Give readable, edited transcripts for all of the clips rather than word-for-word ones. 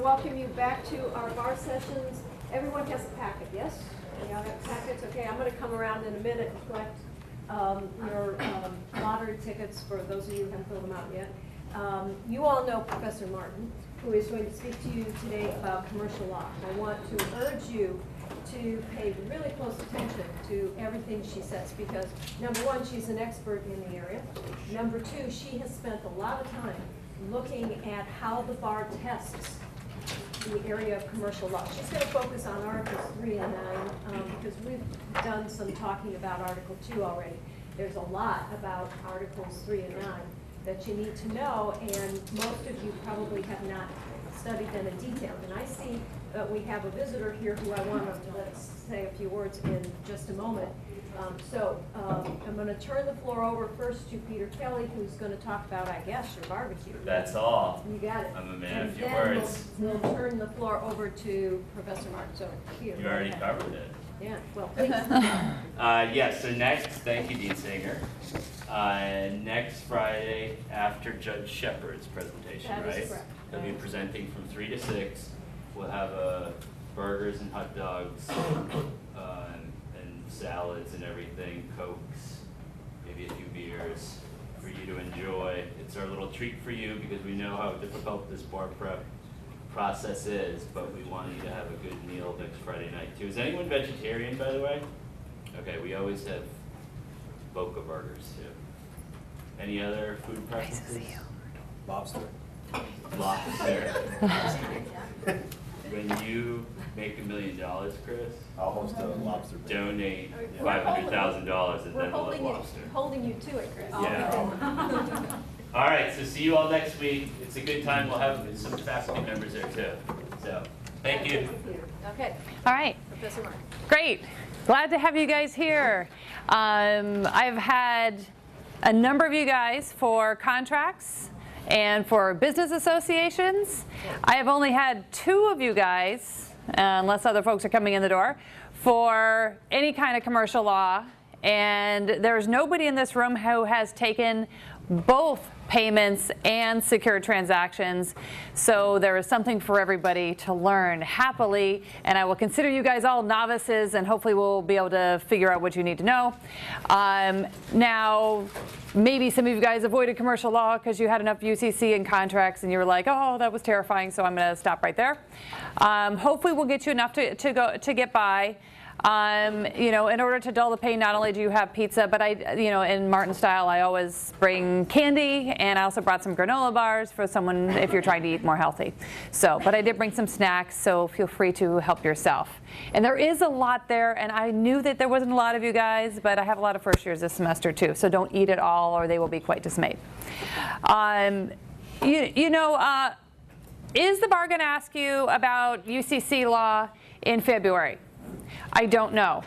to welcome you back to our bar sessions. Everyone has a packet, yes? You all have packets? Okay, I'm going to come around in a minute and collect your lottery tickets for those of you who haven't filled them out yet. You all know Professor Martin, who is going to speak to you today about commercial law. I want to urge you to pay really close attention to everything she says, because number one, she's an expert in the area. Number two, she has spent a lot of time looking at how the bar tests the area of commercial law. She's going to focus on Articles 3 and 9 because we've done some talking about Article 2 already. There's a lot about Articles 3 and 9 that you need to know, and most of you probably have not studied them in detail. And I see that we have a visitor here who I want to let us say a few words in just a moment. I'm going to turn the floor over first to Peter Kelly, who's going to talk about, I guess, your barbecue. That's all. You got it. I'm a man of few then words. We'll turn the floor over to Professor Martin. So here. You already covered it. Yeah, well, please. Yes, so next, thank you, Dean Singer. Next Friday, after Judge Shepard's presentation, That right? is correct. He'll be presenting from 3 to 6. We'll have burgers and hot dogs, and salads and everything, Cokes, maybe a few beers for you to enjoy. It's our little treat for you because we know how difficult this bar prep process is, but we want you to have a good meal next Friday night too. Is anyone vegetarian, by the way? Okay, we always have Boca burgers too. Any other food preferences? Lobster. Lobster. When you make $1 million, Chris, I'll host a lobster. donate We're $500,000 and We're then we'll have holding lobster. you to it, Chris. Yeah. All right, so see you all next week. It's a good time. We'll have some faculty members there too. So, thank you. Okay, All right, Professor Martin. great. Glad to have you guys here. I've had a number of you guys for contracts and for business associations. I have only had 2 of you guys, unless other folks are coming in the door, for any kind of commercial law. And there's nobody in this room who has taken both payments and secure transactions. So there is something for everybody to learn happily. And I will consider you guys all novices, and hopefully we'll be able to figure out what you need to know. Now, maybe some of you guys avoided commercial law because you had enough UCC and contracts and you were like, oh, that was terrifying, so I'm going to stop right there. Hopefully we'll get you enough to get by. You know, in order to dull the pain, not only do you have pizza, but in Martin style, I always bring candy, and I also brought some granola bars for someone if you're trying to eat more healthy. But I did bring some snacks, so feel free to help yourself. And there is a lot there, and I knew that there wasn't a lot of you guys, but I have a lot of first years this semester too, so don't eat it all or they will be quite dismayed. Is the bar going to ask you about UCC law in February? I don't know.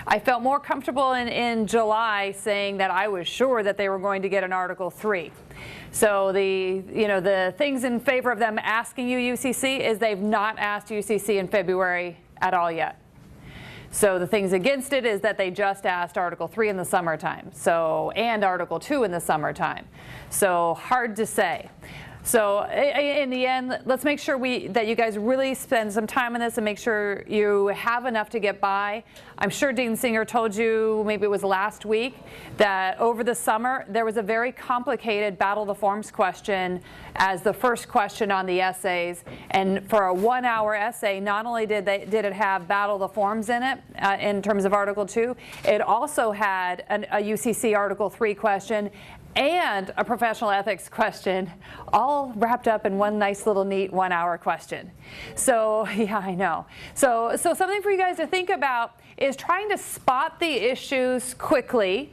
I felt more comfortable in July saying that I was sure that they were going to get an Article 3. So the things in favor of them asking you UCC is they've not asked UCC in February at all yet. So the things against it is that they just asked Article 3 in the summertime, and Article 2 in the summertime. So hard to say. So in the end, let's make sure that you guys really spend some time on this and make sure you have enough to get by. I'm sure Dean Singer told you, maybe it was last week, that over the summer there was a very complicated Battle of the Forms question as the first question on the essays. And for a 1-hour essay, not only did it have Battle of the Forms in it, in terms of Article 2, it also had a UCC Article 3 question and a professional ethics question, all wrapped up in one nice little neat 1-hour question. So yeah, I know. So something for you guys to think about is trying to spot the issues quickly,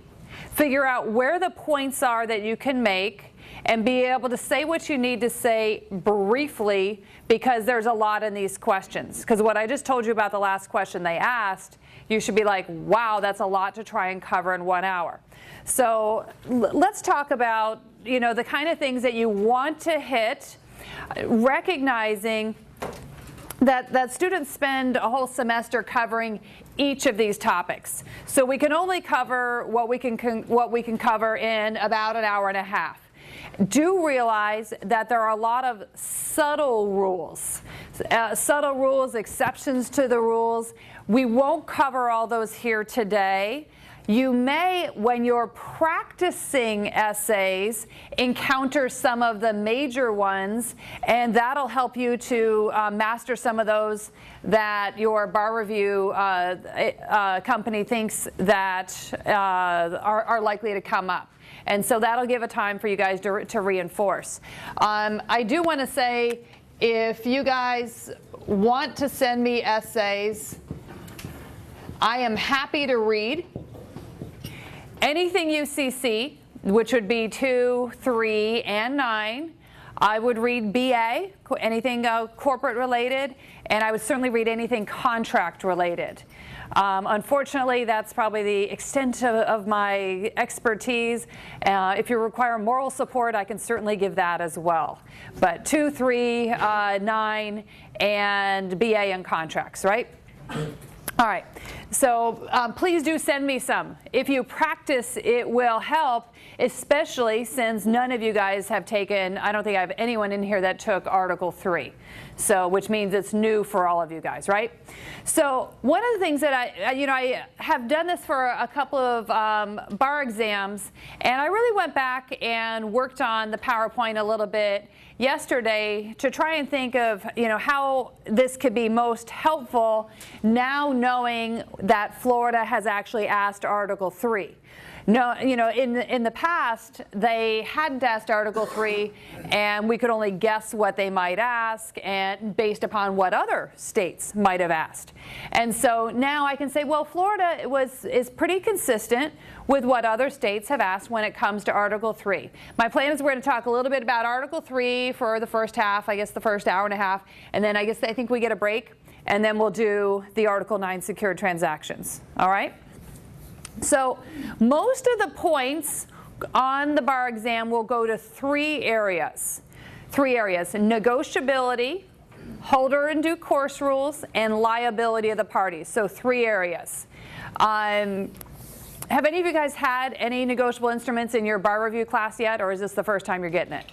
figure out where the points are that you can make, and be able to say what you need to say briefly, because there's a lot in these questions. Because what I just told you about the last question they asked, you should be like, wow, that's a lot to try and cover in 1 hour. So let's talk about the kind of things that you want to hit, recognizing that students spend a whole semester covering each of these topics. So we can only cover what we can cover in about an hour and a half. do realize that there are a lot of subtle rules, exceptions to the rules. We won't cover all those here today. You may, when you're practicing essays, encounter some of the major ones, and that'll help you to master some of those that your bar review company thinks that are likely to come up. And so that'll give a time for you guys to reinforce. I do want to say, if you guys want to send me essays, I am happy to read. Anything UCC, which would be 2, 3, and 9, I would read BA, anything corporate related, and I would certainly read anything contract related. Unfortunately, that's probably the extent of my expertise. If you require moral support, I can certainly give that as well. But 2, 3, 9, and BA and contracts, right? All right, so please do send me some. If you practice, it will help, especially since none of you guys have taken, I don't think I have anyone in here that took Article 3, so which means it's new for all of you guys, right? So one of the things that I have done this for a couple of bar exams, and I really went back and worked on the PowerPoint a little bit yesterday to try and think of how this could be most helpful now knowing that Florida has actually asked Article 3. No, in the past, they hadn't asked Article 3, and we could only guess what they might ask, and based upon what other states might have asked. And so now I can say, well, Florida is pretty consistent with what other states have asked when it comes to Article 3. My plan is we're going to talk a little bit about Article 3 for the first half, I guess the first hour and a half, and then I think we get a break, and then we'll do the Article 9 secured transactions. All right? So most of the points on the bar exam will go to 3 areas. 3 areas: negotiability, holder and due course rules, and liability of the parties. So 3 areas. Have any of you guys had any negotiable instruments in your bar review class yet, or is this the first time you're getting it?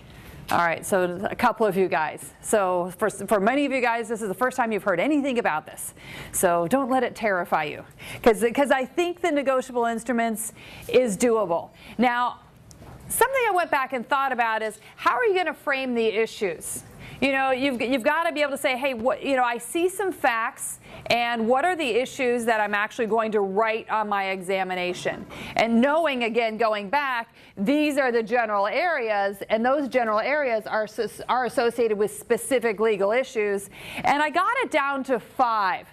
All right, so a couple of you guys. So for many of you guys, this is the first time you've heard anything about this. So don't let it terrify you, because I think the negotiable instruments is doable. Now, something I went back and thought about is, how are you going to frame the issues? You've got to be able to say, hey, I see some facts, and what are the issues that I'm actually going to write on my examination? And knowing, again, going back, these are the general areas, and those general areas are associated with specific legal issues. And I got it down to 5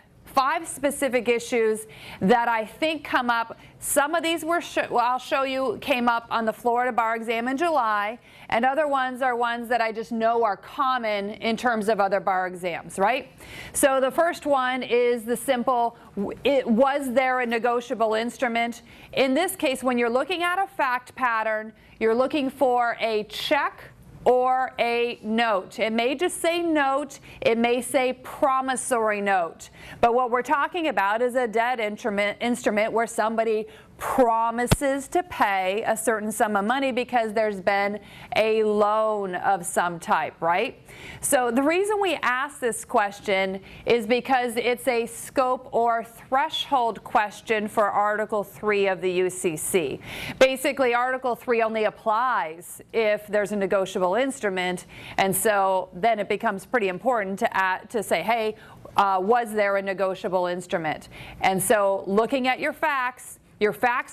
specific issues that I think come up. Some of these I'll show you came up on the Florida bar exam in July, and other ones are ones that I just know are common in terms of other bar exams, right? So the first one is the simple, was there a negotiable instrument? In this case, when you're looking at a fact pattern, you're looking for a check or a note. It may just say note, it may say promissory note. But what we're talking about is a debt instrument where somebody promises to pay a certain sum of money because there's been a loan of some type, right? So the reason we ask this question is because it's a scope or threshold question for Article 3 of the UCC. Basically, Article 3 only applies if there's a negotiable instrument, and so then it becomes pretty important to say, hey, was there a negotiable instrument? And so looking at your facts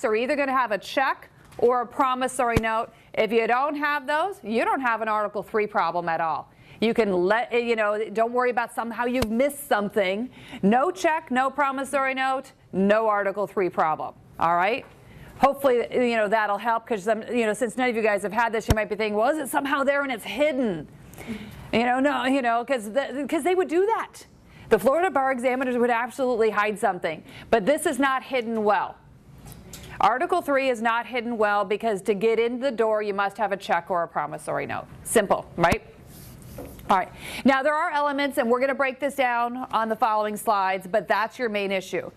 are either going to have a check or a promissory note. If you don't have those, you don't have an Article 3 problem at all. You can don't worry about somehow you've missed something. No check, no promissory note, no Article 3 problem. All right? Hopefully, that'll help, because since none of you guys have had this, you might be thinking, well, is it somehow there and it's hidden? No, because they would do that. The Florida bar examiners would absolutely hide something, but this is not hidden well. Article 3 is not hidden well because to get in the door, you must have a check or a promissory note. Simple, right? All right. Now, there are elements, and we're going to break this down on the following slides, but that's your main issue.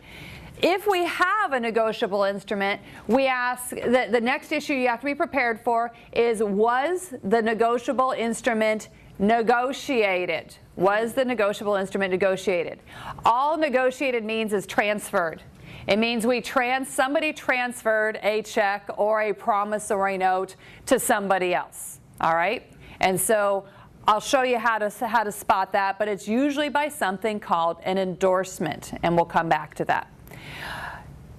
If we have a negotiable instrument, we ask that the next issue you have to be prepared for is, was the negotiable instrument negotiated? Was the negotiable instrument negotiated? All negotiated means is transferred. It means somebody transferred a check or a promissory note to somebody else. All right? And so I'll show you how to spot that, but it's usually by something called an endorsement, and we'll come back to that.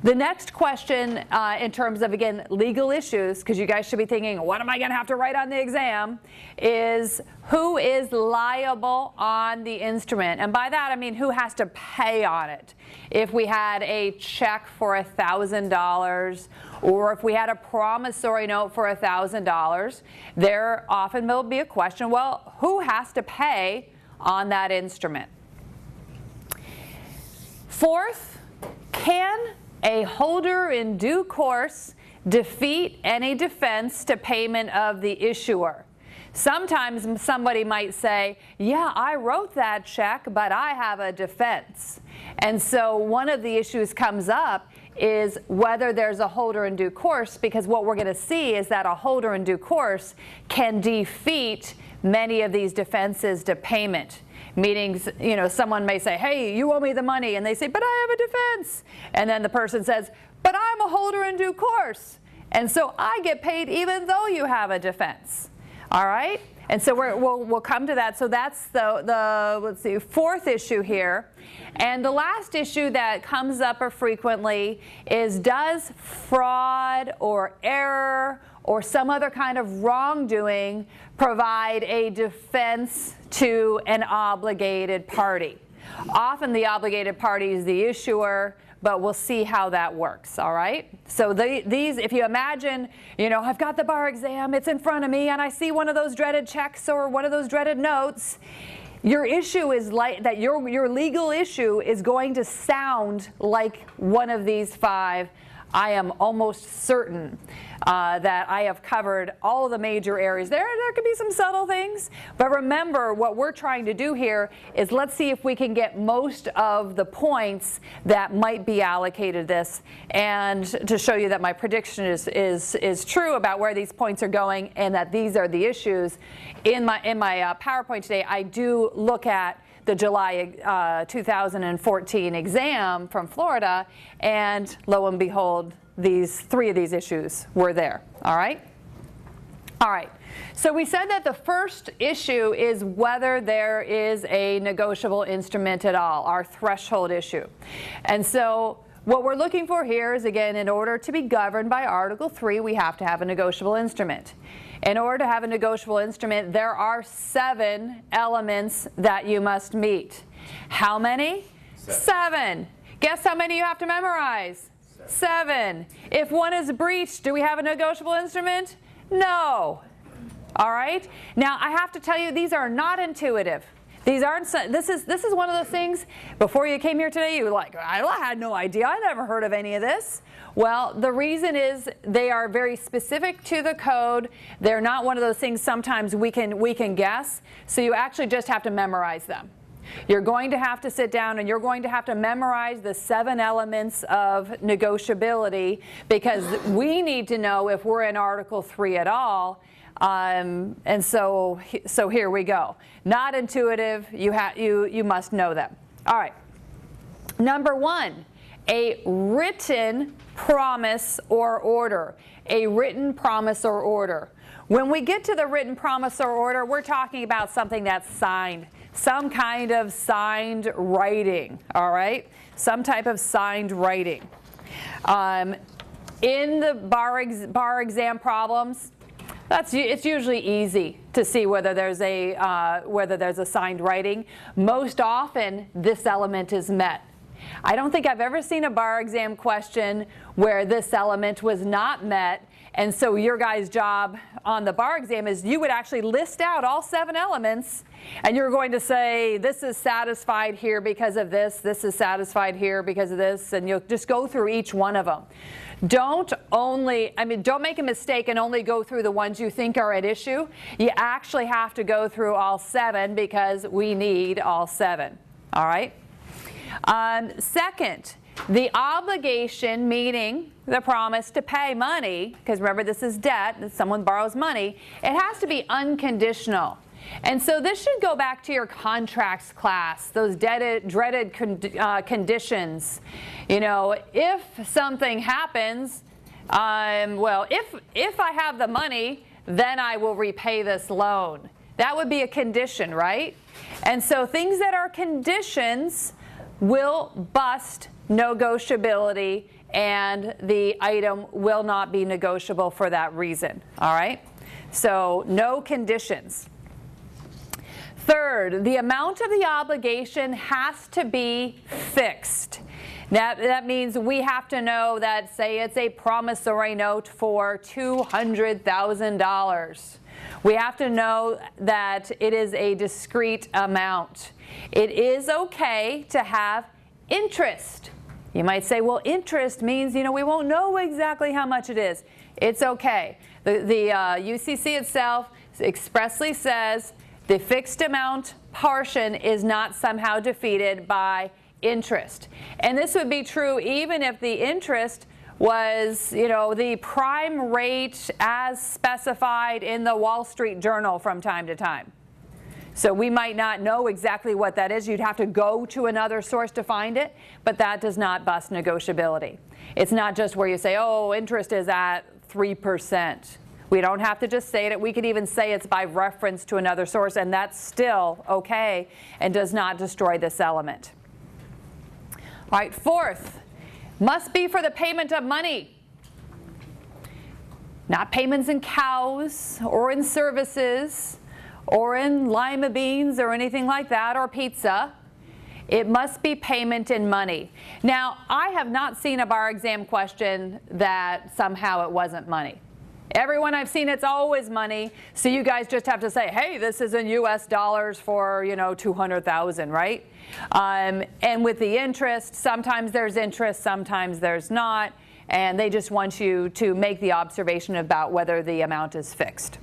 The next question in terms of, again, legal issues, because you guys should be thinking, what am I going to have to write on the exam, is who is liable on the instrument? And by that I mean who has to pay on it. If we had a check for $1,000, or if we had a promissory note for $1,000, there often will be a question, well, who has to pay on that instrument? Fourth, can a holder in due course defeat any defense to payment of the issuer? Sometimes somebody might say, yeah, I wrote that check, but I have a defense. And so one of the issues comes up is whether there's a holder in due course, because what we're going to see is that a holder in due course can defeat many of these defenses to payment. Meetings, you know, someone may say, hey, you owe me the money, and they say, but I have a defense. And then the person says, but I'm a holder in due course, and so I get paid even though you have a defense. All right? And so we'll come to that. So that's the let's see, fourth issue here. And the last issue that comes up frequently is, does fraud or error or some other kind of wrongdoing provide a defense to an obligated party? Often the obligated party is the issuer, but we'll see how that works, all right? So these, if you imagine, you know, I've got the bar exam, it's in front of me, and I see one of those dreaded checks or one of those dreaded notes, your issue is like that, your legal issue is going to sound like one of these five. I am almost certain that I have covered all of the major areas. There could be some subtle things, but remember what we're trying to do here is let's see if we can get most of the points that might be allocated this, and to show you that my prediction is true about where these points are going and that these are the issues. In my PowerPoint today, I do look at the July 2014 exam from Florida, and lo and behold, three of these issues were there. All right? All right. So we said that the first issue is whether there is a negotiable instrument at all, our threshold issue. And so what we're looking for here is, again, in order to be governed by Article 3, we have to have a negotiable instrument. In order to have a negotiable instrument, there are 7 elements that you must meet. How many? 7. Guess how many you have to memorize? 7. If one is breached, do we have a negotiable instrument? No. All right? Now, I have to tell you, these are not intuitive. These aren't. This is one of those things. Before you came here today, you were like, I had no idea. I never heard of any of this. Well, the reason is they are very specific to the code. They're not one of those things sometimes we can guess. So you actually just have to memorize them. You're going to have to sit down and you're going to have to memorize the 7 elements of negotiability, because we need to know if we're in Article 3 at all. And so here we go. Not intuitive. You must know them. All right. Number 1, a written promise or order. A written promise or order. When we get to the written promise or order, we're talking about something that's signed. Some kind of signed writing. All right? Some type of signed writing. In the bar exam problems, it's usually easy to see whether there's a signed writing. Most often, this element is met. I don't think I've ever seen a bar exam question where this element was not met, and so your guys' job on the bar exam is you would actually list out all 7 elements, and you're going to say, this is satisfied here because of this is satisfied here because of this, and you'll just go through each one of them. Don't make a mistake and only go through the ones you think are at issue. You actually have to go through all 7 because we need all 7. All right? Second, The obligation, meaning the promise to pay money, because remember this is debt, if someone borrows money, it has to be unconditional. And so this should go back to your contracts class, those dreaded conditions. You know, if something happens, well, if I have the money, then I will repay this loan. That would be a condition, right? And so things that are conditions will bust negotiability, and the item will not be negotiable for that reason, all right? So no conditions. Third, the amount of the obligation has to be fixed. That means we have to know that, say it's a promissory note for $200,000. We have to know that it is a discrete amount. It is okay to have interest. You might say, well, interest means, you know, we won't know exactly how much it is. It's okay. The UCC itself expressly says the fixed amount portion is not somehow defeated by interest. And this would be true even if the interest was, you know, the prime rate as specified in the Wall Street Journal from time to time. So we might not know exactly what that is. You'd have to go to another source to find it, but that does not bust negotiability. It's not just where you say, oh, interest is at 3%. We don't have to just say it. We could even say it's by reference to another source, and that's still okay and does not destroy this element. All right, fourth, must be for the payment of money. Not payments in cows or in services or in lima beans or anything like that, or pizza. It must be payment in money. Now, I have not seen a bar exam question that somehow it wasn't money. Everyone I've seen, it's always money. So you guys just have to say, hey, this is in US dollars for, you know, 200,000, right? And with the interest, sometimes there's interest, sometimes there's not. And they just want you to make the observation about whether the amount is fixed.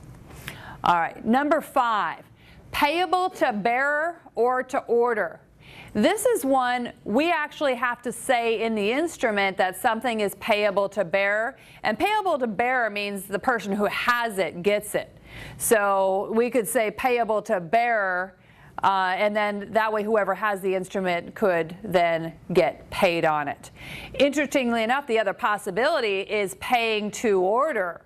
All right, number 5, payable to bearer or to order. This is one we actually have to say in the instrument that something is payable to bearer. And payable to bearer means the person who has it gets it. So we could say payable to bearer, and then that way whoever has the instrument could then get paid on it. Interestingly enough, the other possibility is paying to order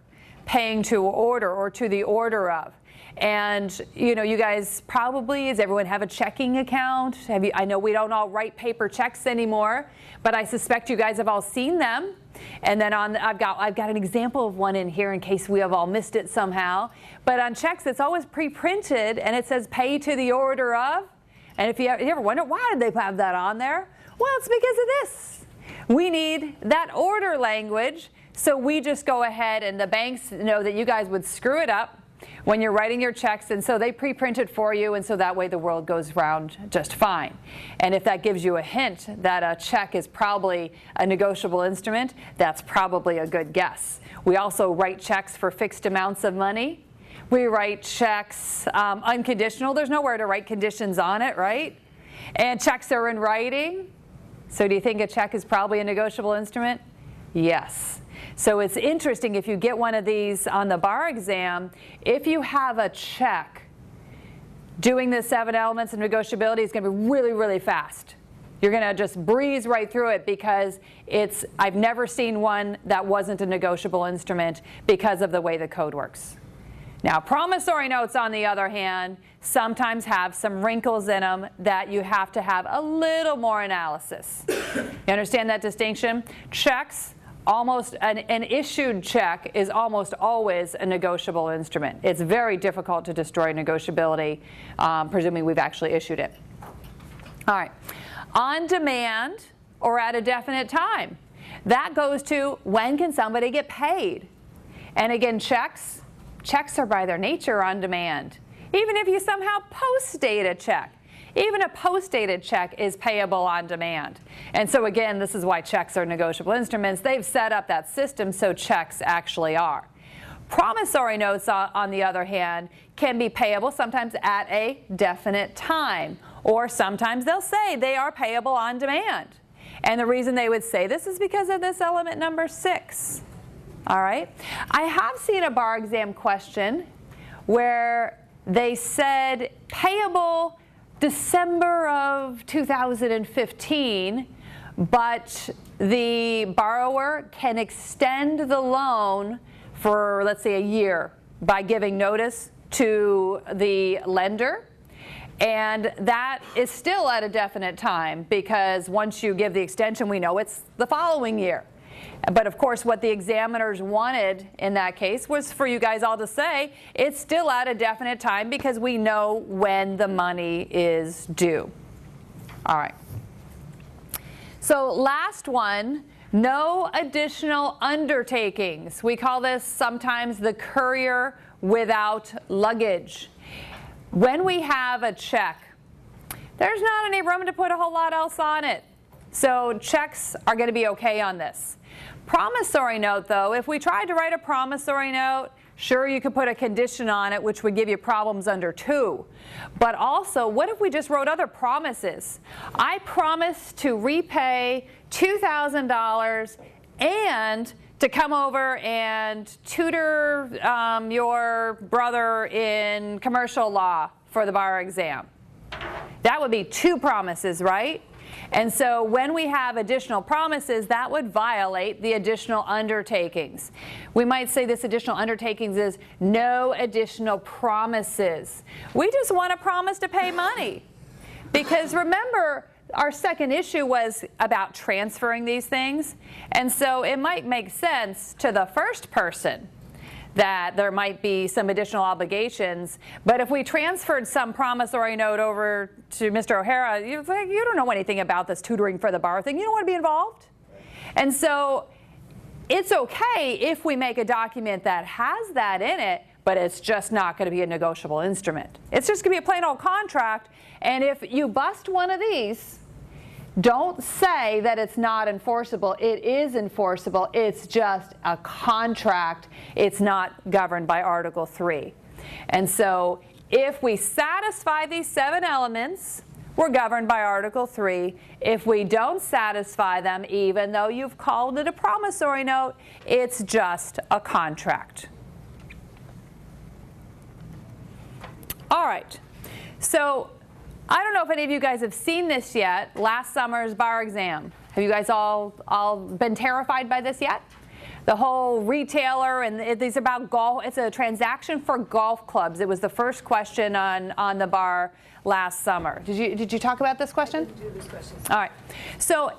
or to the order of. And you know, you guys probably, does everyone have a checking account? I know we don't all write paper checks anymore, but I suspect you guys have all seen them. And then I've got an example of one in here in case we have all missed it somehow. But on checks, it's always pre-printed and it says pay to the order of. And if you ever wonder, why did they have that on there? Well, it's because of this. We need that order language. So we just go ahead, and the banks know that you guys would screw it up when you're writing your checks, and so they pre-print it for you, and so that way the world goes round just fine. And if that gives you a hint that a check is probably a negotiable instrument, that's probably a good guess. We also write checks for fixed amounts of money. We write checks unconditional. There's nowhere to write conditions on it, right? And checks are in writing. So do you think a check is probably a negotiable instrument? Yes. So it's interesting, if you get one of these on the bar exam, if you have a check, doing the 7 elements of negotiability is going to be really, really fast. You're going to just breeze right through it because I've never seen one that wasn't a negotiable instrument because of the way the code works. Now, promissory notes, on the other hand, sometimes have some wrinkles in them that you have to have a little more analysis. You understand that distinction? Checks, almost an issued check is almost always a negotiable instrument. It's very difficult to destroy negotiability, presuming we've actually issued it. All right. On demand or at a definite time. That goes to when can somebody get paid? And again, checks are by their nature on demand. Even if you somehow post-date a check. Even a post-dated check is payable on demand. And so again, this is why checks are negotiable instruments. They've set up that system so checks actually are. Promissory notes, on the other hand, can be payable sometimes at a definite time. Or sometimes they'll say they are payable on demand. And the reason they would say this is because of this element number 6. All right? I have seen a bar exam question where they said payable December of 2015, but the borrower can extend the loan for, let's say, a year by giving notice to the lender. And that is still at a definite time, because once you give the extension, we know it's the following year. But of course, what the examiners wanted in that case was for you guys all to say it's still at a definite time because we know when the money is due. All right. So last one, no additional undertakings. We call this sometimes the courier without luggage. When we have a check, there's not any room to put a whole lot else on it. So checks are going to be okay on this. Promissory note, though, if we tried to write a promissory note, sure, you could put a condition on it, which would give you problems under 2. But also, what if we just wrote other promises? I promise to repay $2,000 and to come over and tutor your brother in commercial law for the bar exam. That would be 2 promises, right? And so when we have additional promises, that would violate the additional undertakings. We might say this additional undertakings is no additional promises. We just want a promise to pay money. Because remember, our second issue was about transferring these things. And so it might make sense to the first person that there might be some additional obligations. But if we transferred some promissory note over to Mr. O'Hara, you don't know anything about this tutoring for the bar thing. You don't want to be involved. And so it's okay if we make a document that has that in it, but it's just not going to be a negotiable instrument. It's just going to be a plain old contract. And if you bust one of these, don't say that it's not enforceable. It is enforceable. It's just a contract. It's not governed by Article 3. And so if we satisfy these 7 elements, we're governed by Article 3. If we don't satisfy them, even though you've called it a promissory note, it's just a contract. All right. So I don't know if any of you guys have seen this yet, last summer's bar exam. Have you guys all been terrified by this yet? The whole retailer, and these are about golf. It's a transaction for golf clubs. It was the first question on the bar last summer. Did you talk about this question? I didn't do this question. All right. So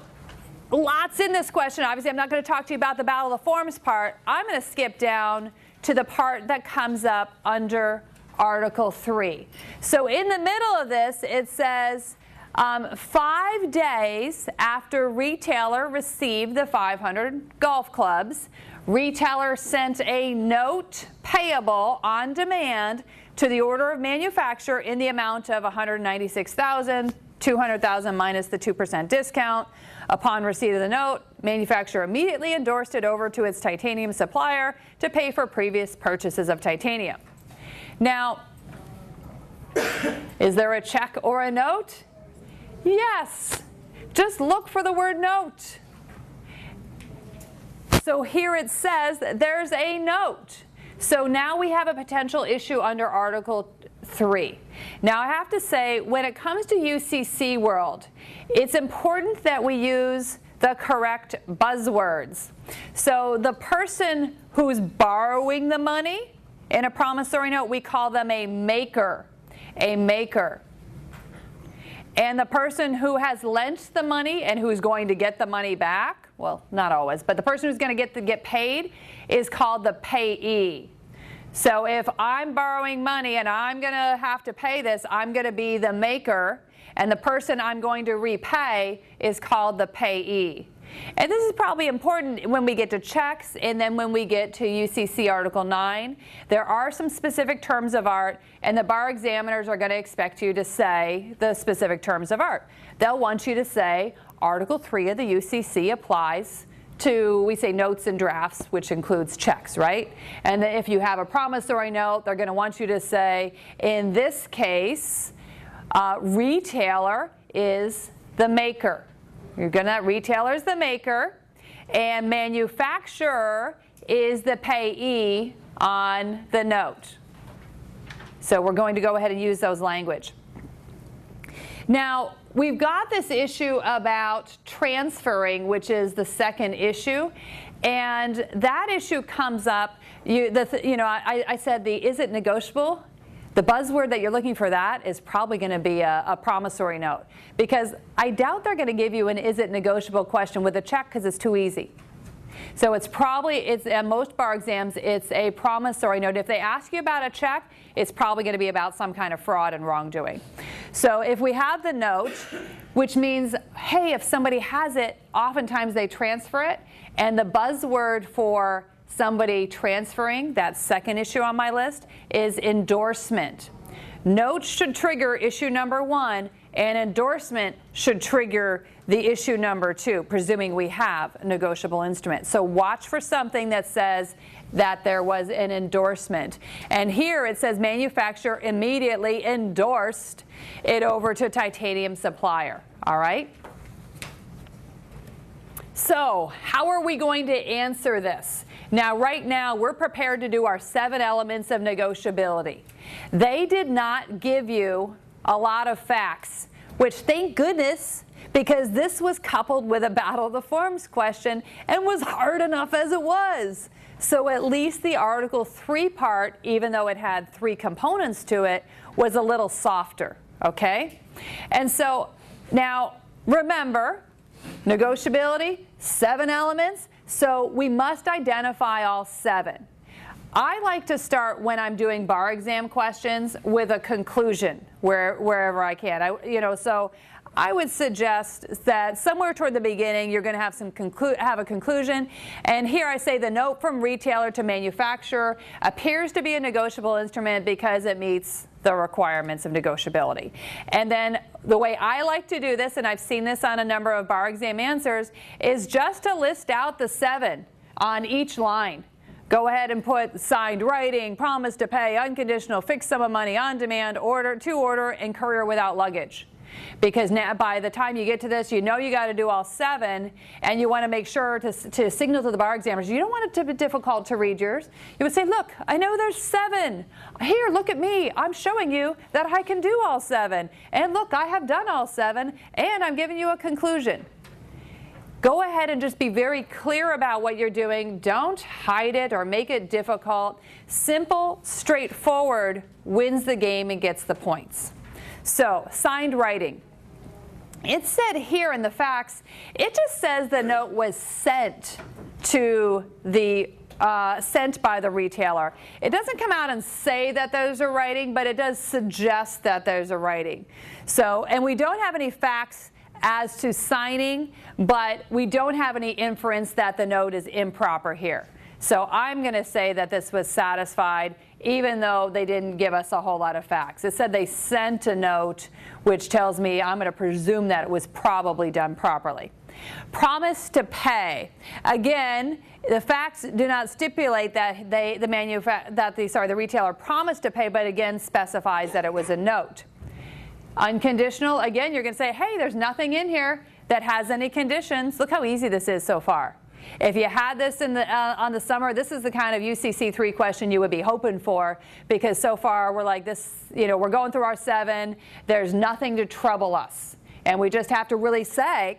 lots in this question. Obviously, I'm not going to talk to you about the Battle of the Forms part. I'm going to skip down to the part that comes up under Article 3. So in the middle of this, it says 5 days after retailer received the 500 golf clubs, retailer sent a note payable on demand to the order of manufacturer in the amount of $196,000, $200,000 minus the 2% discount. Upon receipt of the note, manufacturer immediately endorsed it over to its titanium supplier to pay for previous purchases of titanium. Now, is there a check or a note? Yes. Just look for the word note. So here it says that there's a note. So now we have a potential issue under Article 3. Now I have to say, when it comes to UCC world, it's important that we use the correct buzzwords. So the person who's borrowing the money in a promissory note, we call them a maker. A maker. And the person who has lent the money and who's going to get the money back, well, not always, but the person who's going to get paid is called the payee. So if I'm borrowing money and I'm going to have to pay this, I'm going to be the maker, and the person I'm going to repay is called the payee. And this is probably important when we get to checks and then when we get to UCC Article 9. There are some specific terms of art, and the bar examiners are going to expect you to say the specific terms of art. They'll want you to say Article 3 of the UCC applies to, we say notes and drafts, which includes checks, right? And then if you have a promissory note, they're going to want you to say, in this case, retailer is the maker. You're gonna, retailer is the maker, and manufacturer is the payee on the note. So we're going to go ahead and use those language. Now, we've got this issue about transferring, which is the second issue. And that issue comes up, I said is it negotiable? The buzzword that you're looking for that is probably going to be a promissory note. Because I doubt they're going to give you an is it negotiable question with a check because it's too easy. So it's at most bar exams, it's a promissory note. If they ask you about a check, it's probably going to be about some kind of fraud and wrongdoing. So if we have the note, which means, hey, if somebody has it, oftentimes they transfer it. And the buzzword for somebody transferring, that second issue on my list, is endorsement. Note should trigger issue number 1, and endorsement should trigger the issue number 2, presuming we have a negotiable instrument. So watch for something that says that there was an endorsement. And here it says manufacturer immediately endorsed it over to titanium supplier. All right? So how are we going to answer this? Now, right now, we're prepared to do our 7 elements of negotiability. They did not give you a lot of facts, which thank goodness, because this was coupled with a Battle of the Forms question and was hard enough as it was. So at least the Article 3 part, even though it had 3 components to it, was a little softer, okay? And so now, remember, negotiability, 7 elements, so we must identify all 7. I like to start when I'm doing bar exam questions with a conclusion wherever I can. So I would suggest that somewhere toward the beginning you're going to have a conclusion. And here I say the note from retailer to manufacturer appears to be a negotiable instrument because it meets the requirements of negotiability. And then the way I like to do this, and I've seen this on a number of bar exam answers, is just to list out the 7 on each line. Go ahead and put signed writing, promise to pay, unconditional, fixed sum of money, on demand, order, to order, and courier without luggage. Because now, by the time you get to this, you know you got to do all 7, and you want to make sure to signal to the bar examiners. You don't want it to be difficult to read yours. You would say, look, I know there's 7. Here, look at me. I'm showing you that I can do all 7. And look, I have done all 7, and I'm giving you a conclusion. Go ahead and just be very clear about what you're doing. Don't hide it or make it difficult. Simple, straightforward wins the game and gets the points. So, signed writing. It said here in the facts, it just says the note was sent to the sent by the retailer. It doesn't come out and say that there's a writing, but it does suggest that there's a writing. So, and we don't have any facts as to signing, but we don't have any inference that the note is improper here. So I'm going to say that this was satisfied, even though they didn't give us a whole lot of facts. It said they sent a note, which tells me I'm going to presume that it was probably done properly. Promise to pay. Again, the facts do not stipulate that the retailer promised to pay, but again specifies that it was a note. Unconditional, again, you're going to say, hey, there's nothing in here that has any conditions. Look how easy this is so far. If you had this on the summer, this is the kind of UCC 3 question you would be hoping for, because so far we're like this, we're going through our 7. There's nothing to trouble us. And we just have to really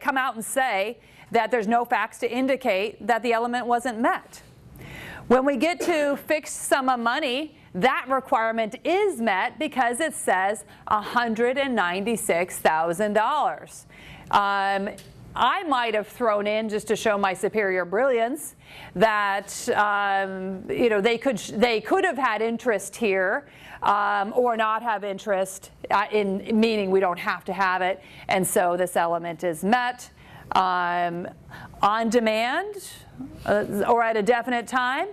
come out and say that there's no facts to indicate that the element wasn't met. When we get to fixed sum of money, that requirement is met because it says $196,000. I might have thrown in, just to show my superior brilliance, that they could have had interest here or not have interest, meaning we don't have to have it, and so this element is met. On demand or at a definite time,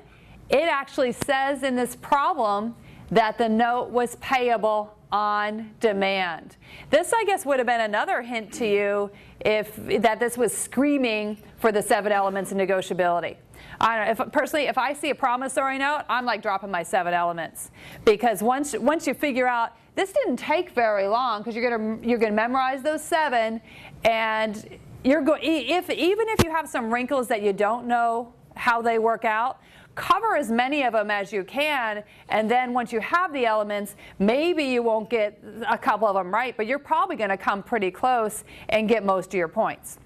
it actually says in this problem that the note was payable on demand. This, I guess, would have been another hint to you that this was screaming for the 7 elements of negotiability. I don't know, personally, if I see a promissory note, I'm like dropping my 7 elements, because once you figure out this didn't take very long, because you're gonna memorize those 7, and even if you have some wrinkles that you don't know how they work out, cover as many of them as you can, and then once you have the elements, maybe you won't get a couple of them right, but you're probably going to come pretty close and get most of your points.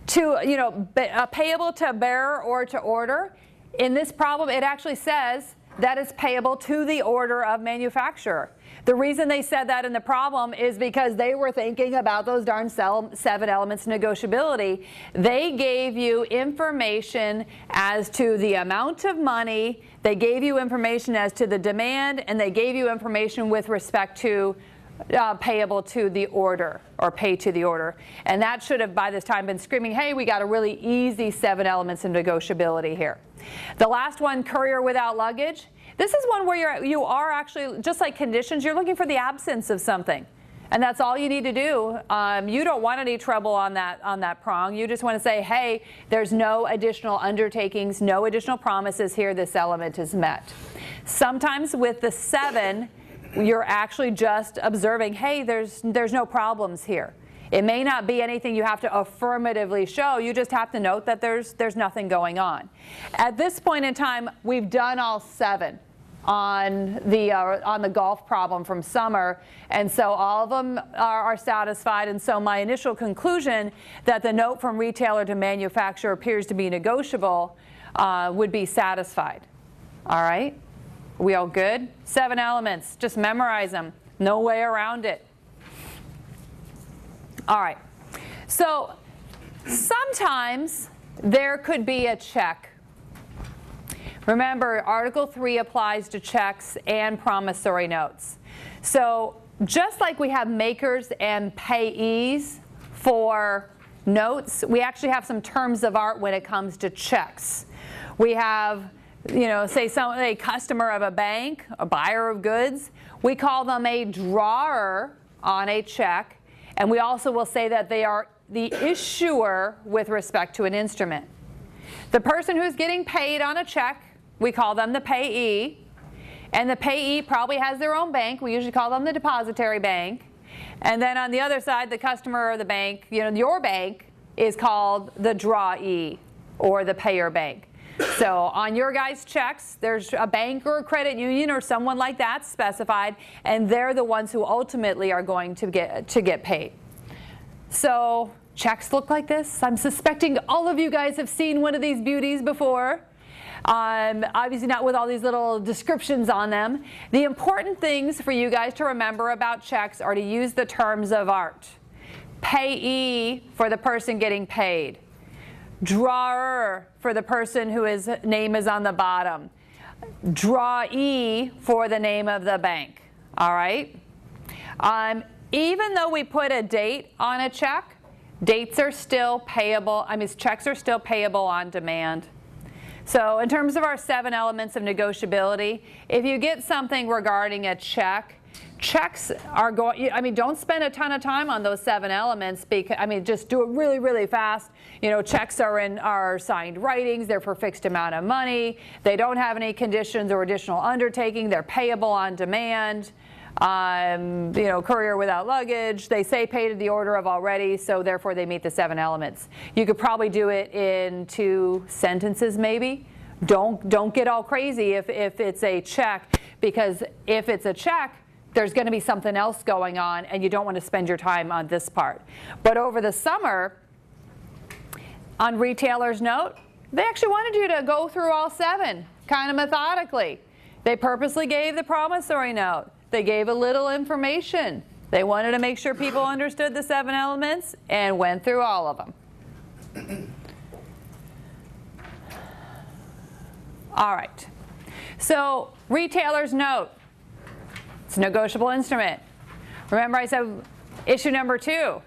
Payable to bearer or to order, in this problem it actually says that it's payable to the order of manufacturer. The reason they said that in the problem is because they were thinking about those darn 7 elements of negotiability. They gave you information as to the amount of money, they gave you information as to the demand, and they gave you information with respect to payable to the order, or pay to the order. And that should have by this time been screaming, hey, we got a really easy 7 elements of negotiability here. The last one, courier without luggage. This is one where you are actually, just like conditions, you're looking for the absence of something. And that's all you need to do. You don't want any trouble on that prong. You just want to say, hey, there's no additional undertakings, no additional promises here. This element is met. Sometimes with the 7, you're actually just observing, hey, there's no problems here. It may not be anything you have to affirmatively show. You just have to note that there's nothing going on. At this point in time, we've done all 7 on the golf problem from summer, and so all of them are satisfied. And so my initial conclusion that the note from retailer to manufacturer appears to be negotiable would be satisfied. All right, we all good? 7 elements, just memorize them. No way around it. All right, so sometimes there could be a check. Remember, Article 3 applies to checks and promissory notes. So just like we have makers and payees for notes, we actually have some terms of art when it comes to checks. We have, say a customer of a bank, a buyer of goods, we call them a drawer on a check, and we also will say that they are the issuer with respect to an instrument. The person who's getting paid on a check, we call them the payee, and the payee probably has their own bank. We usually call them the depository bank. And then on the other side, the customer or the bank, your bank, is called the drawee or the payer bank. So on your guys' checks, there's a bank or a credit union or someone like that specified, and they're the ones who ultimately are going to get paid. So checks look like this. I'm suspecting all of you guys have seen one of these beauties before. Obviously not with all these little descriptions on them. The important things for you guys to remember about checks are to use the terms of art. Payee for the person getting paid. Drawer for the person whose name is on the bottom. Drawee for the name of the bank. All right? Even though we put a date on a check, dates are still payable. Checks are still payable on demand. So in terms of our 7 elements of negotiability, if you get something regarding a check, checks are going, don't spend a ton of time on those 7 elements, because, just do it really, really fast. Checks are signed writings, they're for fixed amount of money, they don't have any conditions or additional undertaking, they're payable on demand. Courier without luggage, they say pay to the order of already, so therefore they meet the 7 elements. You could probably do it in 2 sentences maybe. Don't get all crazy if it's a check, because if it's a check, there's going to be something else going on, and you don't want to spend your time on this part. But over the summer, on retailer's note, they actually wanted you to go through all 7 kind of methodically. They purposely gave the promissory note. They gave a little information. They wanted to make sure people understood the 7 elements and went through all of them. All right. So retailer's note. It's a negotiable instrument. Remember I said issue number 2.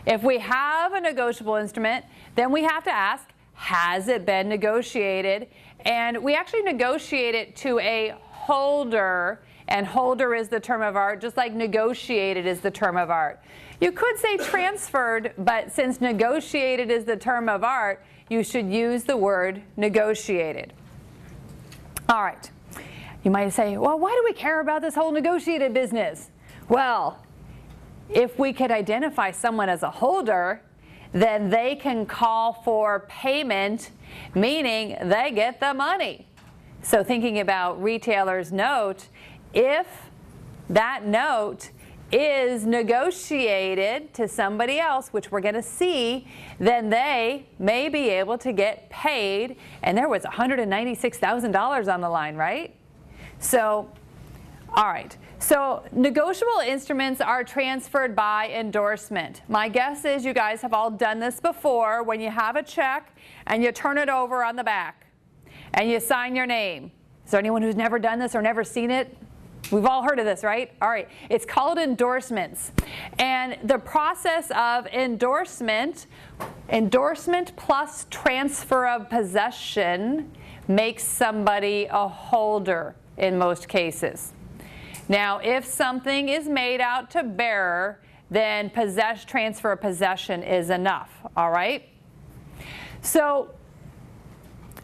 If we have a negotiable instrument, then we have to ask, has it been negotiated? And we actually negotiate it to a holder. And holder is the term of art, just like negotiated is the term of art. You could say transferred, but since negotiated is the term of art, you should use the word negotiated. All right. You might say, well, why do we care about this whole negotiated business? Well, if we could identify someone as a holder, then they can call for payment, meaning they get the money. So thinking about retailer's note, if that note is negotiated to somebody else, which we're going to see, then they may be able to get paid. And there was $196,000 on the line, right? So, all right. So negotiable instruments are transferred by endorsement. My guess is you guys have all done this before when you have a check and you turn it over on the back and you sign your name. Is there anyone who's never done this or never seen it? We've all heard of this, right? All right. It's called endorsements. And the process of endorsement plus transfer of possession makes somebody a holder in most cases. Now, if something is made out to bearer, then transfer of possession is enough, all right? So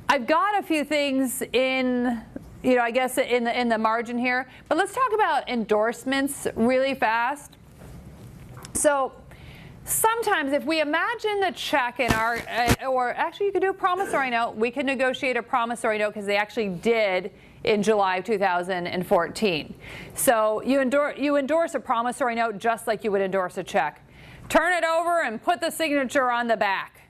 I've got a few things in, I guess in the margin here, but let's talk about endorsements really fast. So sometimes if we imagine the check in our, or actually you could do a promissory note, we could negotiate a promissory note because they actually did in July of 2014. So you endorse a promissory note just like you would endorse a check. Turn it over and put the signature on the back.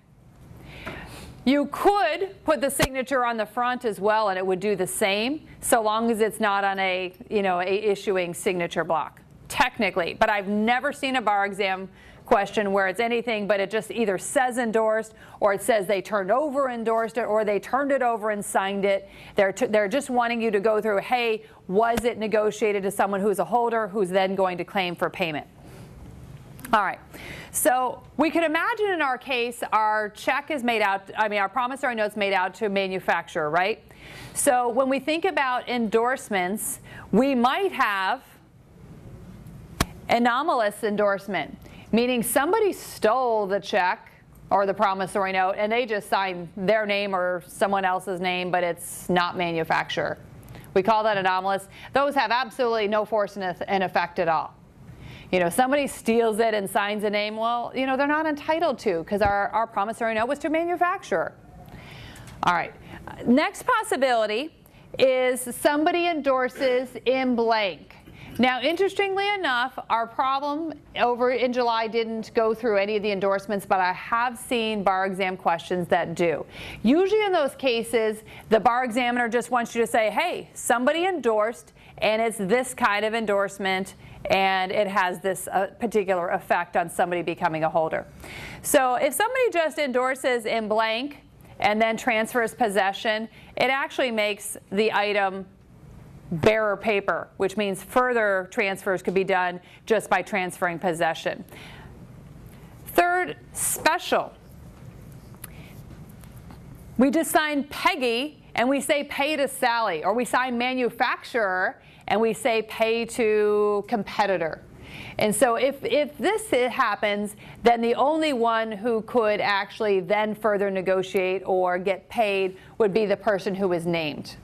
You could put the signature on the front as well, and it would do the same, so long as it's not on a issuing signature block, technically. But I've never seen a bar exam question where it's anything but it just either says endorsed, or it says they turned over endorsed it, or they turned it over and signed it. They're just wanting you to go through, hey, was it negotiated to someone who's a holder who's then going to claim for payment? All right, so we can imagine in our case our check is made out, our promissory note's made out to a manufacturer, right? So when we think about endorsements, we might have anomalous endorsement, meaning somebody stole the check or the promissory note and they just signed their name or someone else's name, but it's not manufacturer. We call that anomalous. Those have absolutely no force and effect at all. Somebody steals it and signs a name, well, they're not entitled to, because our promissory note was to manufacturer. All right, next possibility is somebody endorses in blank. Now, interestingly enough, our problem over in July didn't go through any of the endorsements, but I have seen bar exam questions that do. Usually in those cases, the bar examiner just wants you to say, hey, somebody endorsed, and it's this kind of endorsement, and it has this particular effect on somebody becoming a holder. So if somebody just endorses in blank and then transfers possession, it actually makes the item bearer paper, which means further transfers could be done just by transferring possession. Third, special. We just sign Peggy and we say pay to Sally, or we sign manufacturer and we say pay to competitor. And so if this happens, then the only one who could actually then further negotiate or get paid would be the person who is named.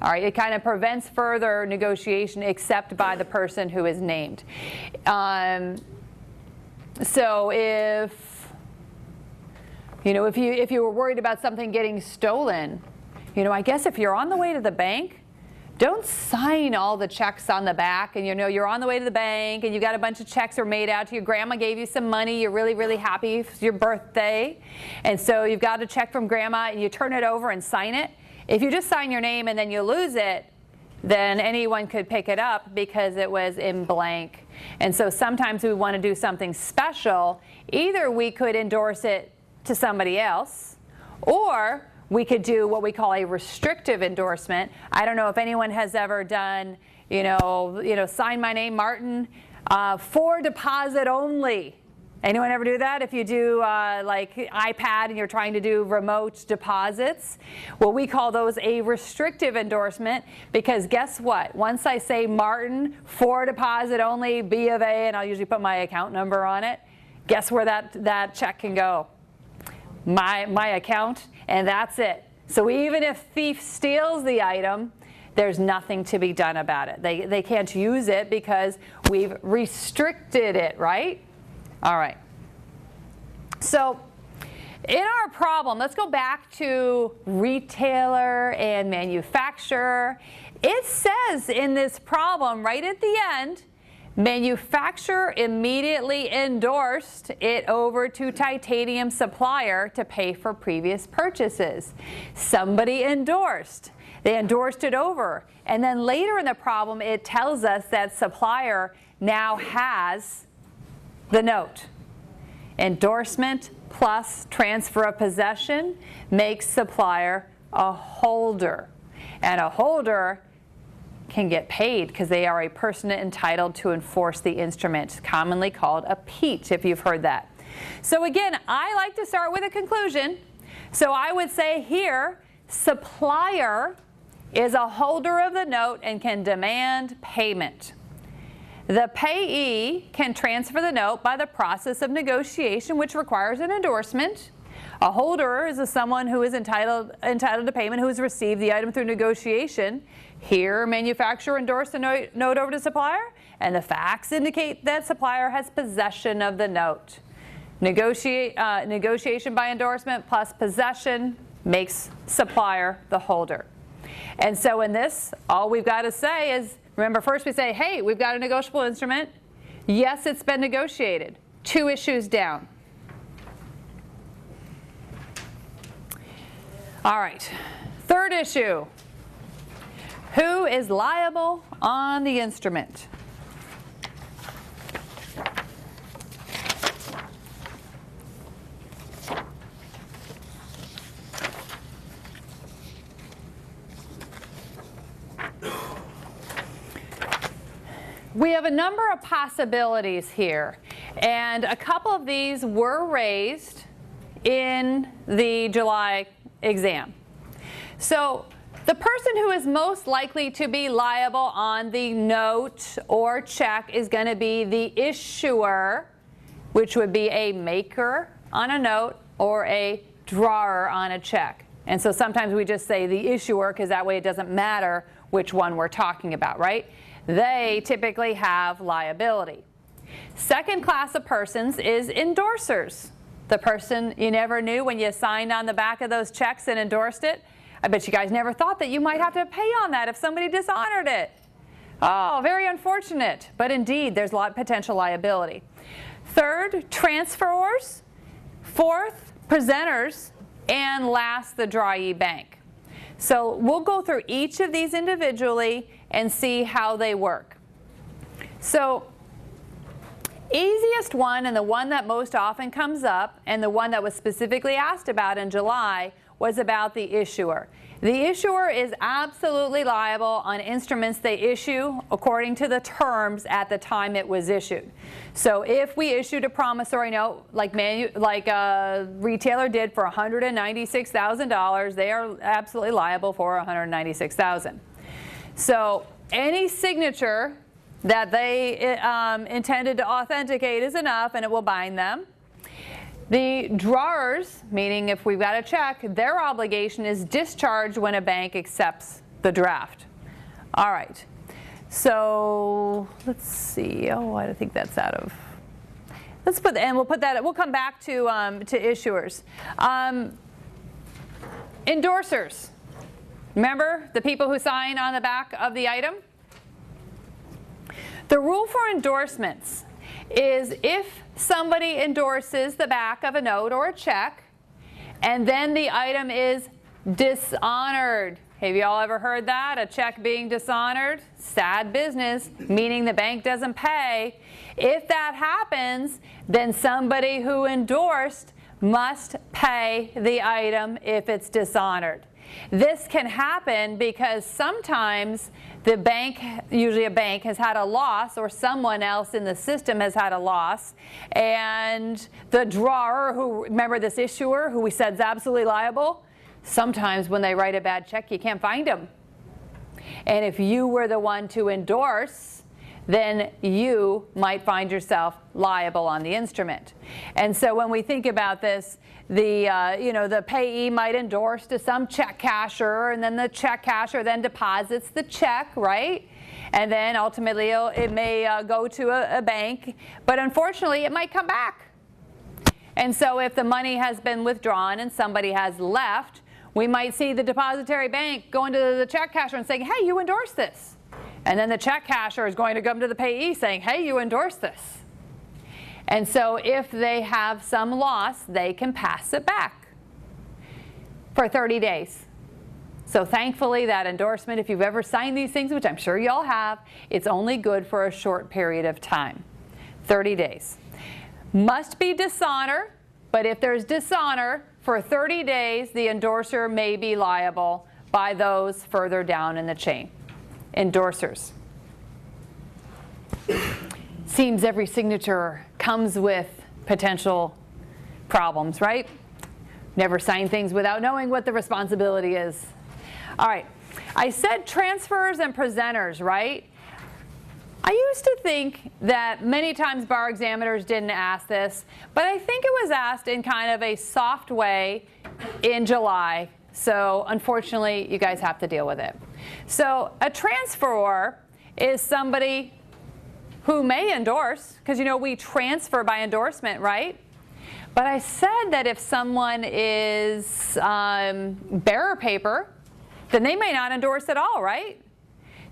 All right, it kind of prevents further negotiation except by the person who is named. So if you were worried about something getting stolen, I guess if you're on the way to the bank, don't sign all the checks on the back, and you're on the way to the bank and you got a bunch of checks are made out to you. Grandma gave you some money. You're really, really happy. It's your birthday. And so you've got a check from Grandma and you turn it over and sign it. If you just sign your name and then you lose it, then anyone could pick it up because it was in blank. And so sometimes we want to do something special. Either we could endorse it to somebody else, or we could do what we call a restrictive endorsement. I don't know if anyone has ever done, sign my name, Martin, for deposit only. Anyone ever do that? If you do like iPad and you're trying to do remote deposits, well, we call those a restrictive endorsement, because guess what? Once I say Martin for deposit only, B of A, and I'll usually put my account number on it, guess where that check can go? My account, and that's it. So even if thief steals the item, there's nothing to be done about it. They can't use it because we've restricted it, right? All right. So in our problem, let's go back to retailer and manufacturer. It says in this problem right at the end, manufacturer immediately endorsed it over to titanium supplier to pay for previous purchases. Somebody endorsed. They endorsed it over. And then later in the problem, it tells us that supplier now has the note. Endorsement plus transfer of possession makes supplier a holder. And a holder can get paid because they are a person entitled to enforce the instrument, commonly called a peach, if you've heard that. So again, I like to start with a conclusion. So I would say here, supplier is a holder of the note and can demand payment. The payee can transfer the note by the process of negotiation, which requires an endorsement. A holder is someone who is entitled to payment who has received the item through negotiation. Here, manufacturer endorsed the note over to supplier, and the facts indicate that supplier has possession of the note. Negotiation by endorsement plus possession makes supplier the holder. And so in this, all we've got to say is, remember, first we say, hey, we've got a negotiable instrument. Yes, it's been negotiated. 2 issues down. All right, third issue. Who is liable on the instrument? We have a number of possibilities here, and a couple of these were raised in the July exam. So the person who is most likely to be liable on the note or check is going to be the issuer, which would be a maker on a note or a drawer on a check. And so sometimes we just say the issuer because that way it doesn't matter which one we're talking about, right? They typically have liability. Second class of persons is endorsers. The person you never knew when you signed on the back of those checks and endorsed it. I bet you guys never thought that you might have to pay on that if somebody dishonored it. Oh, very unfortunate. But indeed, there's a lot of potential liability. Third, transferors. Fourth, presenters. And last, the drawee bank. So we'll go through each of these individually and see how they work. So easiest one, and the one that most often comes up, and the one that was specifically asked about in July, was about the issuer. The issuer is absolutely liable on instruments they issue according to the terms at the time it was issued. So if we issued a promissory note like a retailer did for $196,000, they are absolutely liable for $196,000. So any signature that they intended to authenticate is enough, and it will bind them. The drawers, meaning if we've got a check, their obligation is discharged when a bank accepts the draft. All right. So let's see. Oh, I think that's out of. Let's put, and we'll put that. We'll come back to issuers. Endorsers. Remember the people who sign on the back of the item? The rule for endorsements is if somebody endorses the back of a note or a check, and then the item is dishonored. Have you all ever heard that? A check being dishonored? Sad business, meaning the bank doesn't pay. If that happens, then somebody who endorsed must pay the item if it's dishonored. This can happen because sometimes the bank, usually a bank, has had a loss, or someone else in the system has had a loss, and the drawer, who, remember this issuer who we said is absolutely liable, sometimes when they write a bad check you can't find them. And if you were the one to endorse, then you might find yourself liable on the instrument. And so when we think about this, the payee might endorse to some check casher, and then the check casher then deposits the check, right? And then ultimately it may go to a bank, but unfortunately it might come back. And so if the money has been withdrawn and somebody has left, we might see the depository bank going to the check casher and saying, hey, you endorsed this. And then the check casher is going to come to the payee saying, hey, you endorsed this. And so if they have some loss, they can pass it back for 30 days. So thankfully, that endorsement, if you've ever signed these things, which I'm sure you all have, it's only good for a short period of time, 30 days. Must be dishonor, but if there's dishonor, for 30 days, the endorser may be liable by those further down in the chain. Endorsers. Seems every signature comes with potential problems, right? Never sign things without knowing what the responsibility is. All right, I said transfers and presenters, right? I used to think that many times bar examiners didn't ask this, but I think it was asked in kind of a soft way in July. So unfortunately, you guys have to deal with it. So a transferor is somebody who may endorse, because you know we transfer by endorsement, right? But I said that if someone is bearer paper, then they may not endorse at all, right?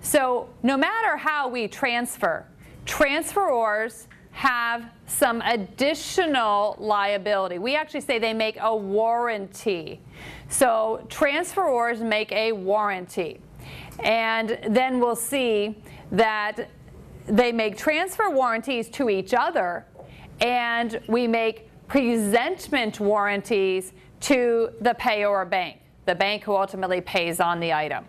So no matter how we transfer, transferors have some additional liability. We actually say they make a warranty. So transferors make a warranty. And then we'll see that they make transfer warranties to each other, and we make presentment warranties to the payor bank, the bank who ultimately pays on the item.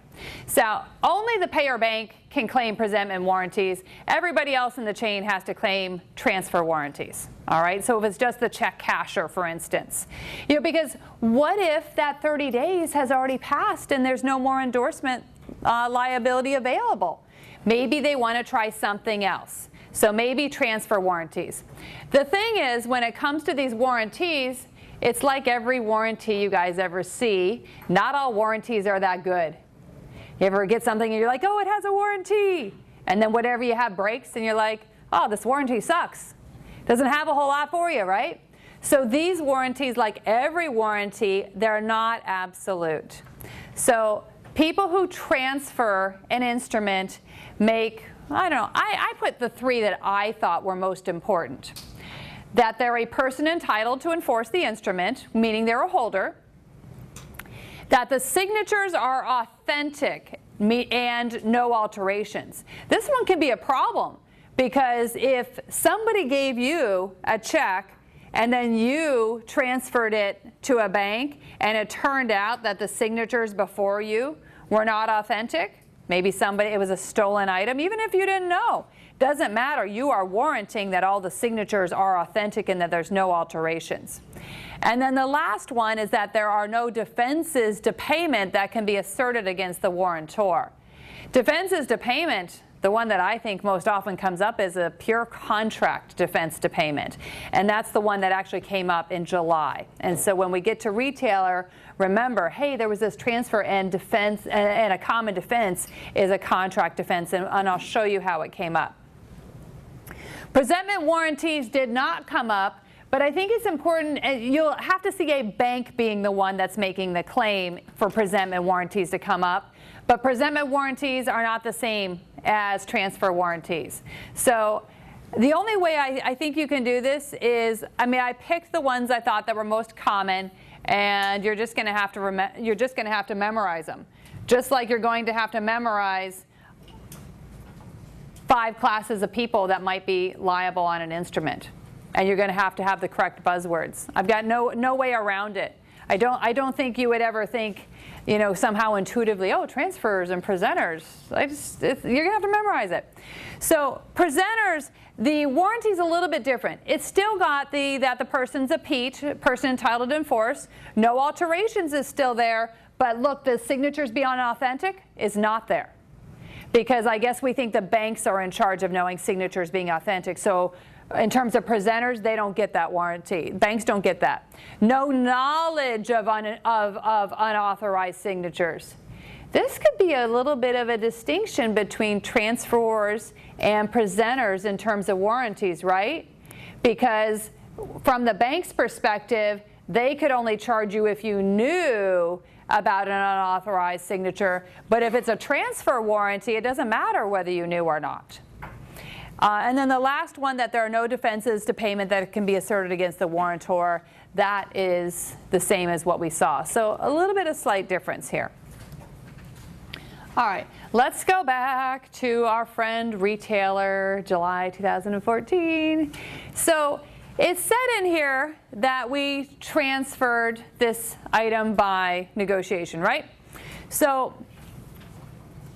So only the payor bank can claim presentment warranties. Everybody else in the chain has to claim transfer warranties. All right, so if it's just the check casher, for instance. You know, because what if that 30 days has already passed and there's no more endorsement liability available? Maybe they want to try something else. So maybe transfer warranties. The thing is, when it comes to these warranties, it's like every warranty you guys ever see. Not all warranties are that good. You ever get something and you're like, oh, it has a warranty. And then whatever you have breaks and you're like, oh, this warranty sucks. Doesn't have a whole lot for you, right? So these warranties, like every warranty, they're not absolute. So people who transfer an instrument make, I don't know, I put the three that I thought were most important. That they're a person entitled to enforce the instrument, meaning they're a holder. That the signatures are authentic and no alterations. This one can be a problem because if somebody gave you a check and then you transferred it to a bank and it turned out that the signatures before you were not authentic, maybe somebody, it was a stolen item, even if you didn't know. Doesn't matter, you are warranting that all the signatures are authentic and that there's no alterations. And then the last one is that there are no defenses to payment that can be asserted against the warrantor. Defenses to payment, the one that I think most often comes up is a pure contract defense to payment. And that's the one that actually came up in July. And so when we get to retailer, remember, hey, there was this transfer and defense, and a common defense is a contract defense, and I'll show you how it came up. Presentment warranties did not come up, but I think it's important, you'll have to see a bank being the one that's making the claim for presentment warranties to come up. But presentment warranties are not the same as transfer warranties. So the only way I think you can do this is, I picked the ones I thought that were most common, and you're just going to have to memorize them. Just like you're going to have to memorize 5 classes of people that might be liable on an instrument. And you're going to have the correct buzzwords. I've got no way around it. I don't think you would ever think, somehow intuitively, oh, transfers and presenters. You're going to have to memorize it. So presenters, the warranty's a little bit different. It's still got that the person's a person entitled to enforce. No alterations is still there. But look, the signatures beyond authentic is not there. Because I guess we think the banks are in charge of knowing signatures being authentic. So in terms of presenters, they don't get that warranty. Banks don't get that. No knowledge of unauthorized signatures. This could be a little bit of a distinction between transferors and presenters in terms of warranties, right? Because from the bank's perspective, they could only charge you if you knew about an unauthorized signature. But if it's a transfer warranty, it doesn't matter whether you knew or not. And then the last one, that there are no defenses to payment that can be asserted against the warrantor, that is the same as what we saw. So a little bit of slight difference here. All right, let's go back to our friend retailer, July 2014. So it said in here that we transferred this item by negotiation, right? So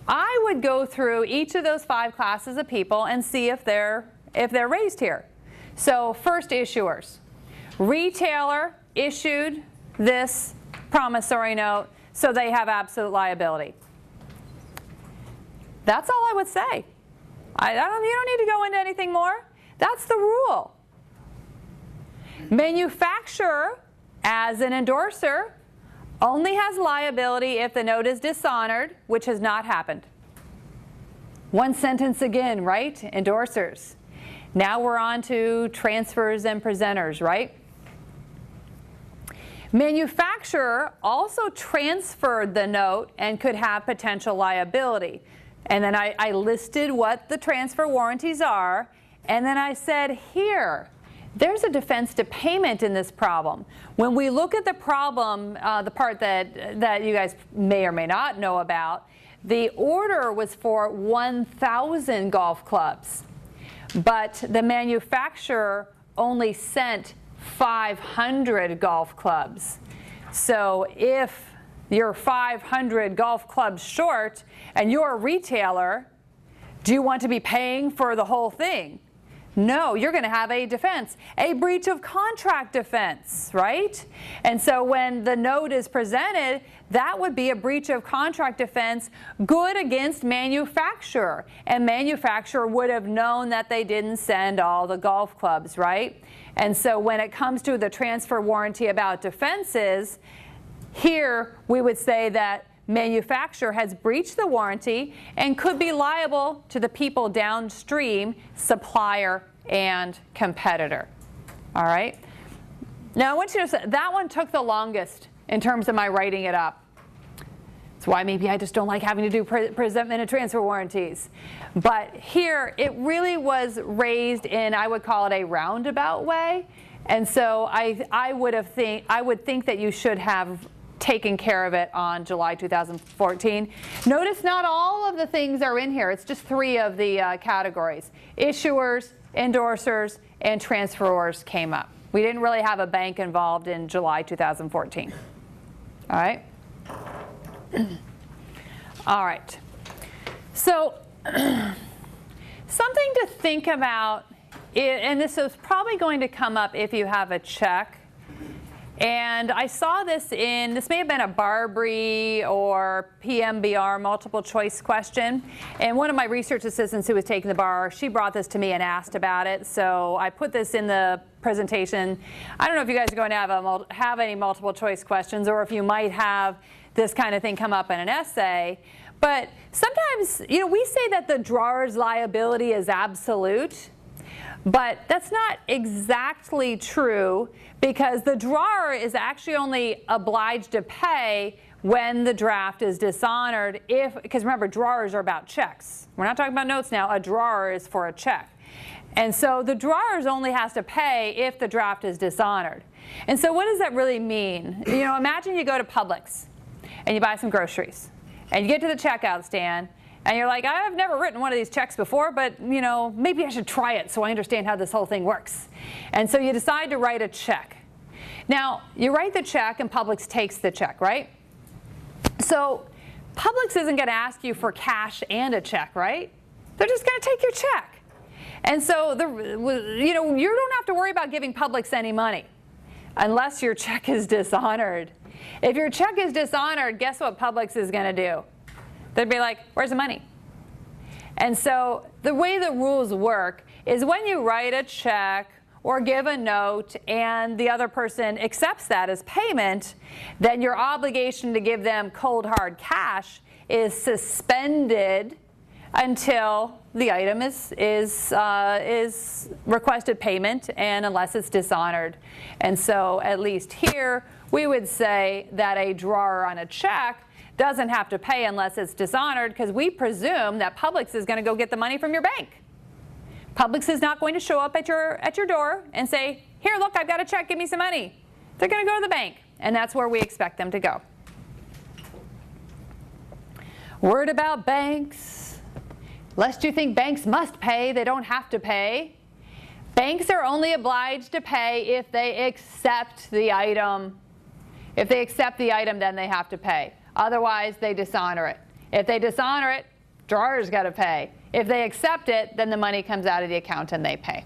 I would go through each of those 5 classes of people and see if they're raised here. So first, issuers. Retailer issued this promissory note, so they have absolute liability. That's all I would say. You don't need to go into anything more. That's the rule. Manufacturer, as an endorser, only has liability if the note is dishonored, which has not happened. One sentence again, right? Endorsers. Now we're on to transfers and presenters, right? Manufacturer also transferred the note and could have potential liability. And then I listed what the transfer warranties are, and then I said, here, there's a defense to payment in this problem. When we look at the problem, the part that you guys may or may not know about, the order was for 1,000 golf clubs, but the manufacturer only sent 500 golf clubs. So if you're 500 golf clubs short and you're a retailer, do you want to be paying for the whole thing? No, you're going to have a defense, a breach of contract defense, right? And so when the note is presented, that would be a breach of contract defense good against manufacturer. And manufacturer would have known that they didn't send all the golf clubs, right? And so when it comes to the transfer warranty about defenses, here we would say that manufacturer has breached the warranty and could be liable to the people downstream, supplier and competitor. All right? Now I want you to say, that one took the longest in terms of my writing it up. That's why maybe I just don't like having to do presentment and transfer warranties. But here it really was raised in, I would call it a roundabout way. And so I would think that you should have taken care of it on July 2014. Notice not all of the things are in here. It's just 3 of the categories. Issuers, endorsers, and transferors came up. We didn't really have a bank involved in July 2014. All right? All right. So something to think about, and this is probably going to come up if you have a check. And I saw this may have been a Barbary or PMBR multiple choice question. And one of my research assistants who was taking the bar, she brought this to me and asked about it. So I put this in the presentation. I don't know if you guys are going to have any multiple choice questions, or if you might have this kind of thing come up in an essay. But sometimes, we say that the drawer's liability is absolute. But that's not exactly true, because the drawer is actually only obliged to pay when the draft is dishonored, because remember, drawers are about checks. We're not talking about notes now. A drawer is for a check. And so the drawer only has to pay if the draft is dishonored. And so what does that really mean? Imagine you go to Publix and you buy some groceries, and you get to the checkout stand, and you're like, I've never written one of these checks before, but maybe I should try it so I understand how this whole thing works. And so you decide to write a check. Now, you write the check and Publix takes the check, right? So Publix isn't going to ask you for cash and a check, right? They're just going to take your check. And so you don't have to worry about giving Publix any money unless your check is dishonored. If your check is dishonored, guess what Publix is going to do? They'd be like, where's the money? And so the way the rules work is when you write a check or give a note and the other person accepts that as payment, then your obligation to give them cold hard cash is suspended until the item is requested payment, and unless it's dishonored. And so at least here, we would say that a drawer on a check doesn't have to pay unless it's dishonored, because we presume that Publix is going to go get the money from your bank. Publix is not going to show up at your door and say, here, look, I've got a check, give me some money. They're going to go to the bank, and that's where we expect them to go. Word about banks. Lest you think banks must pay, they don't have to pay. Banks are only obliged to pay if they accept the item. If they accept the item, then they have to pay. Otherwise, they dishonor it. If they dishonor it, drawer's got to pay. If they accept it, then the money comes out of the account and they pay.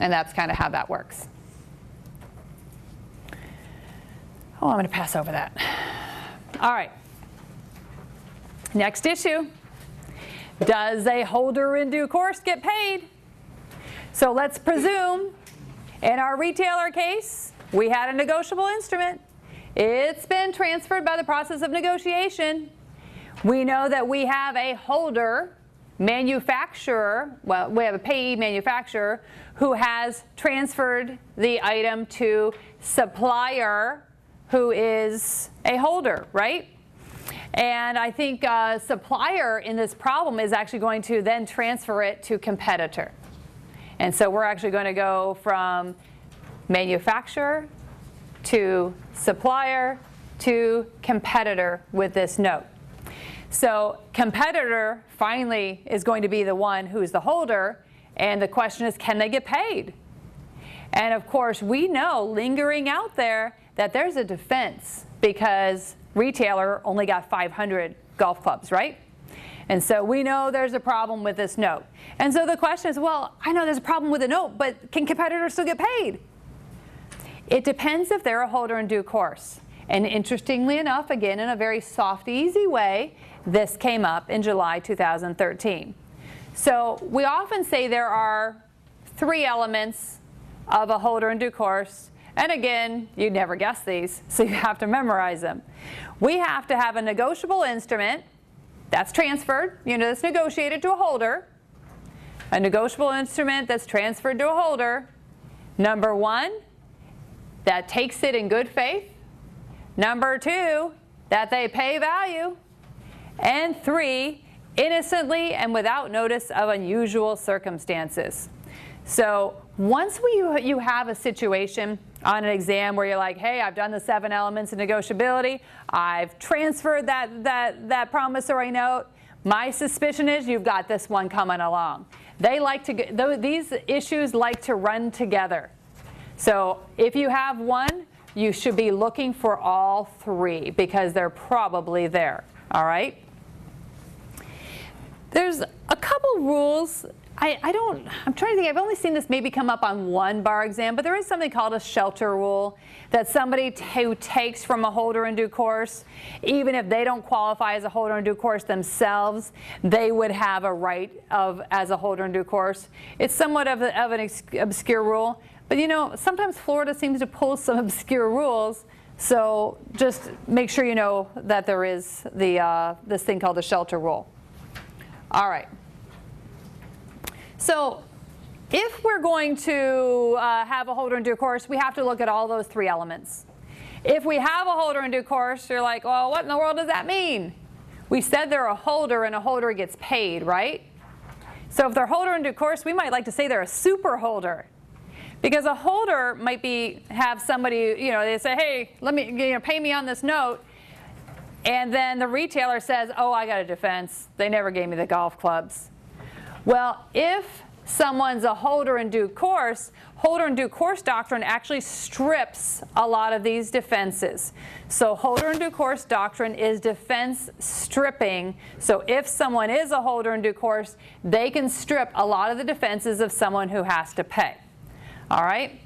And that's kind of how that works. Oh, I'm going to pass over that. All right. Next issue. Does a holder in due course get paid? So let's presume in our retailer case, we had a negotiable instrument. It's been transferred by the process of negotiation. We know that we have a holder, manufacturer, well, we have a payee manufacturer who has transferred the item to supplier who is a holder, right? And I think supplier in this problem is actually going to then transfer it to competitor. And so we're actually going to go from manufacturer to supplier to competitor with this note. So competitor finally is going to be the one who's the holder, and the question is, can they get paid? And of course, we know lingering out there that there's a defense because retailer only got 500 golf clubs, right? And so we know there's a problem with this note. And so the question is, well, I know there's a problem with the note, but can competitors still get paid? It depends if they're a holder in due course. And interestingly enough, again, in a very soft, easy way, this came up in July 2013. So we often say there are 3 elements of a holder in due course. And again, you'd never guess these, so you have to memorize them. We have to have a negotiable instrument that's transferred, that's negotiated to a holder. A negotiable instrument that's transferred to a holder. Number 1, that takes it in good faith. Number 2, that they pay value. And 3, innocently and without notice of unusual circumstances. So once you have a situation on an exam where you're like, hey, I've done the 7 elements of negotiability, I've transferred that promissory note, my suspicion is you've got this one coming along. These issues like to run together. So if you have one, you should be looking for all 3 because they're probably there, all right? There's a couple rules. I'm trying to think, I've only seen this maybe come up on one bar exam, but there is something called a shelter rule that somebody who takes from a holder in due course, even if they don't qualify as a holder in due course themselves, they would have a right as a holder in due course. It's somewhat of an obscure rule, but sometimes Florida seems to pull some obscure rules, so just make sure you know that there is this thing called the shelter rule. All right. So if we're going to have a holder in due course, we have to look at all those 3 elements. If we have a holder in due course, you're like, well, what in the world does that mean? We said they're a holder and a holder gets paid, right? So if they're holder in due course, we might like to say they're a super holder. Because a holder might have somebody, they say, hey, let me, pay me on this note. And then the retailer says, oh, I got a defense. They never gave me the golf clubs. Well, if someone's a holder in due course doctrine actually strips a lot of these defenses. So holder in due course doctrine is defense stripping. So if someone is a holder in due course, they can strip a lot of the defenses of someone who has to pay. All right?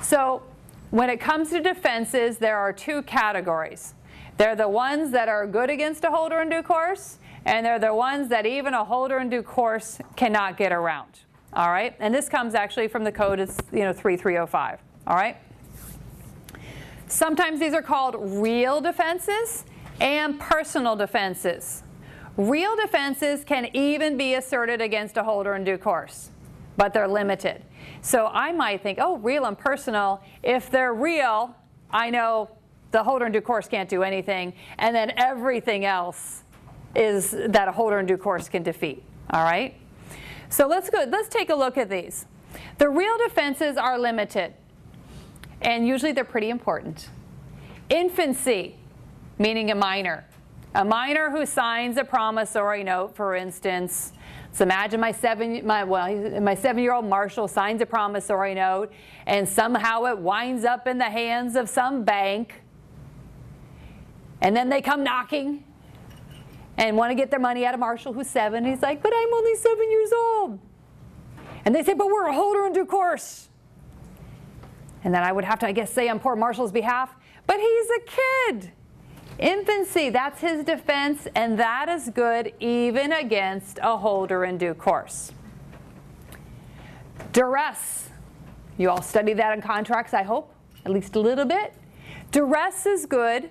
So when it comes to defenses, there are 2 categories. They're the ones that are good against a holder in due course, and they're the ones that even a holder in due course cannot get around. All right? And this comes actually from the code, it's 3305. All right? Sometimes these are called real defenses and personal defenses. Real defenses can even be asserted against a holder in due course, but they're limited. So I might think, oh, real and personal, if they're real, I know the holder in due course can't do anything, and then everything else is that a holder in due course can defeat, all right? So let's take a look at these. The real defenses are limited, and usually they're pretty important. Infancy, meaning a minor. A minor who signs a promissory note, for instance. So imagine my 7-year-old Marshall signs a promissory note, and somehow it winds up in the hands of some bank, and then they come knocking and want to get their money out of Marshall, who's 7. He's like, but I'm only 7 years old. And they say, but we're a holder in due course. And then I would have to, I guess, say on poor Marshall's behalf, but he's a kid. Infancy, that's his defense, and that is good even against a holder in due course. Duress. You all studied that in contracts, I hope, at least a little bit. Duress is good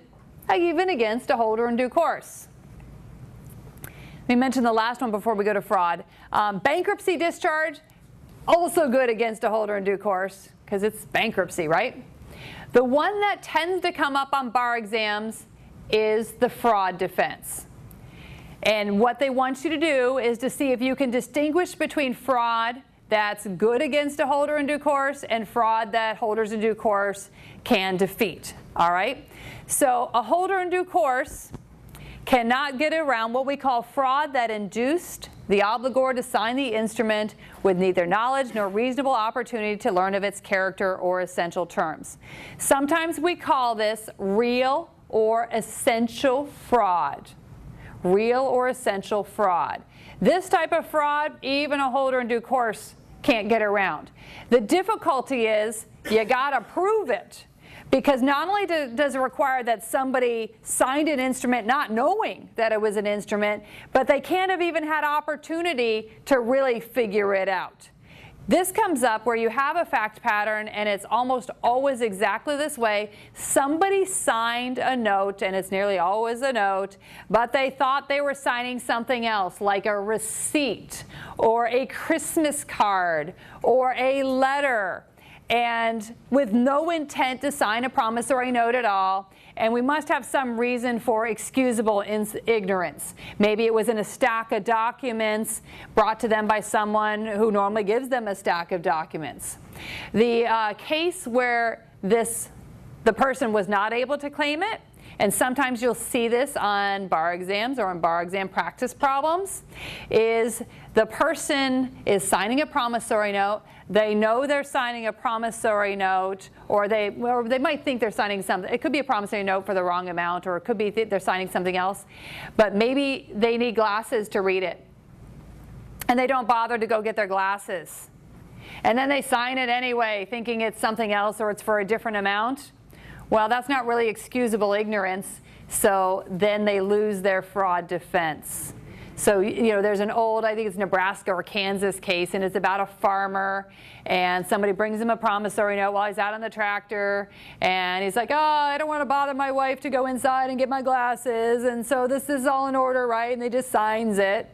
even against a holder in due course. We mentioned the last one before we go to fraud. Bankruptcy discharge, also good against a holder in due course, because it's bankruptcy, right? The one that tends to come up on bar exams is the fraud defense. And what they want you to do is to see if you can distinguish between fraud that's good against a holder in due course and fraud that holders in due course can defeat, all right? So a holder in due course cannot get around what we call fraud that induced the obligor to sign the instrument with neither knowledge nor reasonable opportunity to learn of its character or essential terms. Sometimes we call this real or essential fraud. Real or essential fraud. This type of fraud, even a holder in due course can't get around. The difficulty is you gotta prove it. Because not only does it require that somebody signed an instrument not knowing that it was an instrument, but they can't have even had opportunity to really figure it out. This comes up where you have a fact pattern, and it's almost always exactly this way. Somebody signed a note, and it's nearly always a note, but they thought they were signing something else, like a receipt, or a Christmas card, or a letter, and with no intent to sign a promissory note at all. And we must have some reason for excusable ignorance. Maybe it was in a stack of documents brought to them by someone who normally gives them a stack of documents. The case where the person was not able to claim it, and sometimes you'll see this on bar exams or on bar exam practice problems, is the person is signing a promissory note. They know they're signing a promissory note, or they might think they're signing something. It could be a promissory note for the wrong amount, or it could be they're signing something else. But maybe they need glasses to read it, and they don't bother to go get their glasses. And then they sign it anyway, thinking it's something else or it's for a different amount. Well, that's not really excusable ignorance, so then they lose their fraud defense. So, there's an old, I think it's Nebraska or Kansas case, and it's about a farmer, and somebody brings him a promissory note while he's out on the tractor, and he's like, oh, I don't want to bother my wife to go inside and get my glasses, and so this is all in order, right? And they just signs it.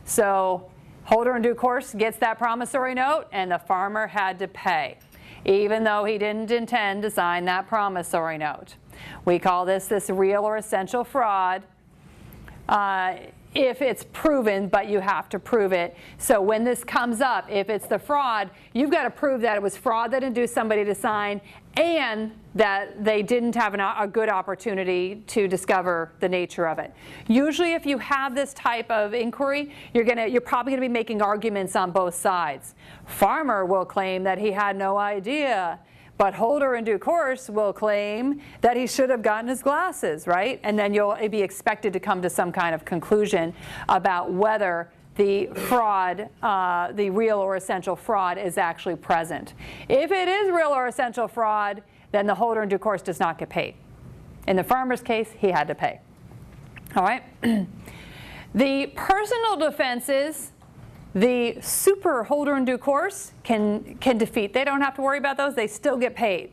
So, holder in due course gets that promissory note, and the farmer had to pay, even though he didn't intend to sign that promissory note. We call this real or essential fraud. If it's proven, but you have to prove it. So when this comes up, if it's the fraud, you've got to prove that it was fraud that induced somebody to sign and that they didn't have a good opportunity to discover the nature of it. Usually if you have this type of inquiry, you're probably going to be making arguments on both sides. Farmer will claim that he had no idea, but holder in due course will claim that he should have gotten his glasses, right? And then you'll be expected to come to some kind of conclusion about whether the fraud, the real or essential fraud, is actually present. If it is real or essential fraud, then the holder in due course does not get paid. In the farmer's case, he had to pay. All right? The personal defenses, the super holder in due course can defeat. They don't have to worry about those. They still get paid.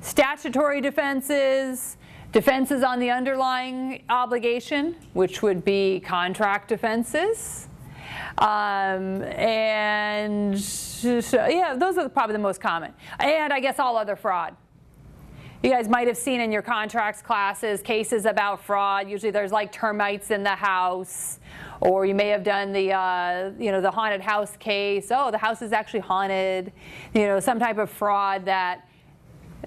Statutory defenses, Defenses on the underlying obligation, which would be contract defenses. And yeah, those are probably the most common. And I guess all other fraud. You guys might have seen in your contracts classes cases about fraud. Usually there's like termites in the house, or you may have done the the haunted house case. Oh, the house is actually haunted. Some type of fraud that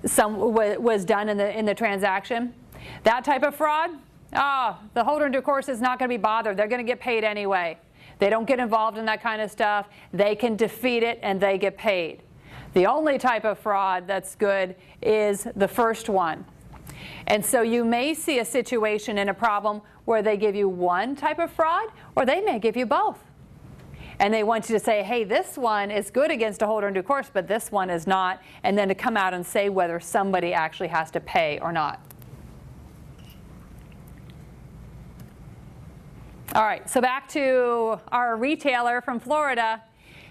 was done in the transaction. That type of fraud, the holder in due course is not going to be bothered. They're going to get paid anyway. They don't get involved in that kind of stuff. They can defeat it and they get paid. The only type of fraud that's good is the first one. And so you may see a situation in a problem where they give you one type of fraud, or they may give you both. And they want you to say, hey, this one is good against a holder in due course, but this one is not, and then to come out and say whether somebody actually has to pay or not. All right, so back to our retailer from Florida.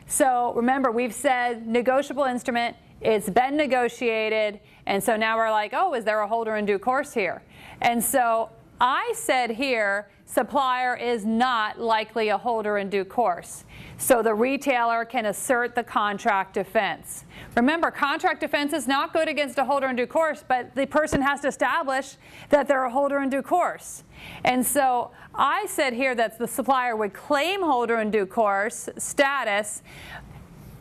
So remember, we've said negotiable instrument, it's been negotiated, and so now we're like, oh, is there a holder in due course here? And so I said here, supplier is not likely a holder in due course. So the retailer can assert the contract defense. Remember, contract defense is not good against a holder in due course, but the person has to establish that they're a holder in due course. And so I said here that the supplier would claim holder in due course status,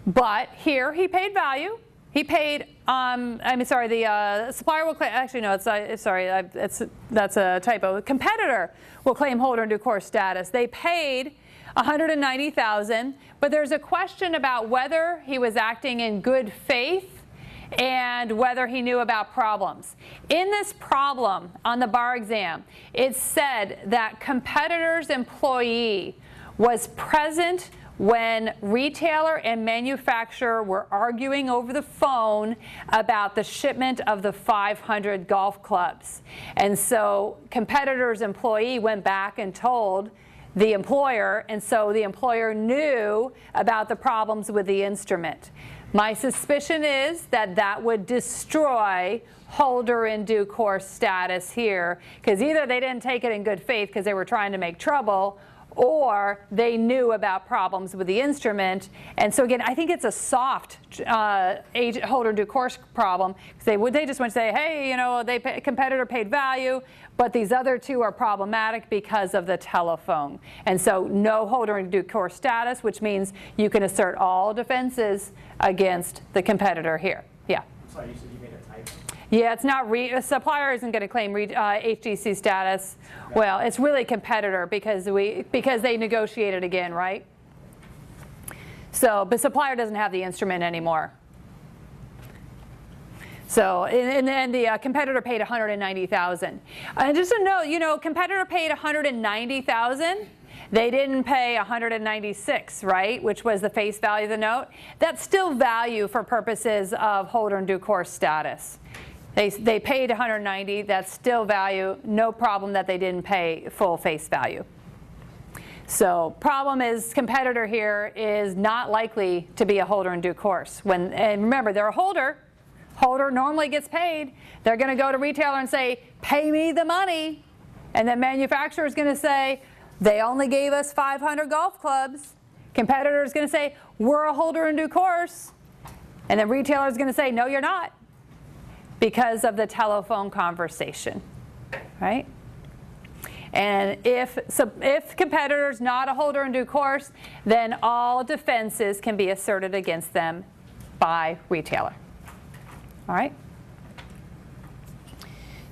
but here he paid value. He paid, the supplier will claim, actually no, that's a typo. Competitor will claim holder in due course status. They paid $190,000, but there's a question about whether he was acting in good faith and whether he knew about problems. In this problem on the bar exam, it said that competitor's employee was present when retailer and manufacturer were arguing over the phone about the shipment of the 500 golf clubs. And so competitor's employee went back and told the employer, and so the employer knew about the problems with the instrument. My suspicion is that that would destroy holder in due course status here, because either they didn't take it in good faith because they were trying to make trouble, or they knew about problems with the instrument. And so again, I think it's a soft holder in due course problem. They just want to say, hey, competitor paid value, but these other two are problematic because of the telephone. And so no holder in due course status, which means you can assert all defenses against the competitor here. Yeah. Sorry, you said you made a typo. Yeah, it's not a supplier isn't going to claim HGC status. Well, it's really competitor because they negotiated again, right? So, but supplier doesn't have the instrument anymore. So, and then the competitor paid $190,000. And just to note, competitor paid $190,000. They didn't pay $196,000, right, which was the face value of the note. That's still value for purposes of holder in due course status. They paid $190,000. That's still value. No problem that they didn't pay full face value. So problem is competitor here is not likely to be a holder in due course. And remember, they're a holder. Holder normally gets paid. They're going to go to retailer and say, pay me the money. And then manufacturer is going to say, they only gave us 500 golf clubs. Competitor is going to say, we're a holder in due course. And then retailer is going to say, no, you're not, because of the telephone conversation, right? And if competitor's not a holder in due course, then all defenses can be asserted against them by retailer. All right?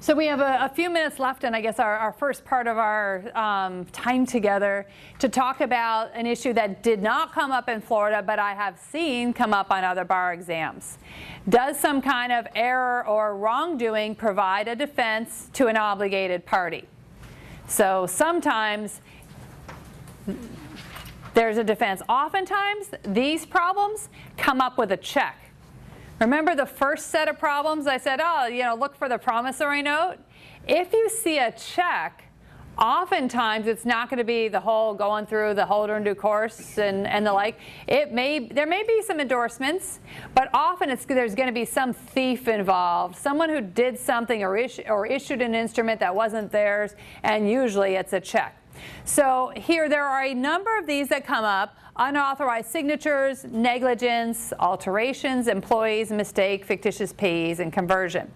So we have a few minutes left, and I guess our first part of our time together to talk about an issue that did not come up in Florida, but I have seen come up on other bar exams. Does some kind of error or wrongdoing provide a defense to an obligated party? So sometimes there's a defense. Oftentimes, these problems come up with a check. Remember the first set of problems I said, look for the promissory note? If you see a check, Oftentimes, it's not going to be the whole going through the holder in due course and the like. There may be some endorsements, but often there's going to be some thief involved, someone who did something or issued an instrument that wasn't theirs, and usually it's a check. So here there are a number of these that come up: unauthorized signatures, negligence, alterations, employees, mistake, fictitious payees, and conversion.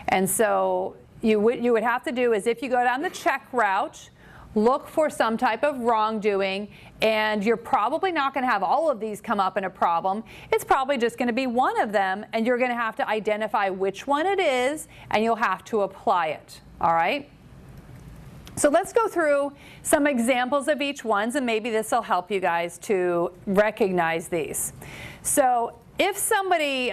And so you would have to do is, if you go down the check route, look for some type of wrongdoing, and you're probably not going to have all of these come up in a problem. It's probably just going to be one of them, and you're going to have to identify which one it is, and you'll have to apply it. All right? So let's go through some examples of each one, and maybe this will help you guys to recognize these. So if somebody,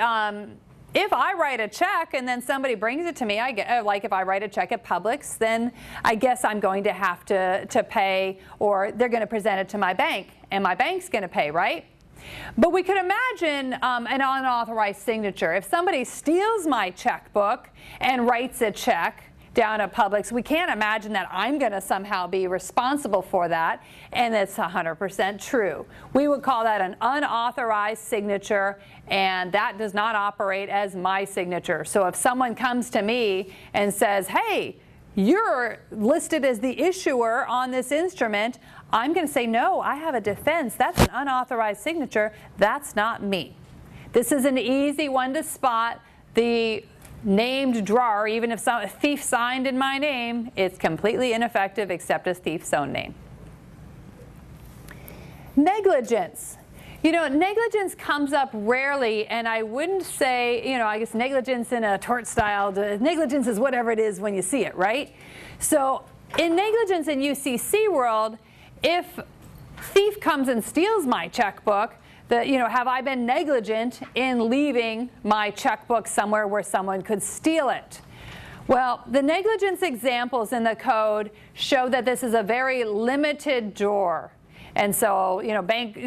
if I write a check and then somebody brings it to me, like if I write a check at Publix, then I guess I'm going to have to pay, or they're going to present it to my bank, and my bank's going to pay, right? But we could imagine an unauthorized signature. If somebody steals my checkbook and writes a check down at Publix, we can't imagine that I'm going to somehow be responsible for that, and it's 100% true. We would call that an unauthorized signature, and that does not operate as my signature. So if someone comes to me and says, hey, you're listed as the issuer on this instrument, I'm going to say, no, I have a defense. That's an unauthorized signature. That's not me. This is an easy one to spot. The named drawer, even if a thief signed in my name, it's completely ineffective except a thief's own name. Negligence. You know, negligence comes up rarely, and I wouldn't say, you know, I guess negligence in a tort style, negligence is whatever it is when you see it, right? So in negligence in UCC world, if thief comes and steals my checkbook, have I been negligent in leaving my checkbook somewhere where someone could steal it? Well, the negligence examples in the code show that this is a very limited drawer. And so,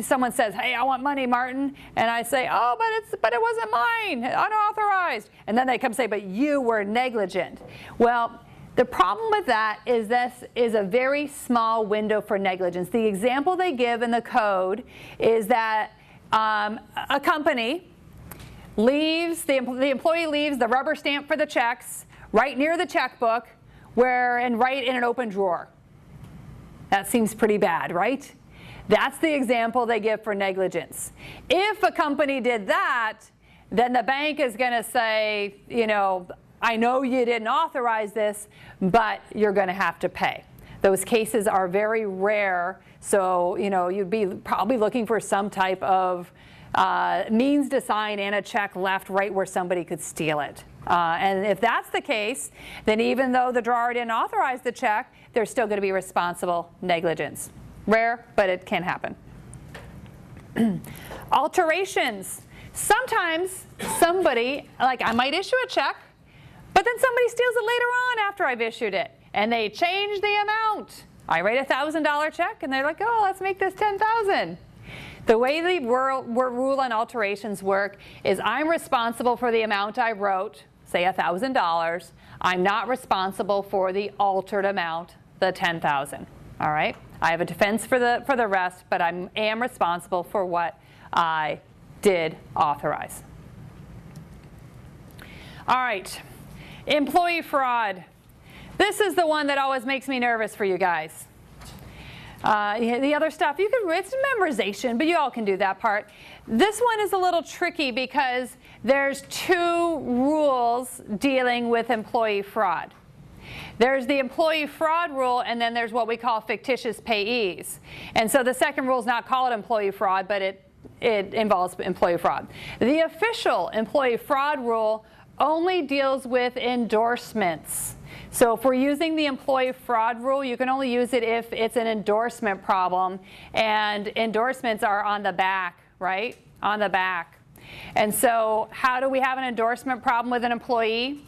someone says, hey, I want money, Martin. And I say, oh, but it wasn't mine, unauthorized. And then they come say, but you were negligent. Well, the problem with that is this is a very small window for negligence. The example they give in the code is that a company leaves, the employee leaves the rubber stamp for the checks right near the checkbook and right in an open drawer. That seems pretty bad, right? That's the example they give for negligence. If a company did that, then the bank is going to say, I know you didn't authorize this, but you're going to have to pay. Those cases are very rare, so you'd be probably looking for some type of means to sign and a check left right where somebody could steal it. And if that's the case, then even though the drawer didn't authorize the check, there's still going to be responsible negligence. Rare, but it can happen. Alterations. Sometimes somebody, like I might issue a check, but then somebody steals it later on after I've issued it, and they change the amount. I write a $1,000 check, and they're like, oh, let's make this $10,000. The way the rule on alterations work is I'm responsible for the amount I wrote, say $1,000. I'm not responsible for the altered amount, the $10,000. All right? I have a defense for the rest, but I am responsible for what I did authorize. All right. Employee fraud. This is the one that always makes me nervous for you guys. The other stuff, it's memorization, but you all can do that part. This one is a little tricky because there's two rules dealing with employee fraud. There's the employee fraud rule, and then there's what we call fictitious payees. And so the second rule is not called employee fraud, but it involves employee fraud. The official employee fraud rule only deals with endorsements. So if we're using the employee fraud rule, you can only use it if it's an endorsement problem, and endorsements are on the back, right? On the back. And so how do we have an endorsement problem with an employee?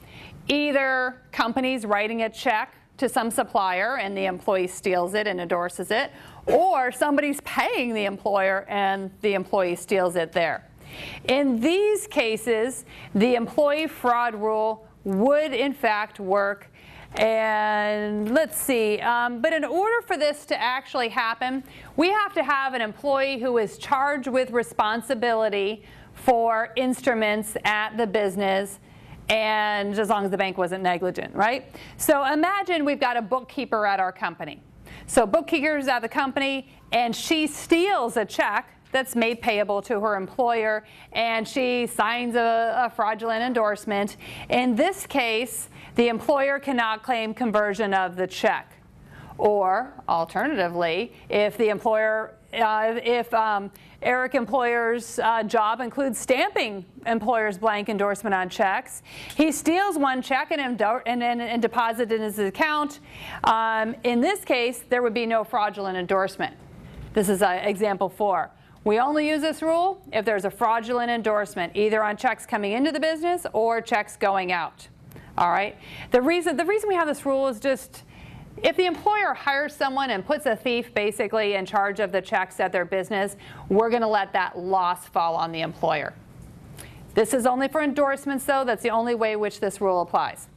Either company's writing a check to some supplier and the employee steals it and endorses it, or somebody's paying the employer and the employee steals it there. In these cases, the employee fraud rule would in fact work And let's see, but in order for this to actually happen, we have to have an employee who is charged with responsibility for instruments at the business, and as long as the bank wasn't negligent, right? So imagine we've got a bookkeeper at our company. So bookkeeper's at the company, and she steals a check that's made payable to her employer, and she signs a fraudulent endorsement. In this case, the employer cannot claim conversion of the check. Or alternatively, if the employer, Eric employer's job includes stamping employer's blank endorsement on checks, he steals one check and deposits it in his account. In this case, there would be no fraudulent endorsement. This is example 4. We only use this rule if there's a fraudulent endorsement, either on checks coming into the business or checks going out. All right. The reason we have this rule is just if the employer hires someone and puts a thief basically in charge of the checks at their business, we're going to let that loss fall on the employer. This is only for endorsements, though. That's the only way which this rule applies.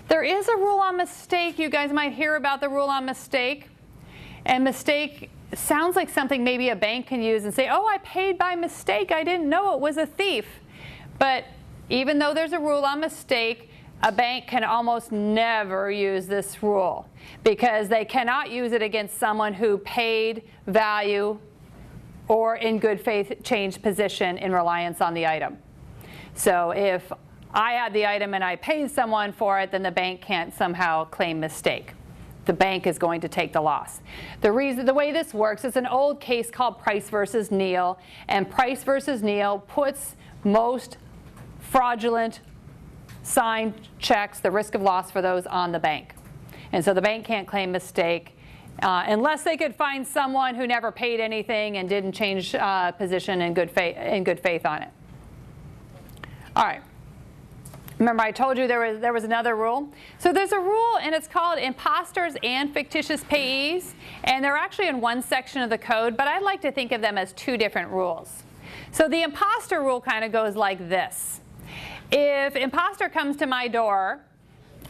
There is a rule on mistake. You guys might hear about the rule on mistake. And mistake sounds like something maybe a bank can use and say, oh, I paid by mistake. I didn't know it was a thief. But even though there's a rule on mistake, a bank can almost never use this rule because they cannot use it against someone who paid value or in good faith changed position in reliance on the item. So if I had the item and I paid someone for it, then the bank can't somehow claim mistake. The bank is going to take the loss. The way this works is an old case called Price versus Neal, and Price versus Neal puts most fraudulent signed checks, the risk of loss for those, on the bank. And so the bank can't claim mistake unless they could find someone who never paid anything and didn't change position in good faith on it. All right. Remember I told you there was another rule? So there's a rule, and it's called imposters and fictitious payees, and they're actually in one section of the code, but I like to think of them as 2 different rules. So the imposter rule kind of goes like this. If imposter comes to my door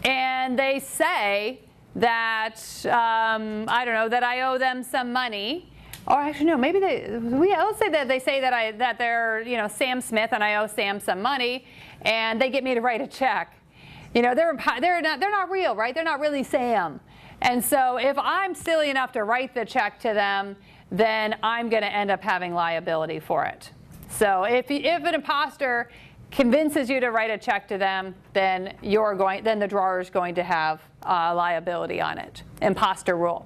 and they say that, I don't know, that I owe them some money, or actually no, maybe let's say that they say that they're, you know, Sam Smith and I owe Sam some money, and they get me to write a check. You know, they're not real, right? They're not really Sam. And so if I'm silly enough to write the check to them, then I'm going to end up having liability for it. So if an imposter convinces you to write a check to them, then the drawer is going to have liability on it. Imposter rule.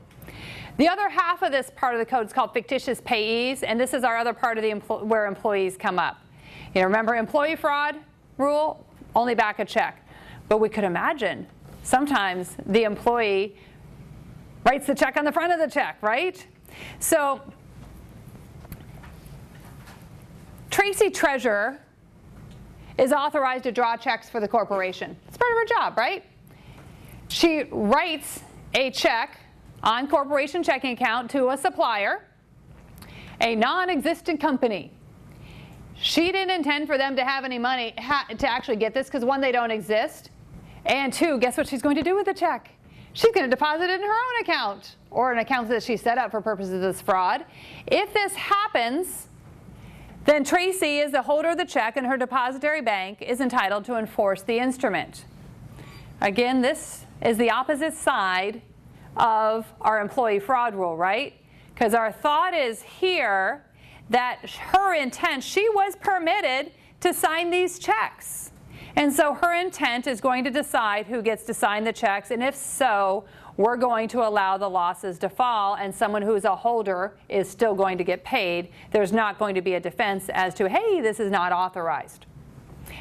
The other half of this part of the code is called fictitious payees, and this is our other part of where employees come up. You know, remember employee fraud rule, only back a check. But we could imagine sometimes the employee writes the check on the front of the check, right? So Tracy Treasurer is authorized to draw checks for the corporation. It's part of her job, right? She writes a check on corporation checking account to a supplier, a non-existent company. She didn't intend for them to have any money to actually get this because 1, they don't exist, and 2, guess what she's going to do with the check? She's going to deposit it in her own account or an account that she set up for purposes of this fraud. If this happens, then Tracy, as the holder of the check and her depository bank, is entitled to enforce the instrument. Again, this is the opposite side of our employee fraud rule, right? Because our thought is here that her intent, she was permitted to sign these checks. And so her intent is going to decide who gets to sign the checks, and if so, we're going to allow the losses to fall, and someone who's a holder is still going to get paid. There's not going to be a defense as to, hey, this is not authorized.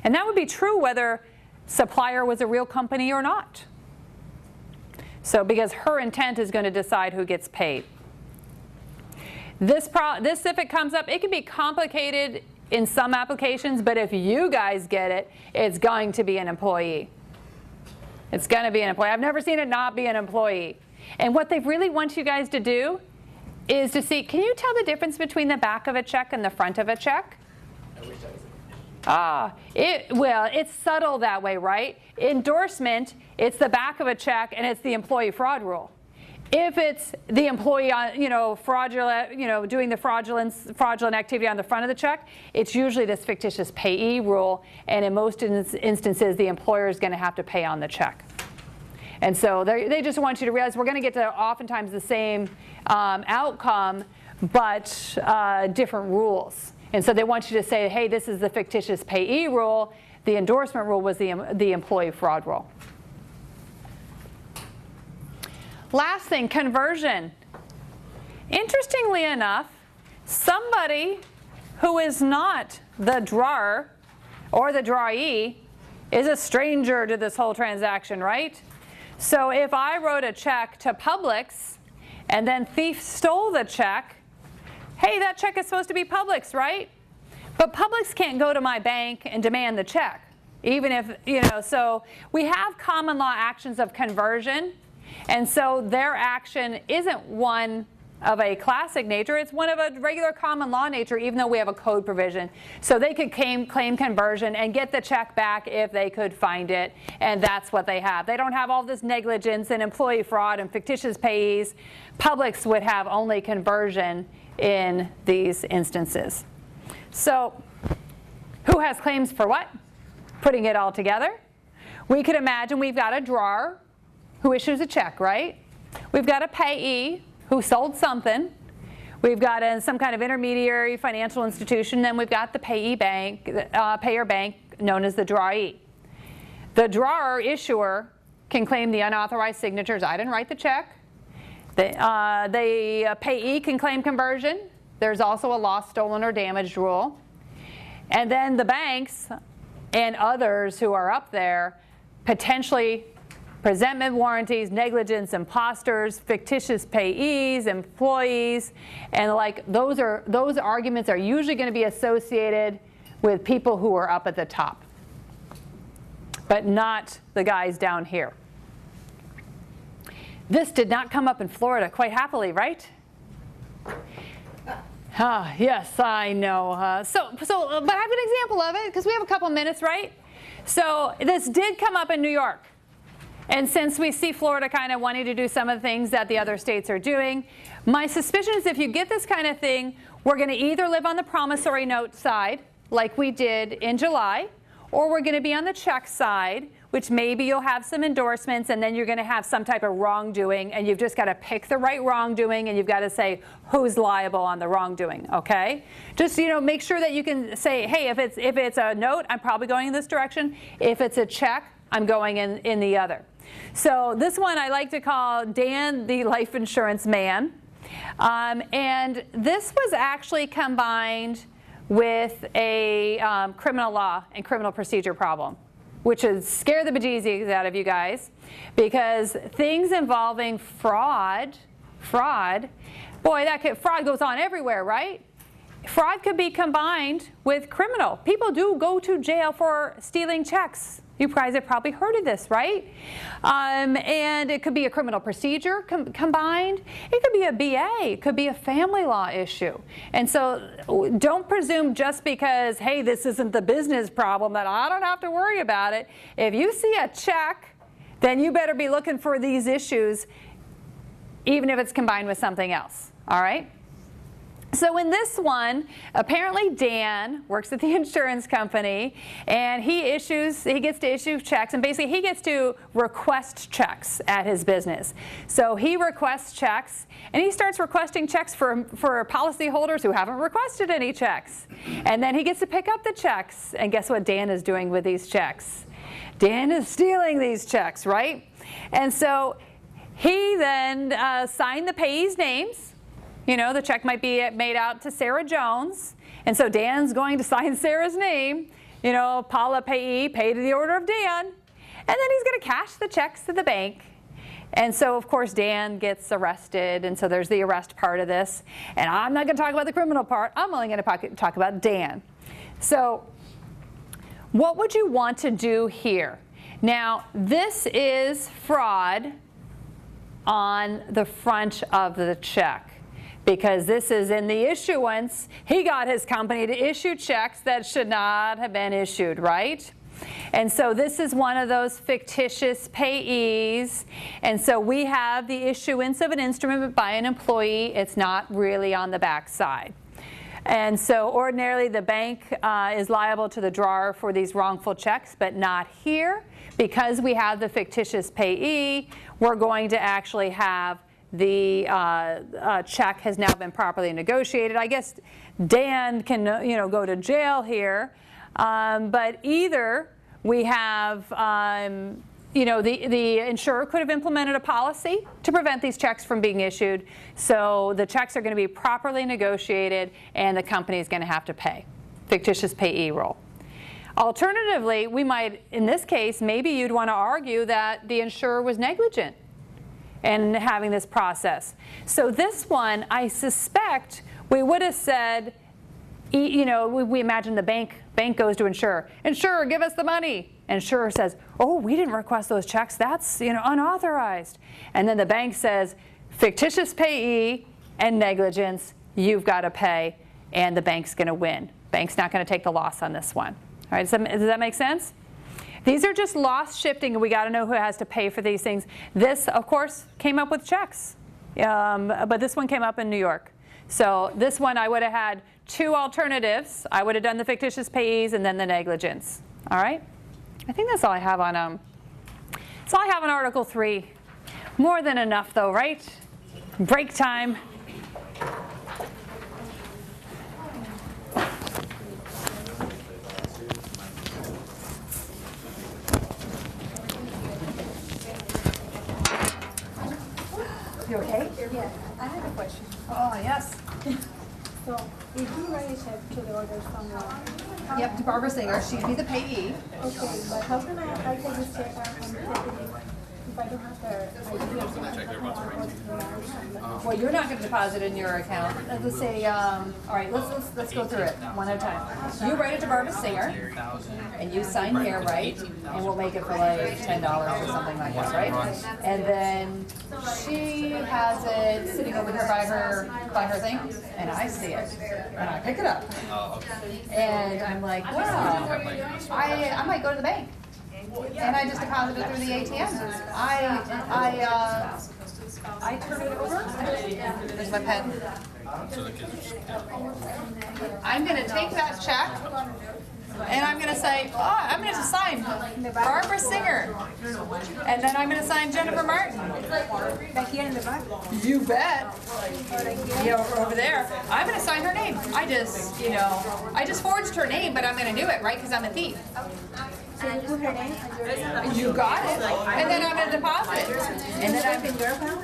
And that would be true whether supplier was a real company or not. So because her intent is going to decide who gets paid. This if it comes up, it can be complicated in some applications, but if you guys get it, it's going to be an employee. It's going to be an employee. I've never seen it not be an employee. And what they really want you guys to do is to see, can you tell the difference between the back of a check and the front of a check? I wish I was Well, it's subtle that way, right? Endorsement, it's the back of a check and it's the employee fraud rule. If it's the employee, fraudulent, doing the fraudulent activity on the front of the check, it's usually this fictitious payee rule, and in most instances, the employer is going to have to pay on the check. And so they just want you to realize we're going to get to oftentimes the same outcome, but different rules. And so they want you to say, hey, this is the fictitious payee rule. The endorsement rule was the employee fraud rule. Last thing, conversion. Interestingly enough, somebody who is not the drawer or the drawee is a stranger to this whole transaction, right? So if I wrote a check to Publix and then thief stole the check, hey, that check is supposed to be Publix, right? But Publix can't go to my bank and demand the check, even if, so we have common law actions of conversion. And so their action isn't one of a classic nature, it's one of a regular common law nature, even though we have a code provision. So they could claim conversion and get the check back if they could find it, and that's what they have. They don't have all this negligence and employee fraud and fictitious payees. Publix would have only conversion in these instances. So who has claims for what? Putting it all together. We could imagine we've got a drawer who issues a check, right? We've got a payee who sold something. We've got some kind of intermediary financial institution. Then we've got the payee bank, payer bank, known as the drawee. The drawer issuer can claim the unauthorized signatures. I didn't write the check. The payee can claim conversion. There's also a lost, stolen, or damaged rule. And then the banks and others who are up there potentially presentment warranties, negligence, imposters, fictitious payees, employees, and those arguments are usually going to be associated with people who are up at the top, but not the guys down here. This did not come up in Florida quite happily, right? Yes, I know. But I have an example of it because we have a couple minutes, right? So this did come up in New York. And since we see Florida kind of wanting to do some of the things that the other states are doing, my suspicion is if you get this kind of thing, we're going to either live on the promissory note side, like we did in July, or we're going to be on the check side, which maybe you'll have some endorsements, and then you're going to have some type of wrongdoing, and you've just got to pick the right wrongdoing, and you've got to say who's liable on the wrongdoing, okay? Just, make sure that you can say, hey, if it's a note, I'm probably going in this direction. If it's a check, I'm going in the other. So this one I like to call Dan the life insurance man. And this was actually combined with a criminal law and criminal procedure problem, which would scare the bejesus out of you guys, because things involving fraud, boy, fraud goes on everywhere, right? Fraud could be combined with criminal. People do go to jail for stealing checks. You guys have probably heard of this, right? And it could be a criminal procedure combined. It could be a BA. It could be a family law issue. And so don't presume just because, hey, this isn't the business problem that I don't have to worry about it. If you see a check, then you better be looking for these issues, even if it's combined with something else, all right? So in this one, apparently Dan works at the insurance company, and he gets to issue checks, and basically he gets to request checks at his business. So he requests checks, and he starts requesting checks for policyholders who haven't requested any checks. And then he gets to pick up the checks, and guess what Dan is doing with these checks? Dan is stealing these checks, right? And so he then signed the payees' names. The check might be made out to Sarah Jones, and so Dan's going to sign Sarah's name, Paula payee, pay to the order of Dan, and then he's going to cash the checks to the bank. And so, of course, Dan gets arrested, and so there's the arrest part of this. And I'm not going to talk about the criminal part. I'm only going to talk about Dan. So what would you want to do here? Now, this is fraud on the front of the check. because this is in the issuance. He got his company to issue checks that should not have been issued, right? And so this is one of those fictitious payees. And so we have the issuance of an instrument by an employee. It's not really on the back side. And so ordinarily the bank is liable to the drawer for these wrongful checks, but not here. Because we have the fictitious payee, we're going to actually have the check has now been properly negotiated. I guess Dan can go to jail here, but either we have the insurer could have implemented a policy to prevent these checks from being issued, so the checks are going to be properly negotiated and the company is going to have to pay. Fictitious payee rule. Alternatively, we might, in this case, maybe you'd want to argue that the insurer was negligent in having this process. So this one, I suspect we would have said, we imagine the bank goes to insurer. Insurer, give us the money. Insurer says, oh, we didn't request those checks. That's unauthorized. And then the bank says, fictitious payee and negligence, you've got to pay, and the bank's going to win. Bank's not going to take the loss on this one. All right, does that make sense? These are just loss shifting, and we got to know who has to pay for these things. This, of course, came up with checks, but this one came up in New York. So this one, I would have had two alternatives. I would have done the fictitious payees and then the negligence. All right? I think that's all I have on that's all I have on Article 3. More than enough, though, right? Break time. You okay? Yeah, I have a question. Oh, yes. So, if you write a check to the order someone, Yep, to Barbara Singer. She'd be the payee. okay, but how can I take this check out and take it if I don't have the ID or something? Well, you're not going to deposit in your account. Let's say, all right, let's go through it one at a time. You write it to Barbara Singer, and you sign here, right? And we'll make it for like $10 or something like that, right? And then she has it sitting over here by her thing, and I see it, and I pick it up, and I'm like, wow, I might go to the bank. And I just deposit it through the ATM. I turn it over. There's my pen. I'm going to take that check, and I'm going to say, oh, I'm going to sign Barbara Singer. And then I'm going to sign Jennifer Martin. Back here in the back? You bet. Over there. I'm going to sign her name. I just forged her name, but I'm going to do it, right? Because I'm a thief. So you put her name and You got it. And then I'm going to deposit it. And then I'm in your account?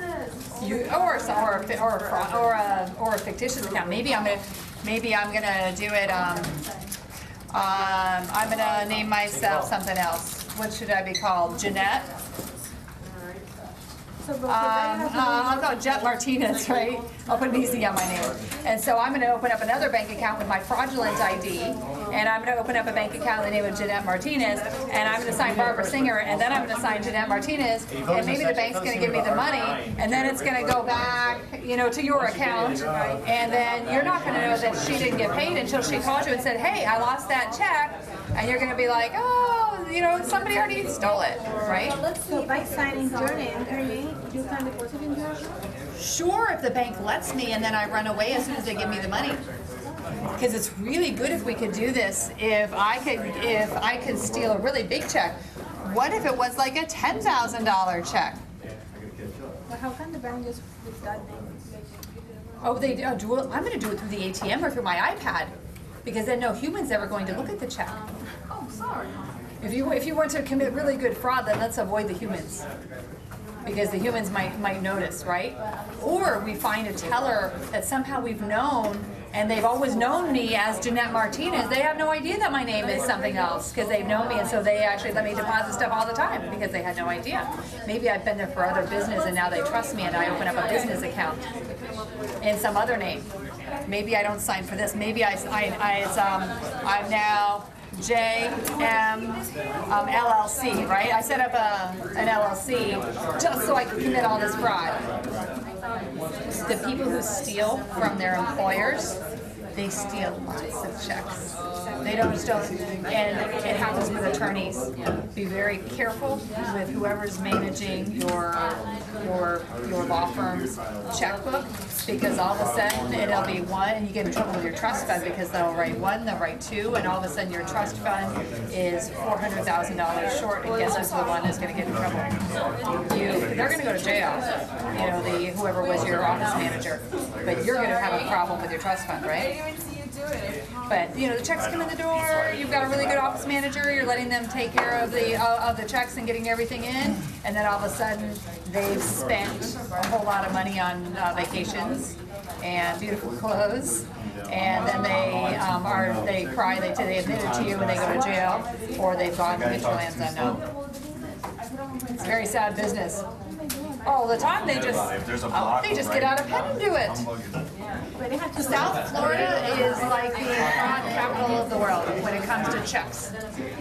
or a fictitious account. Maybe I'm gonna do it. I'm gonna name myself something else. What should I be called? Jeanette. I'll go Jet Martinez, right? I'll put an easy on my name. And so I'm going to open up another bank account with my fraudulent ID, and I'm going to open up a bank account in the name of Jeanette Martinez, and I'm going to sign Barbara Singer, and then I'm going to sign Jeanette Martinez, and maybe the bank's going to give me the money, and then it's going to go back, to your account, and then you're not going to know that she didn't get paid until she called you and said, hey, I lost that check, and you're going to be like, oh, somebody already stole it, right? So by signing your name, her name, you can deposit in your account? Sure, if the bank lets me, and then I run away as soon as they give me the money. Because it's really good if we could do this. If I could steal a really big check. What if it was like a $10,000 check? But how can the bank just with that name? Oh, they do. I'm going to do it through the ATM or through my iPad, because then no human's ever going to look at the check. Oh, sorry. If you want to commit really good fraud, then let's avoid the humans, because the humans might notice, right? Or we find a teller that somehow we've known, and they've always known me as Jeanette Martinez. They have no idea that my name is something else, because they've known me, and so they actually let me deposit stuff all the time because they had no idea. Maybe I've been there for other business, and now they trust me, and I open up a business account in some other name. Maybe I don't sign for this. Maybe I'm now JM LLC, right? I set up an LLC just so I could commit all this fraud. the people who steal from their employers, they steal lots of checks. They don't, and it happens with attorneys. Be very careful with whoever's managing your law firm's checkbook, because all of a sudden it'll be one, and you get in trouble with your trust fund because they'll write one, they'll write two, and all of a sudden your trust fund is $400,000 short, and guess who's the one who's going to get in trouble? They're going to go to jail. You know, whoever was your office manager, but you're going to have a problem with your trust fund, right? But, you know, the checks come in the door, you've got a really good office manager, you're letting them take care of the checks and getting everything in, and then all of a sudden, they've spent a whole lot of money on vacations and beautiful clothes, and then they cry, they admit it to you, and they go to jail, or they've gone to lands unknown. It's a very sad business. All the time, they just get out of pen and do it. South Florida is like the fraud capital of the world when it comes to checks.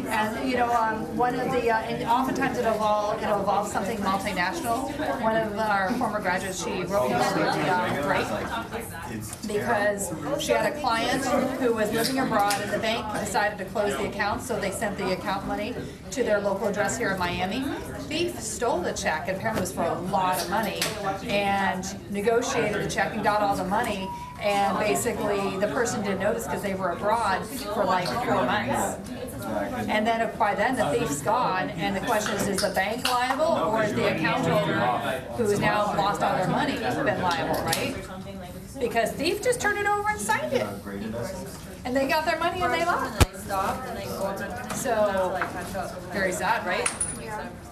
And, you know, one of the, and oftentimes it'll involve something multinational. One of our former graduates, she wrote me a break because she had a client who was living abroad and the bank decided to close the account, so they sent the account money to their local address here in Miami. Thief stole the check, and apparently it was for a lot of money, and negotiated the check and got all the money. And basically, the person didn't notice because they were abroad for like 4 months. And then by then, the thief's gone, and the question is the bank liable, or is the account holder, who has now lost all their money, been liable, right? Because thief just turned it over and signed it. And they got their money and they left. So, very sad, right?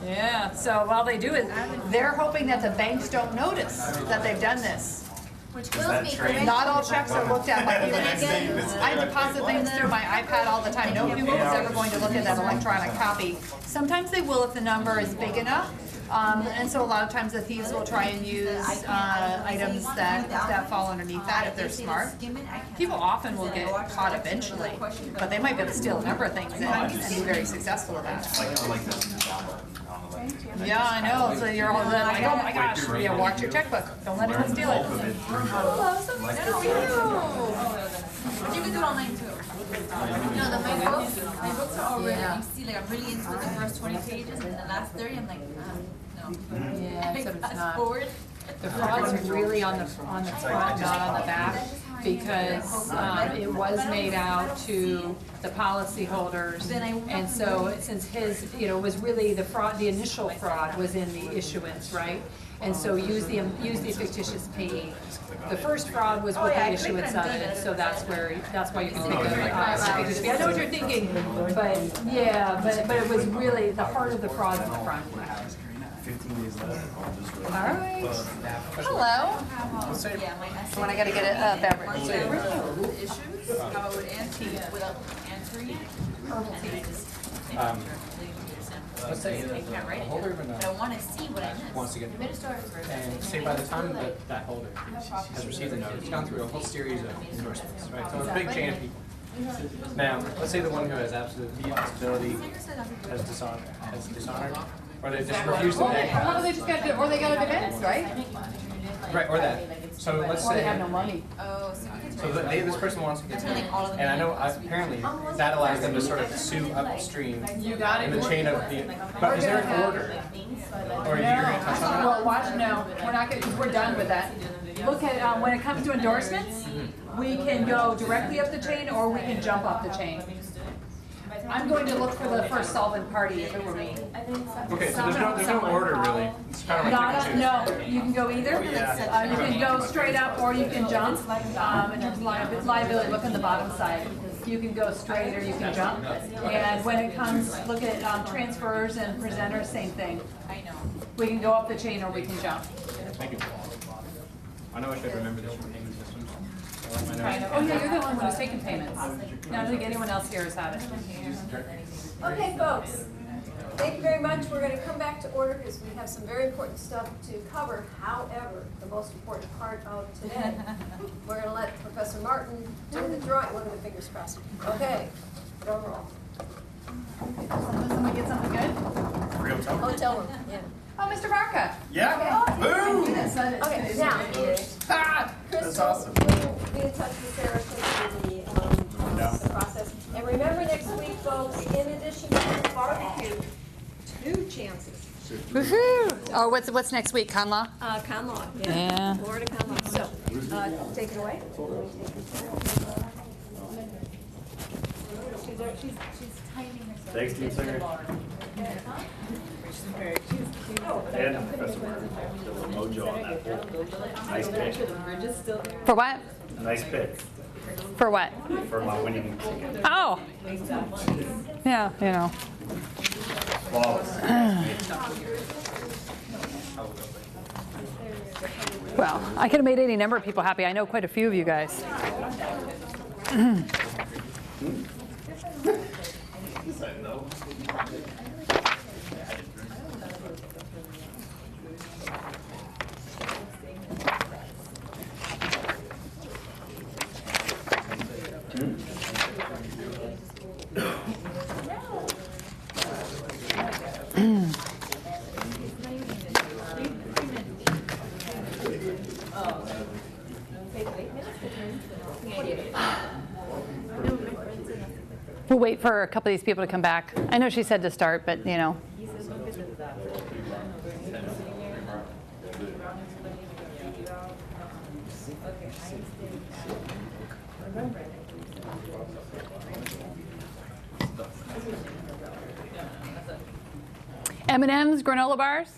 Yeah, so all they do is, they're hoping that the banks don't notice that they've done this. Which kills me. Correct? Not all checks are looked at by humans. I deposit things through my iPad all the time. No human is ever going to look at that electronic copy. Sometimes they will if the number is big enough. And so a lot of times the thieves will try and use items that fall underneath that if they're smart. People often will get caught eventually, but they might be able to steal a number of things and be very successful at that. Yeah, I know. So you're all like, oh my gosh, yeah, watch your checkbook. Don't let anyone steal it. Hello, so nice to meet you. You can do it online too. No, my books are already, you see, like I'm really into the first 20 pages, and the last 30, I'm like, no. Yeah, so it's Fast not. forward. The fraud's really on the front, not on the back, because it was made out to the policyholders, and so since his, you know, was really the fraud, the initial fraud was in the issuance, right? And so use the fictitious payee. The first fraud was with the issuance of it, so that's why you can think of fictitious payee. I know what you're thinking, but yeah, but it was really the heart of the fraud in the front. 15 days left. All right. Hello. When I gotta get a beverage. Issues, how I would answer it without answering it. Let's say I can't write the it holder down, of a but I note want to see what I missed. wants to get the note. And say by the time that that holder has received the note, it's gone through a whole series of endorsements, right? So it's a big chain of people. Now, let's say the one who has absolute responsibility has dishonored, or they just refused to pay. Or they just got, or they got a defense, right? Right, or that. So let's Or they say, have no money. Oh, so you can so this person wants to get paid. And I know, apparently, that allows them to sort of sue upstream in the chain of the, but is there an order? Or are you gonna touch on Well, watch, no, we're not gonna, because we're done with that. Look at, when it comes to endorsements, we can go directly up the chain or we can jump up the chain. I'm going to look for the first solvent party if it were me. Okay, so there's no order really. It's kind of like No, you can go either. You can go straight up or you can jump. In terms of liability, look on the bottom side. You can go straight or you can jump. And when it comes, look at transfers and presenters, same thing. I know. We can go up the chain or we can jump. Thank you. I know I should remember this from payment systems. So I know. Oh yeah, you're the one who's taking payments. I don't think anyone else here has had it. Okay, folks, thank you very much. We're going to come back to order because we have some very important stuff to cover. However, the most important part of today, we're going to let Professor Martin do the drawing. What are the fingers crossed? Okay, drum roll. Somebody get something good? Real tough. Hotel room, yeah. Oh, Mr. Barca. Yeah. Boom. Okay, now, Ah, that's Crystal awesome. will be in touch with Sarah to the process. And remember next week, folks, in addition to the barbecue, 2 chances. Woohoo! Oh, what's next week, con law? Con law, Yeah. Florida con law. So, take it away. She's timing herself. Thanks, Dean Singer. And Professor Martin. The mojo on that pool. Nice pick. For what? Nice pick For what? for my winning ticket. Oh. Yeah, you know. Flawless. Well, I could have made any number of people happy. I know quite a few of you guys. We'll wait for a couple of these people to come back. I know she said to start, but you know. M&M's, granola bars.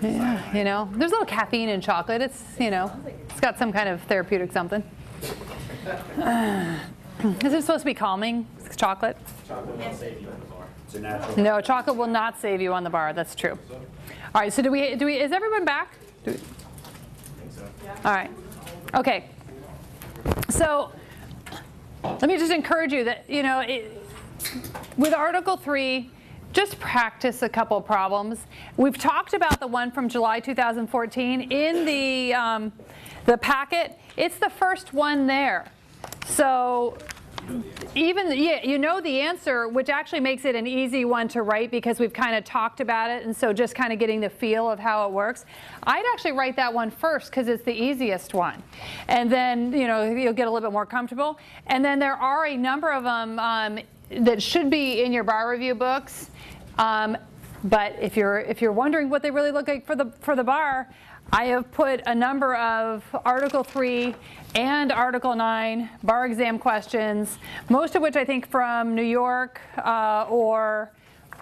Yeah, you know, there's a little caffeine in chocolate. It's, you know, it's got some kind of therapeutic something. Is it supposed to be calming, chocolate? Chocolate will save you on the bar. It's a natural. No, chocolate will not save you on the bar. That's true. All right, so do we, is everyone back? All right. Okay. So let me just encourage you that, you know, with Article 3, just practice a couple problems. We've talked about the one from July 2014 in the packet. It's the first one there. So even, yeah, you know the answer, which actually makes it an easy one to write because we've kind of talked about it, and so just kind of getting the feel of how it works. I'd actually write that one first because it's the easiest one. And then, you know, you'll get a little bit more comfortable. And then there are a number of them that should be in your bar review books. But if you're wondering what they really look like for the bar, I have put a number of Article 3 and Article 9 bar exam questions, most of which I think from New York or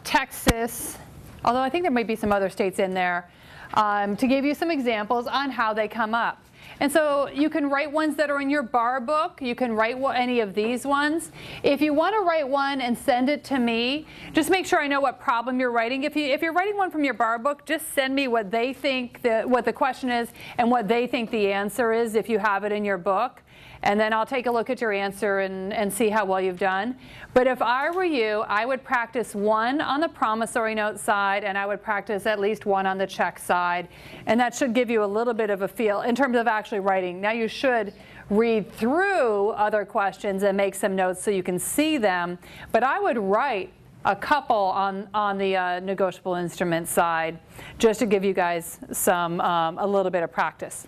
Texas, although I think there might be some other states in there, to give you some examples on how they come up. And so you can write ones that are in your bar book. You can write any of these ones. If you want to write one and send it to me, just make sure I know what problem you're writing. If you're writing one from your bar book, just send me what they think what the question is and what they think the answer is if you have it in your book. And then I'll take a look at your answer and see how well you've done. But if I were you, I would practice one on the promissory note side, and I would practice at least one on the check side. And that should give you a little bit of a feel in terms of actually writing. Now you should read through other questions and make some notes so you can see them. But I would write a couple on the negotiable instrument side just to give you guys some a little bit of practice.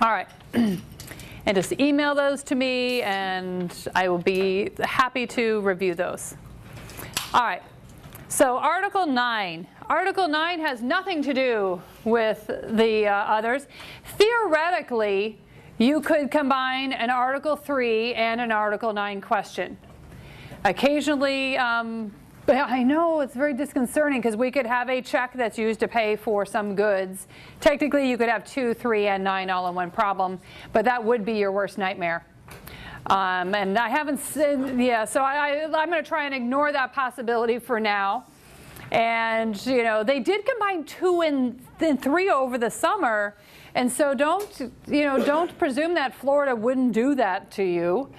All right. And just email those to me, and I will be happy to review those. All right, so Article 9. Article 9 has nothing to do with the others. Theoretically, you could combine an Article 3 and an Article 9 question. Occasionally, I know it's very disconcerting because we could have a check that's used to pay for some goods. Technically, you could have 2, 3, and 9 all in one problem, but that would be your worst nightmare. And I haven't said, yeah, so I'm going to try and ignore that possibility for now. And, you know, they did combine 2 and 3 over the summer. And so don't presume that Florida wouldn't do that to you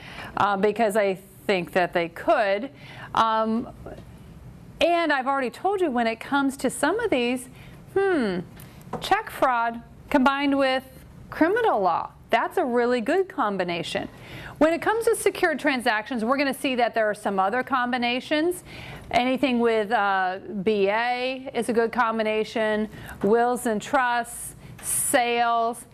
because I think that they could. And I've already told you when it comes to some of these, check fraud combined with criminal law. That's a really good combination. When it comes to secured transactions, we're going to see that there are some other combinations. Anything with BA is a good combination. Wills and trusts, sales,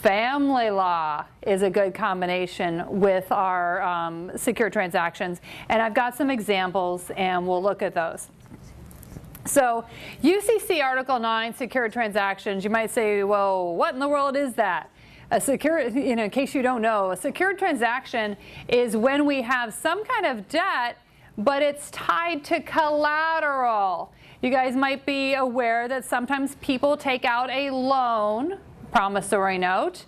family law is a good combination with our secured transactions. And I've got some examples, and we'll look at those. So UCC Article 9, secured transactions, you might say, well, what in the world is that? A secured, in case you don't know, a secured transaction is when we have some kind of debt, but it's tied to collateral. You guys might be aware that sometimes people take out a loan, promissory note,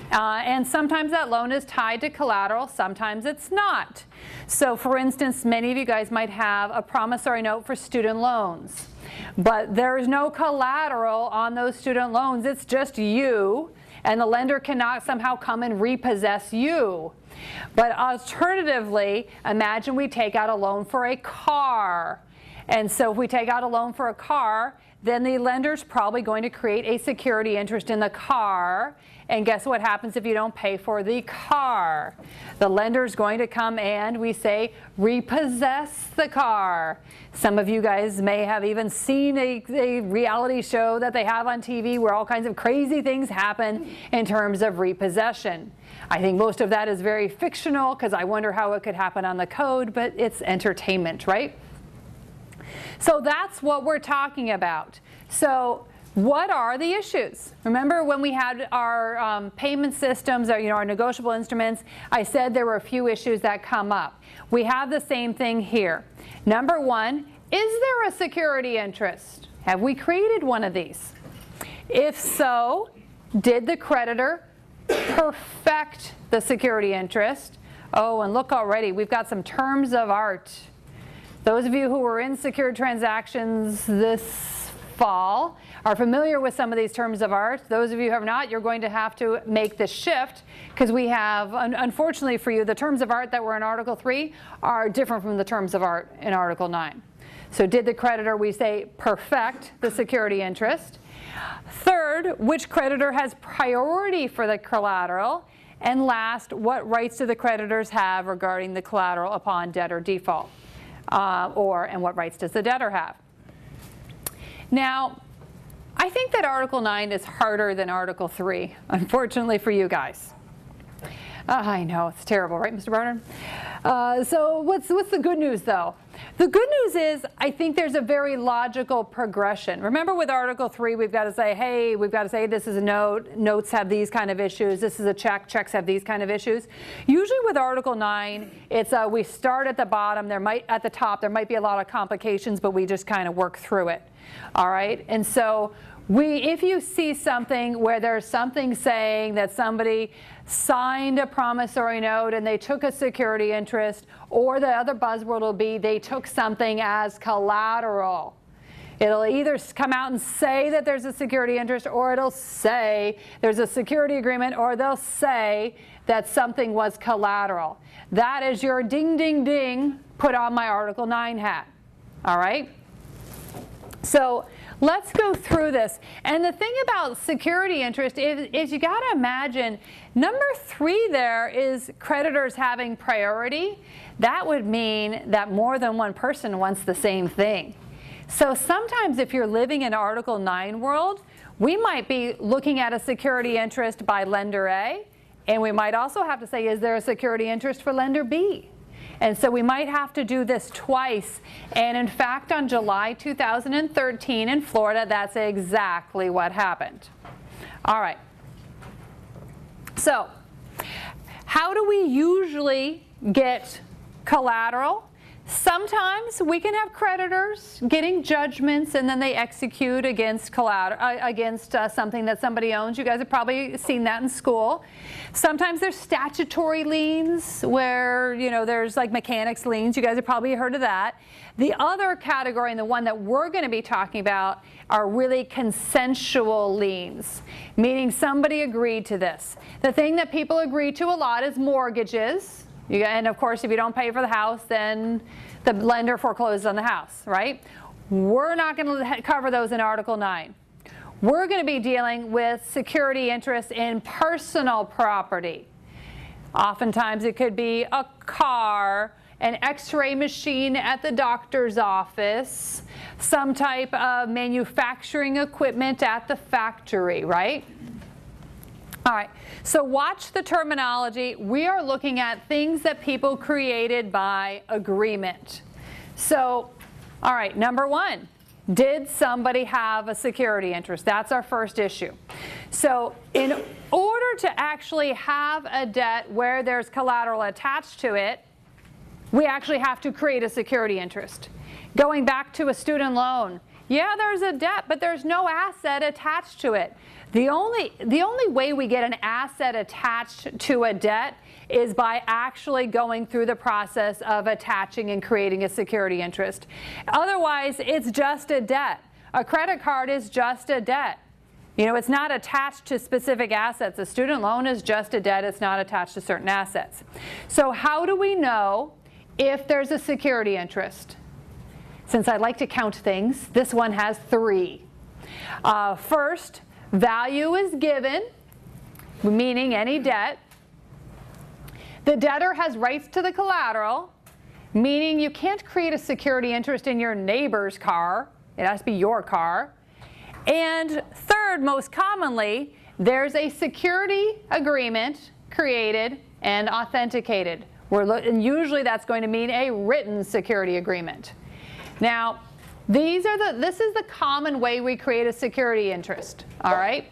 and sometimes that loan is tied to collateral, sometimes it's not. So for instance, many of you guys might have a promissory note for student loans, but there's no collateral on those student loans, it's just you, and the lender cannot somehow come and repossess you. But alternatively, imagine we take out a loan for a car. And so if we take out a loan for a car, then the lender's probably going to create a security interest in the car. And guess what happens if you don't pay for the car? The lender's going to come and, we say, repossess the car. Some of you guys may have even seen a reality show that they have on TV where all kinds of crazy things happen in terms of repossession. I think most of that is very fictional because I wonder how it could happen on the code, but it's entertainment, right? So that's what we're talking about. So what are the issues? Remember when we had our payment systems, or, our negotiable instruments, I said there were a few issues that come up. We have the same thing here. Number one, is there a security interest? Have we created one of these? If so, did the creditor perfect the security interest? Oh, and look already, we've got some terms of art. Those of you who were in secured transactions this fall are familiar with some of these terms of art. Those of you who have not, you're going to have to make the shift because we have, unfortunately for you, the terms of art that were in Article 3 are different from the terms of art in Article 9. So did the creditor, we say, perfect the security interest? Third, which creditor has priority for the collateral? And last, what rights do the creditors have regarding the collateral upon debtor default? And what rights does the debtor have? Now, I think that Article 9 is harder than Article 3, unfortunately for you guys. I know, it's terrible, right, Mr. Barnard? So what's the good news, though? The good news is I think there's a very logical progression. Remember with Article 3, we've got to say, hey, we've got to say this is a note, notes have these kind of issues, this is a check, checks have these kind of issues. Usually with Article 9, it's we start at the bottom, at the top, there might be a lot of complications, but we just kind of work through it. All right, and so if you see something where there's something saying that somebody signed a promissory note and they took a security interest, or the other buzzword will be they took something as collateral. It'll either come out and say that there's a security interest, or it'll say there's a security agreement, or they'll say that something was collateral. That is your ding, ding, ding, put on my Article 9 hat. All right? So let's go through this. And the thing about security interest is you got to imagine, number 3 there is creditors having priority. That would mean that more than one person wants the same thing. So sometimes if you're living in Article 9 world, we might be looking at a security interest by lender A, and we might also have to say, is there a security interest for lender B? And so we might have to do this twice. And in fact, on July 2013 in Florida, that's exactly what happened. All right. So how do we usually get collateral? Sometimes we can have creditors getting judgments and then they execute against something that somebody owns. You guys have probably seen that in school. Sometimes there's statutory liens where, there's like mechanics liens. You guys have probably heard of that. The other category, and the one that we're going to be talking about, are really consensual liens, meaning somebody agreed to this. The thing that people agree to a lot is mortgages. And of course, if you don't pay for the house, then the lender forecloses on the house, right? We're not going to cover those in Article 9. we're going to be dealing with security interest in personal property. Oftentimes it could be a car, an x-ray machine at the doctor's office, some type of manufacturing equipment at the factory, right? All right, so watch the terminology. We are looking at things that people created by agreement. So, all right, number one, did somebody have a security interest? That's our first issue. So in order to actually have a debt where there's collateral attached to it, we actually have to create a security interest. Going back to a student loan, yeah, there's a debt, but there's no asset attached to it. The only way we get an asset attached to a debt is by actually going through the process of attaching and creating a security interest. Otherwise, it's just a debt. A credit card is just a debt. You know, it's not attached to specific assets. A student loan is just a debt. It's not attached to certain assets. So how do we know if there's a security interest? Since I like to count things, this one has 3. First, value is given, meaning any debt. The debtor has rights to the collateral, meaning you can't create a security interest in your neighbor's car. It has to be your car. And third, most commonly, there's a security agreement created and authenticated. And usually that's going to mean a written security agreement. Now, this is the common way we create a security interest, all right?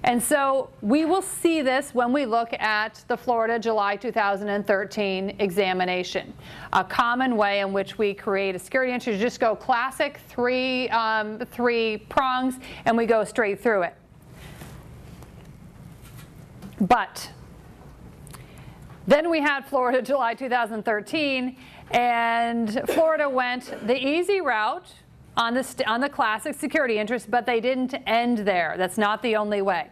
And so we will see this when we look at the Florida July 2013 examination. A common way in which we create a security interest is just go classic 3 prongs and we go straight through it. But then we had Florida July 2013, and Florida went the easy route on the classic security interest, but they didn't end there. That's not the only way.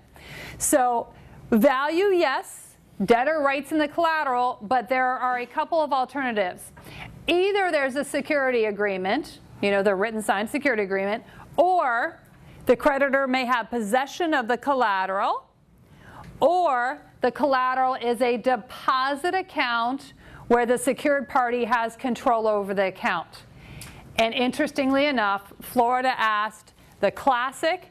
So value, yes, debtor rights in the collateral, but there are a couple of alternatives. Either there's a security agreement, you know, the written signed security agreement, or the creditor may have possession of the collateral, or the collateral is a deposit account where the secured party has control over the account. And interestingly enough, Florida asked the classic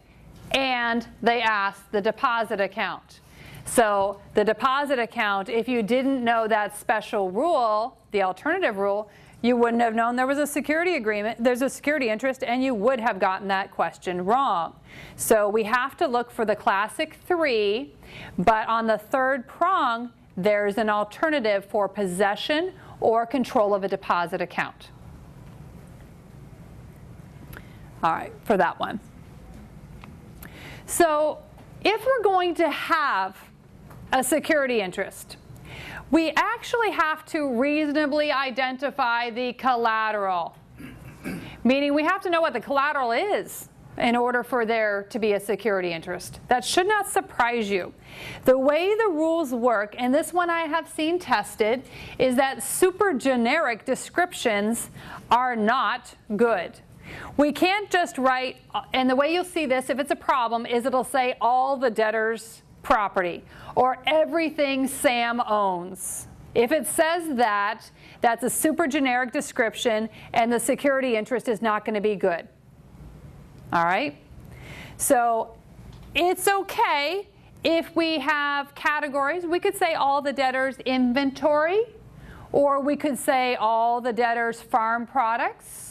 and they asked the deposit account. So the deposit account, if you didn't know that special rule, the alternative rule, you wouldn't have known there was a security agreement, there's a security interest, and you would have gotten that question wrong. So we have to look for the classic 3, but on the third prong, there's an alternative for possession or control of a deposit account. All right, for that one. So if we're going to have a security interest, we actually have to reasonably identify the collateral, meaning we have to know what the collateral is in order for there to be a security interest. That should not surprise you. The way the rules work, and this one I have seen tested, is that super generic descriptions are not good. We can't just write, and the way you'll see this, if it's a problem, is it'll say all the debtor's property or everything Sam owns. If it says that, that's a super generic description and the security interest is not going to be good. All right? So it's okay if we have categories. We could say all the debtor's inventory, or we could say all the debtor's farm products.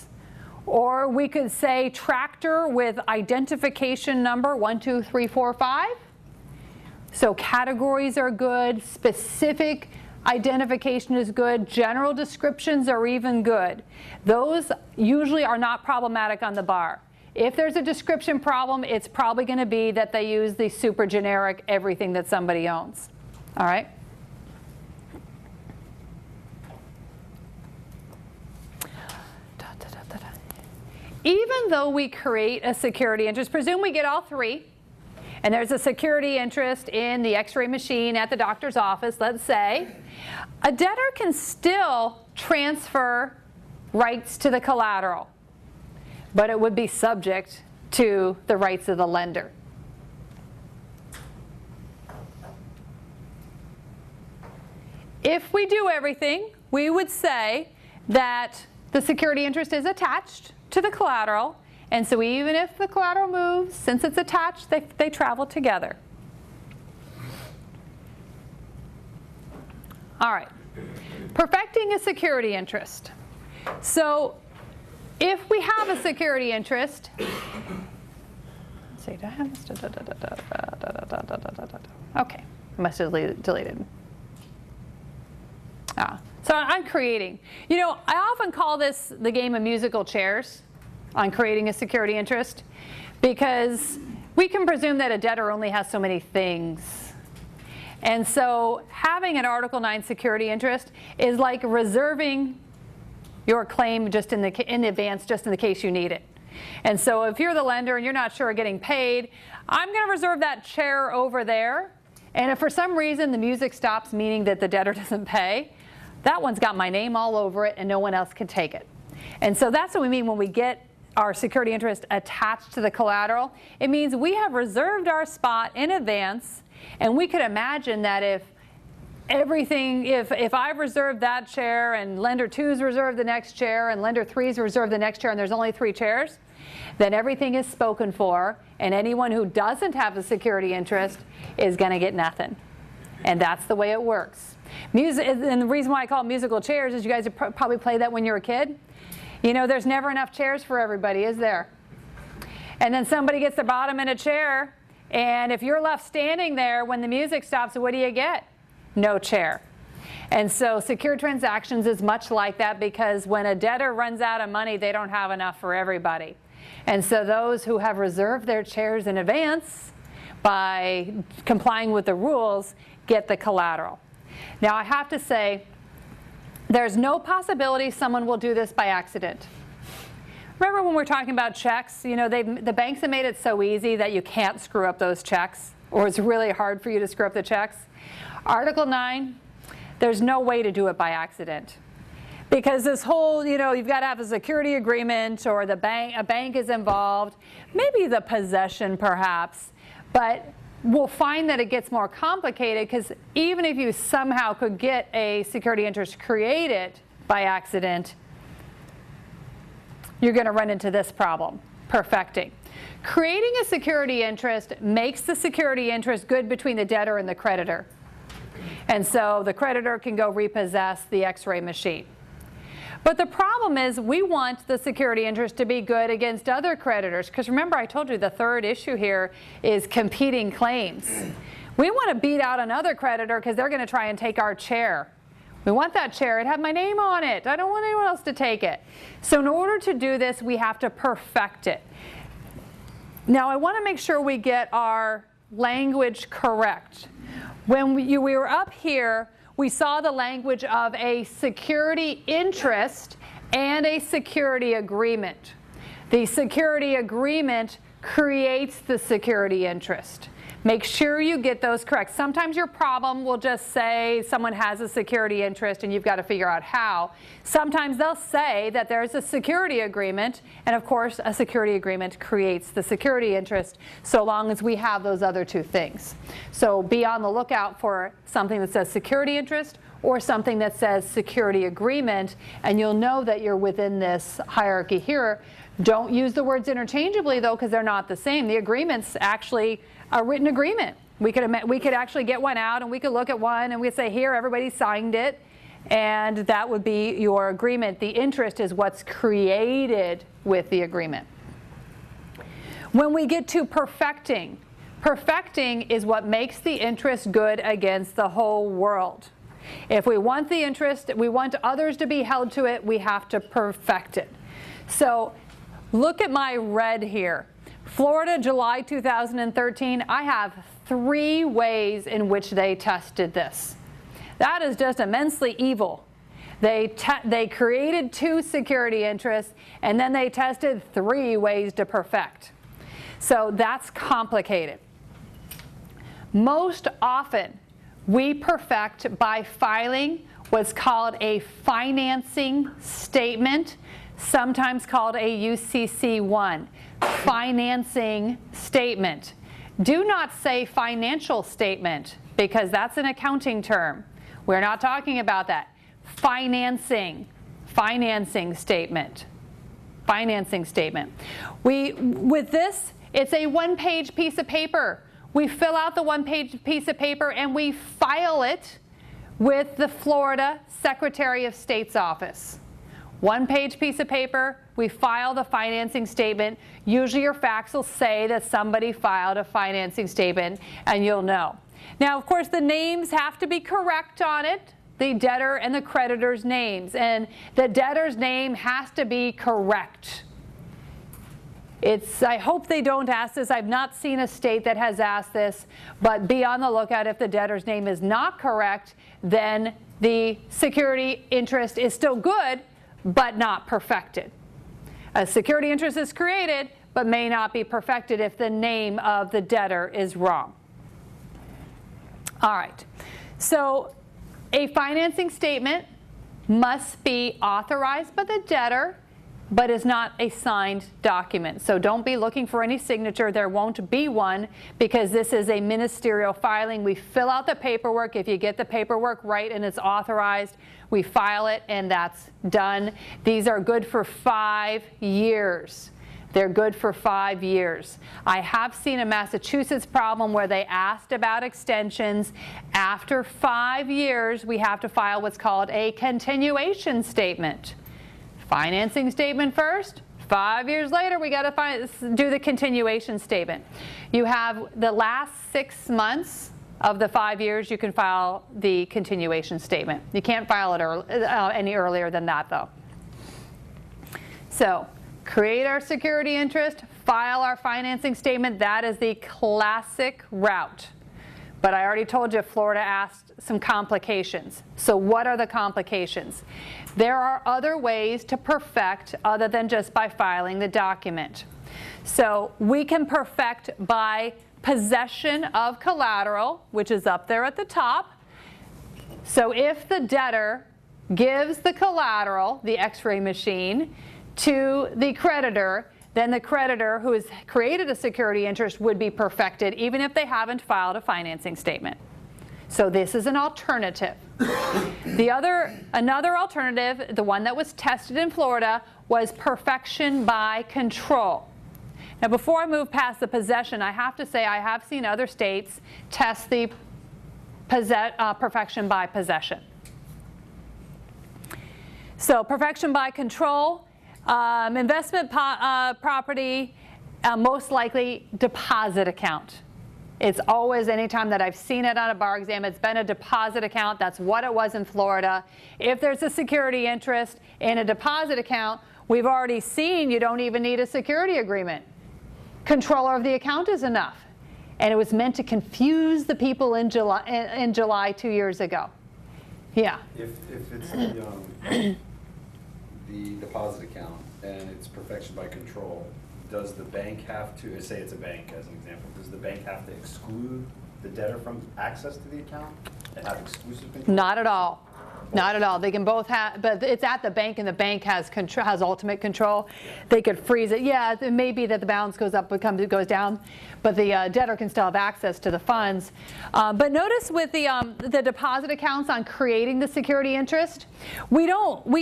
Or we could say tractor with identification number 1, 2, 3, 4, 5. So categories are good, specific identification is good, general descriptions are even good. Those usually are not problematic on the bar. If there's a description problem, it's probably going to be that they use the super generic everything that somebody owns. All right? Even though we create a security interest, presume we get all 3, and there's a security interest in the x-ray machine at the doctor's office, let's say, a debtor can still transfer rights to the collateral, but it would be subject to the rights of the lender. If we do everything, we would say that the security interest is attached to the collateral, and so even if the collateral moves, since it's attached, they travel together. All right, perfecting a security interest. So if we have a security interest, let's see, do I have this? Okay, I must have deleted. So I'm creating. You know, I often call this the game of musical chairs on creating a security interest, because we can presume that a debtor only has so many things. And so having an Article 9 security interest is like reserving your claim just in advance, just in the case you need it. And so if you're the lender and you're not sure of getting paid, I'm going to reserve that chair over there. And if for some reason the music stops, meaning that the debtor doesn't pay, that one's got my name all over it and no one else can take it. And so that's what we mean when we get our security interest attached to the collateral. It means we have reserved our spot in advance, and we could imagine that if I've reserved that chair and lender 2's reserved the next chair and lender 3's reserved the next chair and there's only 3 chairs, then everything is spoken for, and anyone who doesn't have a security interest is going to get nothing. And that's the way it works. Music, and the reason why I call it musical chairs is you guys have probably played that when you were a kid. You know, there's never enough chairs for everybody, is there? And then somebody gets their bottom in a chair, and if you're left standing there when the music stops, what do you get? No chair. And so secure transactions is much like that, because when a debtor runs out of money, they don't have enough for everybody. And so those who have reserved their chairs in advance by complying with the rules get the collateral. Now I have to say, there's no possibility someone will do this by accident. Remember when we're talking about checks, you know, the banks have made it so easy that you can't screw up those checks, or it's really hard for you to screw up the checks. Article 9, there's no way to do it by accident. Because this whole, you know, you've got to have a security agreement, or a bank is involved, maybe the possession perhaps, but we'll find that it gets more complicated, because even if you somehow could get a security interest created by accident, you're going to run into this problem, perfecting. Creating a security interest makes the security interest good between the debtor and the creditor. And so the creditor can go repossess the X-ray machine. But the problem is we want the security interest to be good against other creditors, because remember I told you the third issue here is competing claims. We want to beat out another creditor because they're going to try and take our chair. We want that chair. It had my name on it. I don't want anyone else to take it. So in order to do this, we have to perfect it. Now I want to make sure we get our language correct. When we were up here, we saw the language of a security interest and a security agreement. The security agreement creates the security interest. Make sure you get those correct. Sometimes your problem will just say someone has a security interest and you've got to figure out how. Sometimes they'll say that there's a security agreement, and of course a security agreement creates the security interest, so long as we have those other two things. So be on the lookout for something that says security interest or something that says security agreement, and you'll know that you're within this hierarchy here. Don't use the words interchangeably though, because they're not the same. The agreement's actually a written agreement. We could actually get one out and we could look at one and we'd say, here, everybody signed it, and that would be your agreement. The interest is what's created with the agreement. When we get to perfecting, perfecting is what makes the interest good against the whole world. If we want the interest, we want others to be held to it, we have to perfect it. So look at my red here. Florida, July 2013, I have 3 ways in which they tested this. That is just immensely evil. They created 2 security interests, and then they tested 3 ways to perfect. So that's complicated. Most often, we perfect by filing what's called a financing statement sometimes called a UCC1, financing statement. Do not say financial statement because that's an accounting term. We're not talking about that. Financing statement. Financing statement. With this, it's a one-page piece of paper. We fill out the one-page piece of paper and we file it with the Florida Secretary of State's office. One-page piece of paper, we file the financing statement. Usually your fax will say that somebody filed a financing statement and you'll know. Now, of course, the names have to be correct on it, the debtor and the creditor's names, and the debtor's name has to be correct. I hope they don't ask this. I've not seen a state that has asked this, but be on the lookout. If the debtor's name is not correct, then the security interest is still good, but not perfected. A security interest is created, but may not be perfected if the name of the debtor is wrong. All right, so a financing statement must be authorized by the debtor, but is not a signed document. So don't be looking for any signature. There won't be one because this is a ministerial filing. We fill out the paperwork. If you get the paperwork right and it's authorized, we file it and that's done. These are good for 5 years. They're good for 5 years. I have seen a Massachusetts problem where they asked about extensions. After 5 years, we have to file what's called a continuation statement. Financing statement first. 5 years later, we got to do the continuation statement. You have the last 6 months of the 5 years, you can file the continuation statement. You can't file it any earlier than that, though. So, create our security interest, file our financing statement. That is the classic route. But I already told you Florida asked some complications. So what are the complications? There are other ways to perfect other than just by filing the document. So we can perfect by possession of collateral, which is up there at the top. So if the debtor gives the collateral, the X-ray machine, to the creditor, then the creditor who has created a security interest would be perfected even if they haven't filed a financing statement. So this is an alternative. Another alternative, the one that was tested in Florida, was perfection by control. Now before I move past the possession, I have to say I have seen other states test the perfection by possession. So perfection by control, investment property, most likely deposit account. It's always, anytime that I've seen it on a bar exam, it's been a deposit account. That's what it was in Florida. If there's a security interest in a deposit account, we've already seen you don't even need a security agreement. Controller of the account is enough. And it was meant to confuse the people in July 2 years ago. Yeah. If it's the deposit account and it's perfection by control, does the bank have to, say it's a bank as an example, does the bank have to exclude the debtor from access to the account and have exclusive control? Not at all. Not at all. They can both have, but it's at the bank and the bank has ultimate control. They could freeze it. Yeah, it may be that the balance goes up, it goes down, but the debtor can still have access to the funds. But notice with the deposit accounts on creating the security interest, we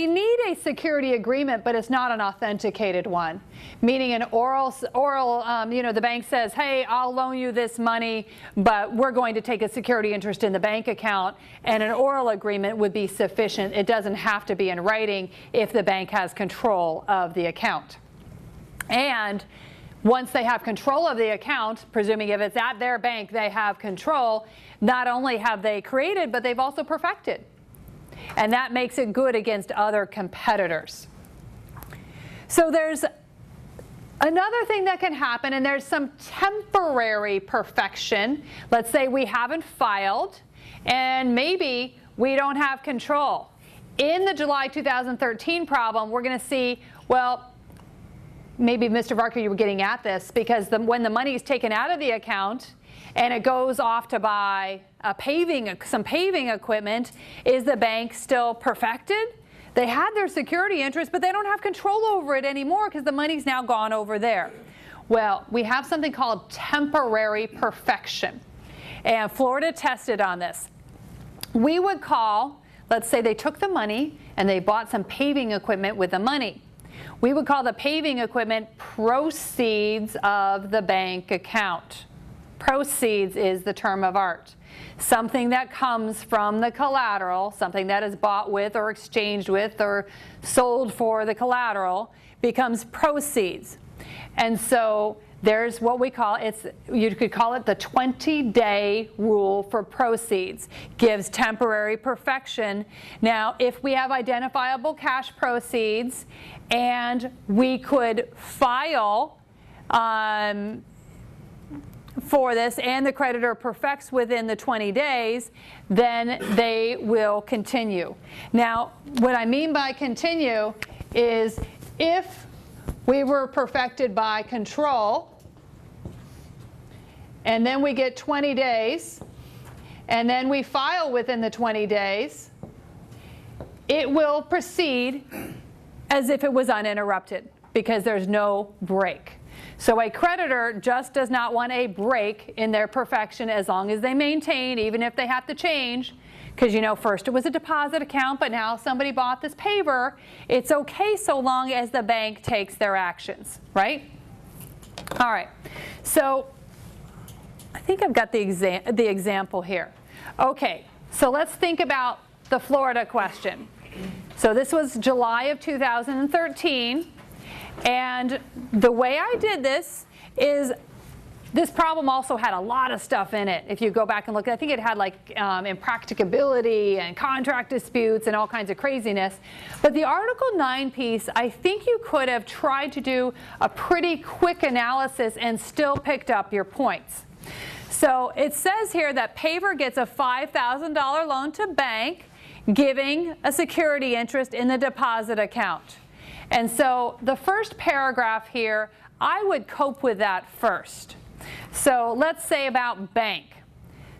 need a security agreement, but it's not an authenticated one. Meaning an oral, the bank says, hey, I'll loan you this money, but we're going to take a security interest in the bank account, and an oral agreement would be sufficient. It doesn't have to be in writing if the bank has control of the account. And once they have control of the account, presuming if it's at their bank they have control, not only have they created, but they've also perfected. And that makes it good against other competitors. So there's another thing that can happen, and there's some temporary perfection. Let's say we haven't filed, and maybe we don't have control. In the July 2013 problem, we're going to see, well, maybe Mr. Barker, you were getting at this, because when the money is taken out of the account and it goes off to buy some paving equipment, is the bank still perfected? They had their security interest, but they don't have control over it anymore because the money's now gone over there. Well, we have something called temporary perfection. And Florida tested on this. We would call, let's say they took the money and they bought some paving equipment with the money. We would call the paving equipment proceeds of the bank account. Proceeds is the term of art. Something that comes from the collateral, something that is bought with or exchanged with or sold for the collateral, becomes proceeds. And so there's what we call, you could call it the 20-day rule for proceeds. Gives temporary perfection. Now, if we have identifiable cash proceeds and we could file for this and the creditor perfects within the 20 days, then they will continue. Now, what I mean by continue is if we were perfected by control, and then we get 20 days, and then we file within the 20 days, it will proceed as if it was uninterrupted because there's no break. So a creditor just does not want a break in their perfection as long as they maintain, even if they have to change. Because, you know, first it was a deposit account, but now somebody bought this paver. It's okay so long as the bank takes their actions, right? All right. So I think I've got the example here. Okay. So let's think about the Florida question. So this was July of 2013. And the way I did this is this problem also had a lot of stuff in it. If you go back and look, I think it had like impracticability and contract disputes and all kinds of craziness. But the Article 9 piece, I think you could have tried to do a pretty quick analysis and still picked up your points. So it says here that paver gets a $5,000 loan to bank, giving a security interest in the deposit account. And so the first paragraph here, I would cope with that first. So let's say about bank.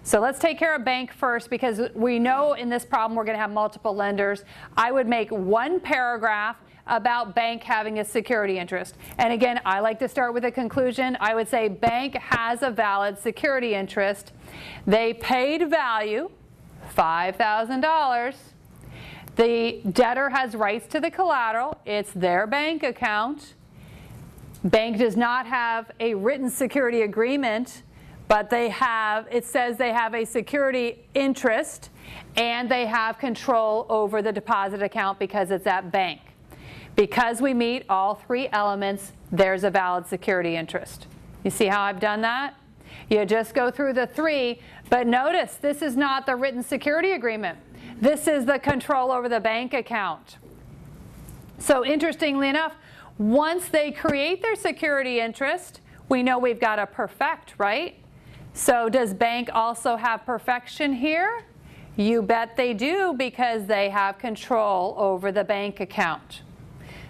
So let's take care of bank first because we know in this problem we're going to have multiple lenders. I would make one paragraph about bank having a security interest. And again, I like to start with a conclusion. I would say bank has a valid security interest. They paid value, $5,000. The debtor has rights to the collateral. It's their bank account. Bank does not have a written security agreement, but it says they have a security interest and they have control over the deposit account because it's at bank. Because we meet all three elements, there's a valid security interest. You see how I've done that? You just go through the three, but notice this is not the written security agreement. This is the control over the bank account. So interestingly enough, once they create their security interest, we know we've got a perfect, right? So does bank also have perfection here? You bet they do because they have control over the bank account.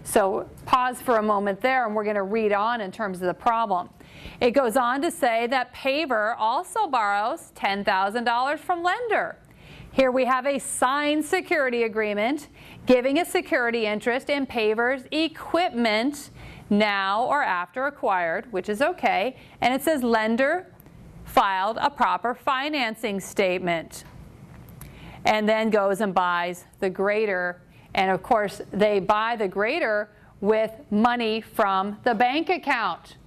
So pause for a moment there and we're going to read on in terms of the problem. It goes on to say that paver also borrows $10,000 from lender. Here we have a signed security agreement giving a security interest in paver's equipment now or after acquired, which is okay. And it says lender filed a proper financing statement and then goes and buys the grader. And of course, they buy the grader with money from the bank account.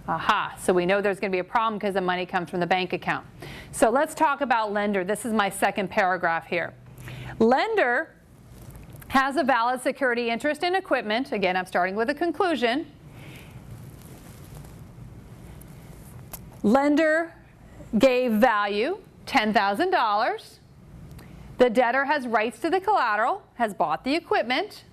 Aha, so we know there's going to be a problem because the money comes from the bank account. So let's talk about lender. This is my second paragraph here. Lender has a valid security interest in equipment. Again, I'm starting with a conclusion. Lender gave value, $10,000. The debtor has rights to the collateral, has bought the equipment.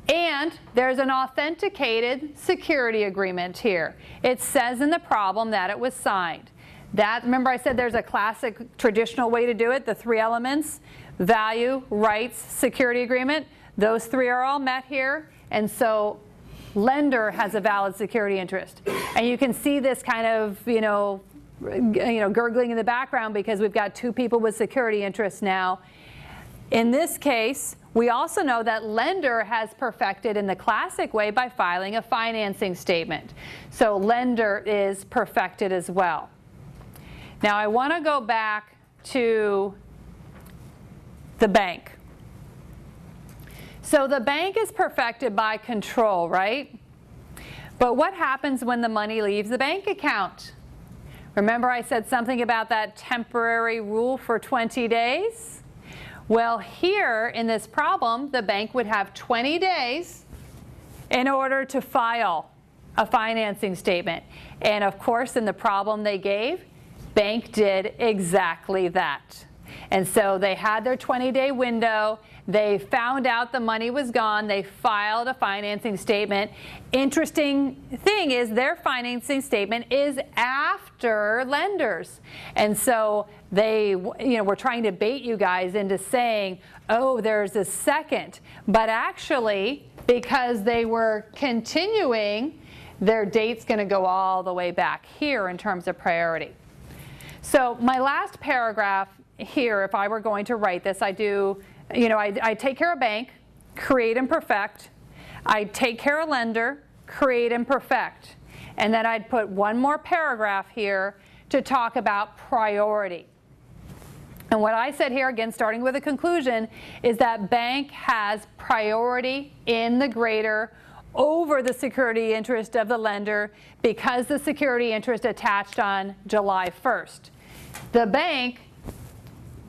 And there's an authenticated security agreement here. It says in the problem that it was signed. Remember I said there's a classic traditional way to do it, the three elements, value, rights, security agreement. Those three are all met here. And so lender has a valid security interest. And you can see this kind of, gurgling in the background because we've got two people with security interests now. In this case, we also know that lender has perfected in the classic way by filing a financing statement. So lender is perfected as well. Now I want to go back to the bank. So the bank is perfected by control, right? But what happens when the money leaves the bank account? Remember I said something about that temporary rule for 20 days? Well, here in this problem, the bank would have 20 days in order to file a financing statement. And of course, in the problem they gave, bank did exactly that. And so they had their 20-day window. They found out the money was gone. They filed a financing statement. Interesting thing is their financing statement is after lenders. And so they were trying to bait you guys into saying, oh, there's a second. But actually, because they were continuing, their date's going to go all the way back here in terms of priority. So my last paragraph here, if I were going to write this, I take care of bank, create and perfect. I take care of lender, create and perfect. And then I'd put one more paragraph here to talk about priority. And what I said here, again, starting with a conclusion, is that bank has priority in the greater over the security interest of the lender because the security interest attached on July 1st. The bank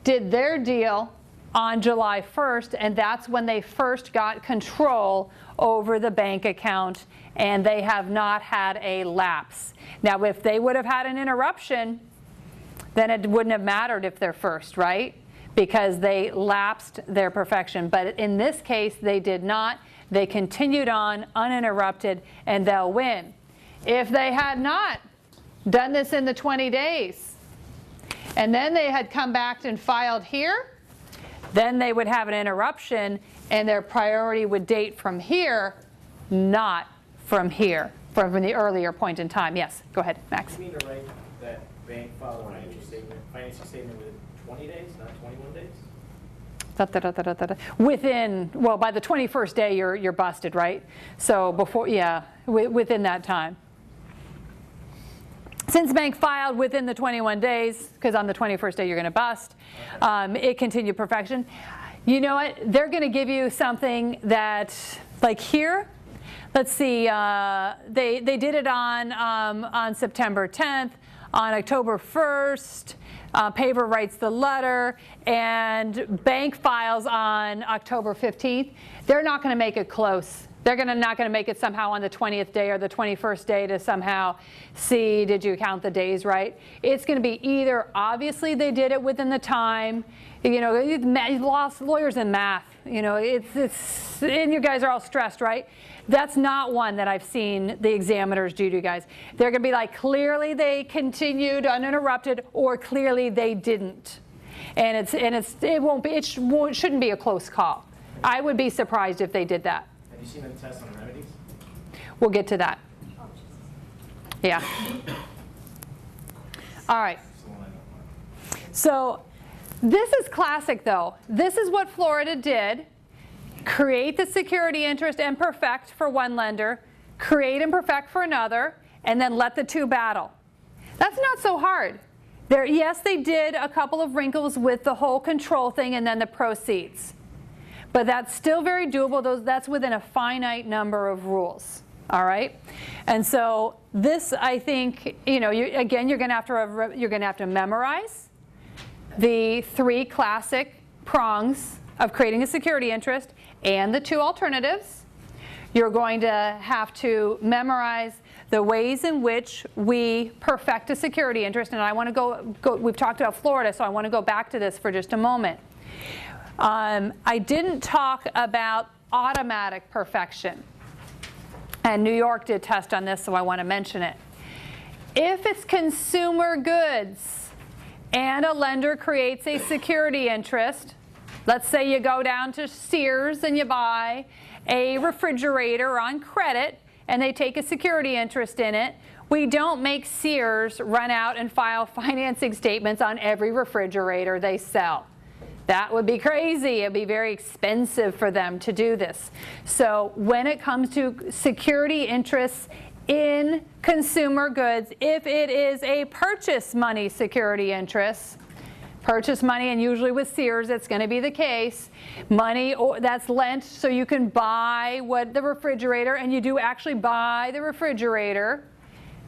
did their deal on July 1st, and that's when they first got control over the bank account, and they have not had a lapse. Now, if they would have had an interruption, then it wouldn't have mattered if they're first, right? Because they lapsed their perfection. But in this case, they did not. They continued on uninterrupted, and they'll win. If they had not done this in the 20 days, and then they had come back and filed here, then they would have an interruption, and their priority would date from here, not from here, from the earlier point in time. Yes, go ahead, Max. You mean to write that bank filed a financing statement within 20 days, not 21 days? Within, well, by the 21st day, you're busted, right? So before, yeah, within that time. Since bank filed within the 21 days, because on the 21st day you're going to bust, it continued perfection. You know what? They're going to give you something that, like here, let's see, they did it on September 10th, on October 1st, Paver writes the letter, and bank files on October 15th. They're not going to make it close. They're not going to make it somehow on the 20th day or the 21st day to somehow see, did you count the days right? It's going to be either, obviously they did it within the time, lawyers and math, and you guys are all stressed, right? That's not one that I've seen the examiners do to you guys. They're going to be like, clearly they continued uninterrupted, or clearly they didn't. And it shouldn't be a close call. I would be surprised if they did that. Have you seen them test on remedies? We'll get to that. Yeah. All right. So this is classic, though. This is what Florida did. Create the security interest and perfect for one lender, create and perfect for another, and then let the two battle. That's not so hard. Yes, they did a couple of wrinkles with the whole control thing and then the proceeds. But that's still very doable. That's within a finite number of rules. All right? And so this, I think, you're going to have to memorize the three classic prongs of creating a security interest and the two alternatives. You're going to have to memorize the ways in which we perfect a security interest. And I want to go we've talked about Florida, so I want to go back to this for just a moment. I didn't talk about automatic perfection. And New York did test on this, so I want to mention it. If it's consumer goods and a lender creates a security interest, let's say you go down to Sears and you buy a refrigerator on credit and they take a security interest in it, we don't make Sears run out and file financing statements on every refrigerator they sell. That would be crazy. It'd be very expensive for them to do this. So when it comes to security interests in consumer goods, if it is a purchase money security interest, purchase money, and usually with Sears it's going to be the case, money that's lent so you can buy the refrigerator, and you do actually buy the refrigerator,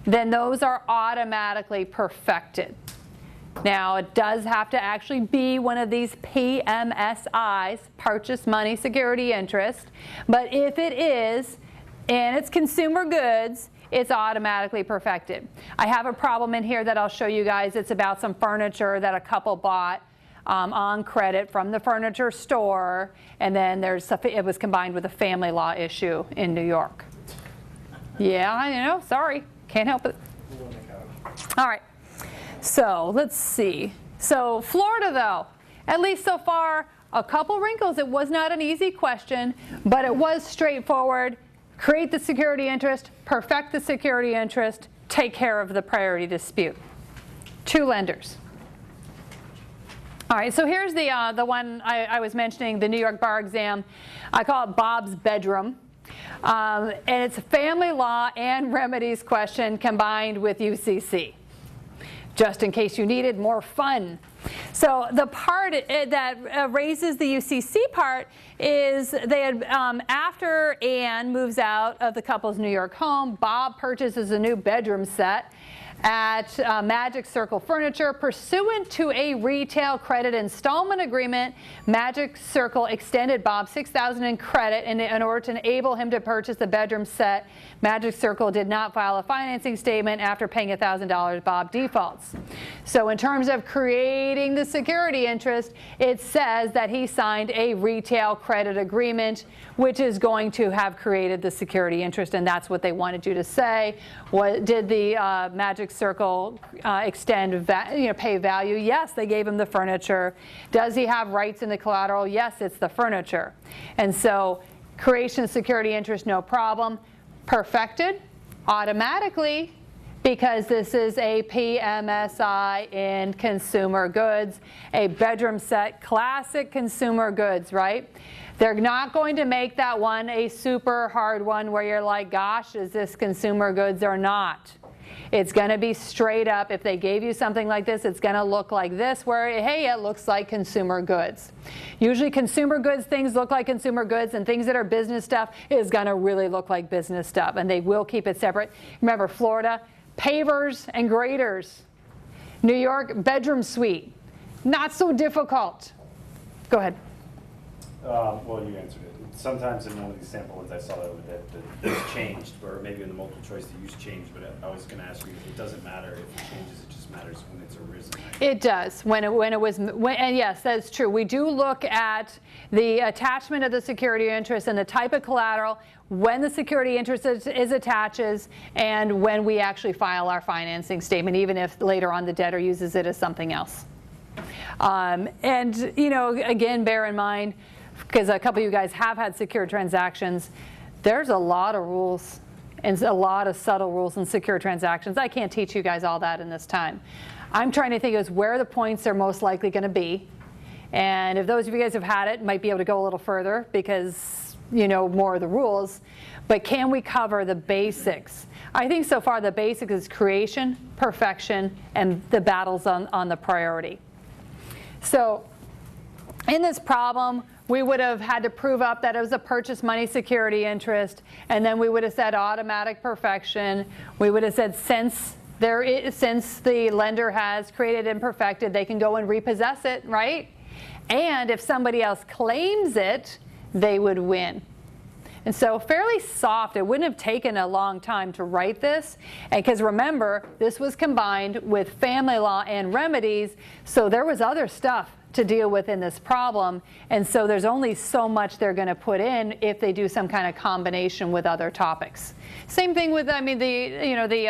then those are automatically perfected. Now, it does have to actually be one of these PMSIs, purchase money security interest, but if it is, and it's consumer goods, it's automatically perfected. I have a problem in here that I'll show you guys. It's about some furniture that a couple bought on credit from the furniture store, and then it was combined with a family law issue in New York. Yeah, I know, sorry, can't help it. All right. So let's see. So Florida, though, at least so far, a couple wrinkles. It was not an easy question, but it was straightforward. Create the security interest, perfect the security interest, take care of the priority dispute. 2 lenders. All right, so here's the one I was mentioning, the New York bar exam. I call it Bob's bedroom. And it's a family law and remedies question combined with UCC. Just in case you needed more fun. So the part that raises the UCC part is they had, after Anne moves out of the couple's New York home, Bob purchases a new bedroom set at Magic Circle Furniture. Pursuant to a retail credit installment agreement, Magic Circle extended Bob $6,000 in credit in order to enable him to purchase the bedroom set. Magic Circle did not file a financing statement. After paying $1,000, Bob defaults. So in terms of creating the security interest, it says that he signed a retail credit agreement, which is going to have created the security interest, and that's what they wanted you to say. Did the Magic Circle extend pay value? Yes, they gave him the furniture. Does he have rights in the collateral? Yes, it's the furniture. And so creation of security interest, no problem. Perfected automatically, because this is a PMSI in consumer goods, a bedroom set, classic consumer goods, right? They're not going to make that one a super hard one where you're like, gosh, is this consumer goods or not? It's going to be straight up. If they gave you something like this, it's going to look like this, where, hey, it looks like consumer goods. Usually consumer goods, things look like consumer goods, and things that are business stuff is going to really look like business stuff, and they will keep it separate. Remember, Florida, pavers and graders. New York, bedroom suite. Not so difficult. Go ahead. Well, you answered it. Sometimes in one of these sample ones I saw that it's changed, or maybe in the multiple choice the use changed, but I was going to ask you, it doesn't matter if it changes, it just matters when it's arisen. It does. And yes, that's true. We do look at the attachment of the security interest and the type of collateral, when the security interest is attaches, and when we actually file our financing statement, even if later on the debtor uses it as something else. And, again, bear in mind, because a couple of you guys have had secure transactions, there's a lot of rules and a lot of subtle rules in secure transactions. I can't teach you guys all that in this time. I'm trying to think of where the points are most likely going to be. And if those of you guys have had it, might be able to go a little further because you know more of the rules. But can we cover the basics? I think so far the basics is creation, perfection, and the battles on the priority. So in this problem, we would have had to prove up that it was a purchase money security interest, and then we would have said automatic perfection. We would have said since the lender has created and perfected, they can go and repossess it, right? And if somebody else claims it, they would win. And so fairly soft. It wouldn't have taken a long time to write this. And because remember, this was combined with family law and remedies, so there was other stuff to deal with in this problem. And so there's only so much they're going to put in if they do some kind of combination with other topics. Same thing with, both the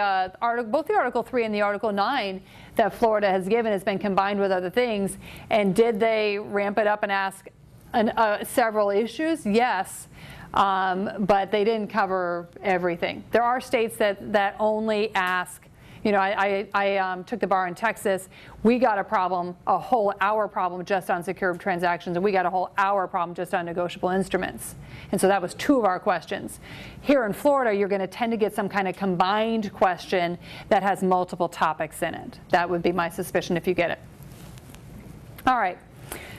Article 3 and the Article 9 that Florida has given has been combined with other things. And did they ramp it up and ask several issues? Yes. But they didn't cover everything. There are states that only ask, You know, I took the bar in Texas. We got a problem, a whole hour problem just on secured transactions, and we got a whole hour problem just on negotiable instruments. And so that was 2 of our questions. Here in Florida, you're going to tend to get some kind of combined question that has multiple topics in it. That would be my suspicion if you get it. All right.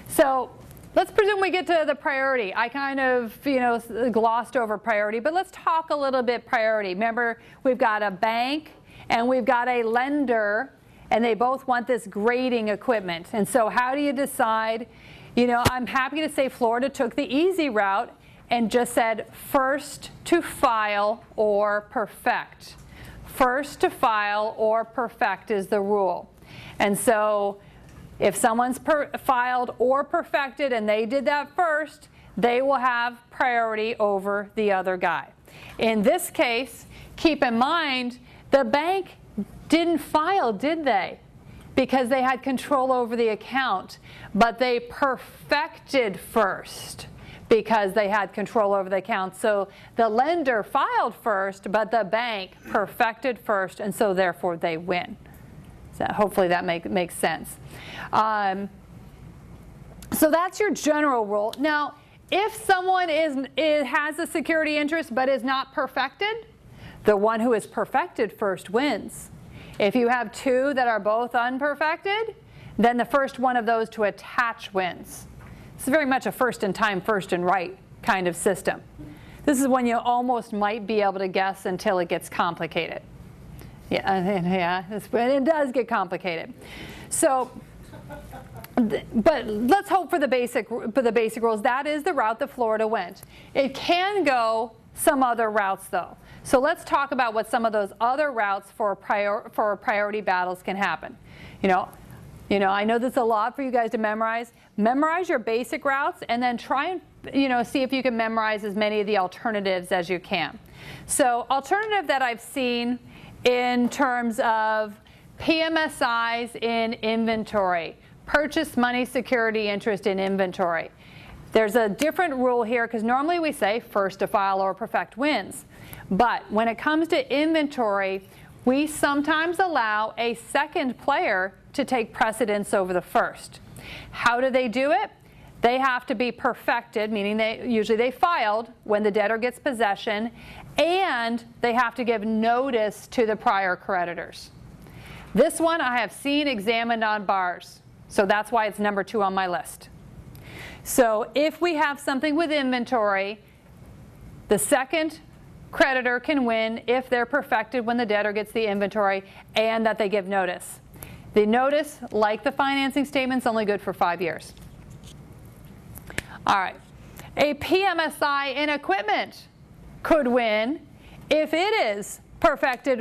So let's presume we get to the priority. I kind of, you know, glossed over priority, but let's talk a little bit priority. Remember, we've got a bank and we've got a lender, and they both want this grading equipment. And so how do you decide? You know, I'm happy to say Florida took the easy route and just said first to file or perfect. First to file or perfect is the rule. And so if someone's filed or perfected and they did that first, they will have priority over the other guy. In this case, keep in mind, the bank didn't file, did they? Because they had control over the account. But they perfected first because they had control over the account. So the lender filed first, but the bank perfected first, and so therefore they win. So hopefully that makes sense. So that's your general rule. Now, if someone has a security interest but is not perfected, the one who is perfected first wins. If you have 2 that are both unperfected, then the first one of those to attach wins. It's very much a first in time, first in right kind of system. This is when you almost might be able to guess until it gets complicated. Yeah, it does get complicated. So, but let's hope for the basic rules. That is the route that Florida went. It can go some other routes though. So let's talk about what some of those other routes for priority battles can happen. You know, I know this is a lot for you guys to memorize. Memorize your basic routes and then try and, you know, see if you can memorize as many of the alternatives as you can. So alternative that I've seen in terms of PMSIs in inventory, purchase money security interest in inventory. There's a different rule here because normally we say first to file or perfect wins. But when it comes to inventory, we sometimes allow a second player to take precedence over the first. How do they do it? They have to be perfected, meaning usually they filed when the debtor gets possession, and they have to give notice to the prior creditors. This one I have seen examined on bars, so that's why it's number 2 on my list. So if we have something with inventory, the second creditor can win if they're perfected when the debtor gets the inventory and that they give notice. The notice, like the financing statement, is only good for 5 years. All right. A PMSI in equipment could win if it is perfected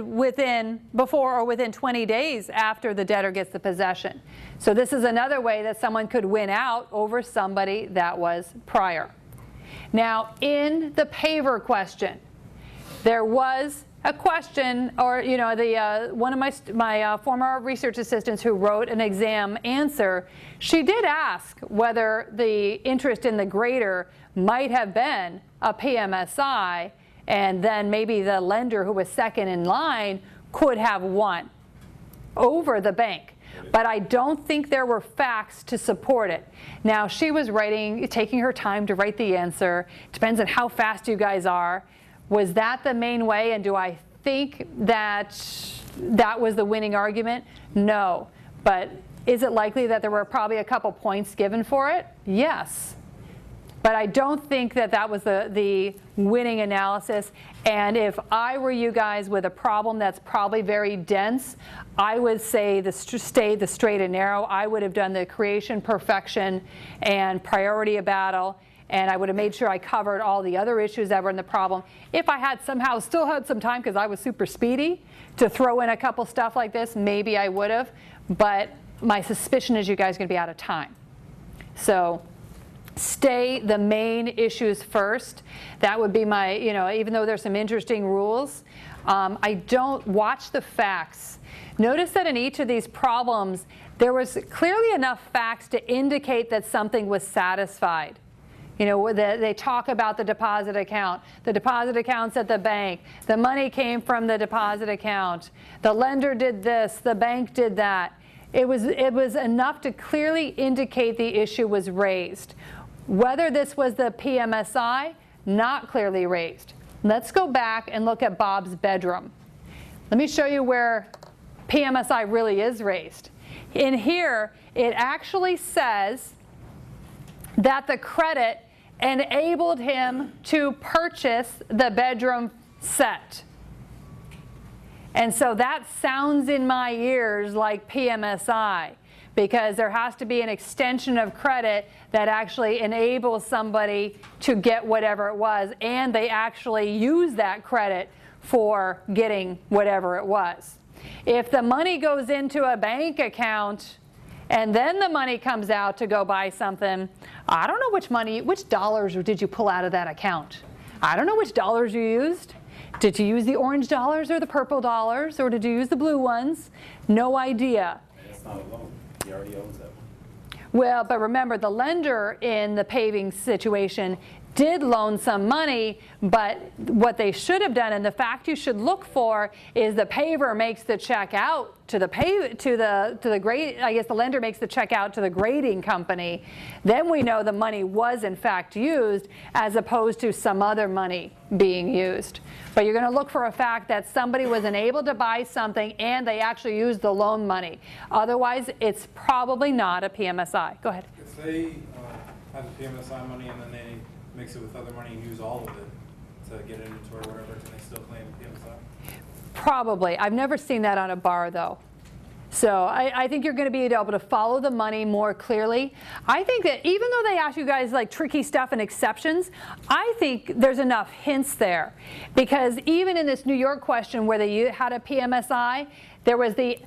before or within 20 days after the debtor gets the possession. So this is another way that someone could win out over somebody that was prior. Now, in the paver question, there was a question, or you know, one of my former research assistants who wrote an exam answer, she did ask whether the interest in the grader might have been a PMSI, and then maybe the lender who was second in line could have won over the bank. But I don't think there were facts to support it. Now, she was taking her time to write the answer. Depends on how fast you guys are. Was that the main way, and do I think that was the winning argument? No. But is it likely that there were probably a couple points given for it? Yes. But I don't think that was the winning analysis. And if I were you guys with a problem that's probably very dense, I would say stay the straight and narrow. I would have done the creation, perfection, and priority of battle. And I would have made sure I covered all the other issues that were in the problem. If I had still had some time because I was super speedy to throw in a couple stuff like this, maybe I would have. But my suspicion is you guys are going to be out of time. So stay the main issues first. That would be my, even though there's some interesting rules, I don't watch the facts. Notice that in each of these problems, there was clearly enough facts to indicate that something was satisfied. You know, they talk about the deposit account. The deposit account's at the bank. The money came from the deposit account. The lender did this. The bank did that. It was enough to clearly indicate the issue was raised. Whether this was the PMSI, not clearly raised. Let's go back and look at Bob's bedroom. Let me show you where PMSI really is raised. In here, it actually says that the credit enabled him to purchase the bedroom set. And so that sounds in my ears like PMSI, because there has to be an extension of credit that actually enables somebody to get whatever it was, and they actually use that credit for getting whatever it was. If the money goes into a bank account and then the money comes out to go buy something, I don't know which dollars did you pull out of that account? I don't know which dollars you used. Did you use the orange dollars or the purple dollars, or did you use the blue ones? No idea. It's not a loan. He already owns that. Well, but remember, the lender in the paving situation did loan some money, but what they should have done, and the fact you should look for, is the paver makes the check out to the grade. I guess the lender makes the check out to the grading company. Then we know the money was in fact used, as opposed to some other money being used. But you're going to look for a fact that somebody was enabled to buy something and they actually used the loan money. Otherwise, it's probably not a PMSI. Go ahead. If they have the PMSI money and then they mix it with other money and use all of it to get it into or whatever, can they still claim PMSI? Probably. I've never seen that on a bar, though. So I think you're going to be able to follow the money more clearly. I think that even though they ask you guys like tricky stuff and exceptions, I think there's enough hints there. Because even in this New York question where they had a PMSI, there was the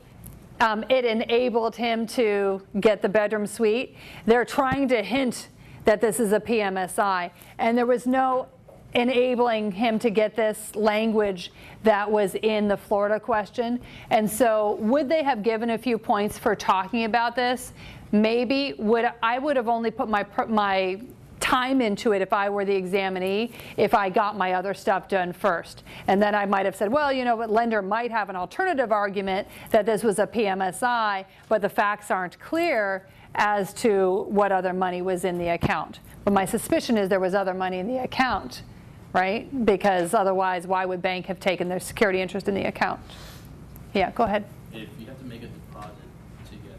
it enabled him to get the bedroom suite. They're trying to hint that this is a PMSI, and there was no enabling him to get this language that was in the Florida question. And so would they have given a few points for talking about this? Maybe. I would have only put my time into it if I were the examinee, if I got my other stuff done first. And then I might have said, well, you know, but lender might have an alternative argument that this was a PMSI, but the facts aren't clear as to what other money was in the account. But my suspicion is there was other money in the account, right? Because otherwise, why would bank have taken their security interest in the account? Yeah, go ahead. If you have to make a deposit to get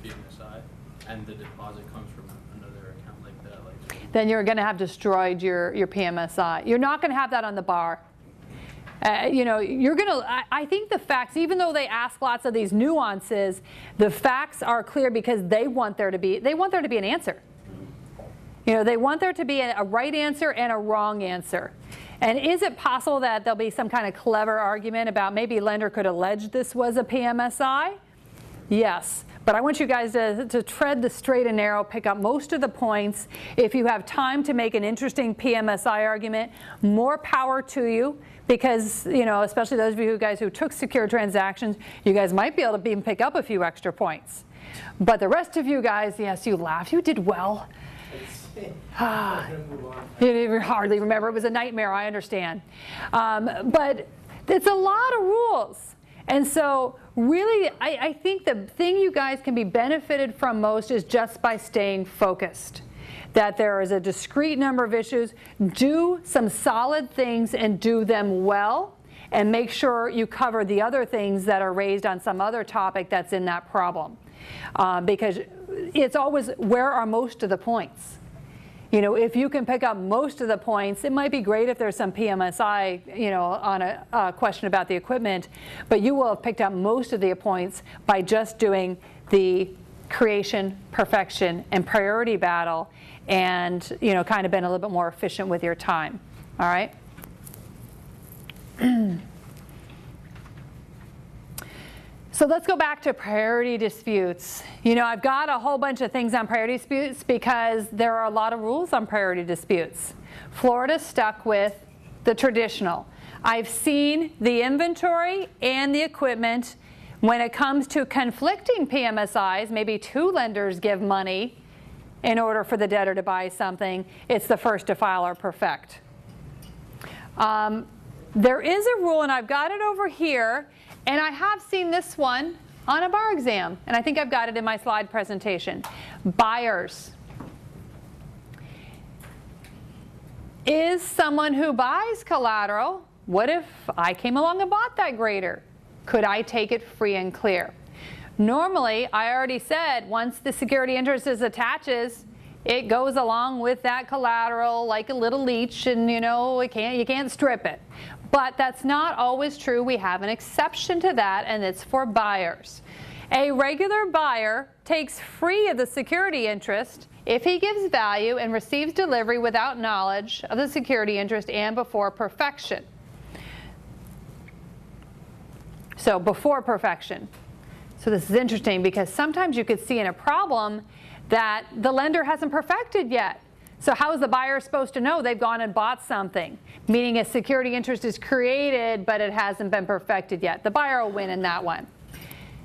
the PMSI, and the deposit comes from another account like that, then you're going to have destroyed your PMSI. You're not going to have that on the bar. You know, you're going to, I think the facts, even though they ask lots of these nuances, the facts are clear because they want there to be an answer. You know, they want there to be a right answer and a wrong answer. And is it possible that there'll be some kind of clever argument about maybe lender could allege this was a PMSI? Yes. But I want you guys to tread the straight and narrow, pick up most of the points. If you have time to make an interesting PMSI argument, more power to you. Because, you know, especially those of you guys who took secure transactions, you guys might be able to pick up a few extra points. But the rest of you guys, yes, you laughed. You did well. You hardly remember. It was a nightmare, I understand. But it's a lot of rules. And so really, I think the thing you guys can be benefited from most is just by staying focused. That there is a discrete number of issues. Do some solid things and do them well, and make sure you cover the other things that are raised on some other topic that's in that problem. Because it's always, where are most of the points? You know, if you can pick up most of the points, it might be great if there's some PMSI, you know, on a question about the equipment, but you will have picked up most of the points by just doing the creation, perfection, and priority battle, and, you know, kind of been a little bit more efficient with your time. All right? So let's go back to priority disputes. You know, I've got a whole bunch of things on priority disputes because there are a lot of rules on priority disputes. Florida's stuck with the traditional. I've seen the inventory and the equipment. When it comes to conflicting PMSIs, maybe two lenders give money, in order for the debtor to buy something. It's the first to file or perfect. There is a rule, and I've got it over here, and I have seen this one on a bar exam, and I think I've got it in my slide presentation. Buyers. Is someone who buys collateral, what if I came along and bought that grader? Could I take it free and clear? Normally, I already said, once the security interest is attaches, it goes along with that collateral like a little leech, and you can't strip it. But that's not always true. We have an exception to that, and it's for buyers. A regular buyer takes free of the security interest if he gives value and receives delivery without knowledge of the security interest and before perfection. So before perfection. So this is interesting because sometimes you could see in a problem that the lender hasn't perfected yet. So how is the buyer supposed to know they've gone and bought something? Meaning a security interest is created, but it hasn't been perfected yet. The buyer will win in that one.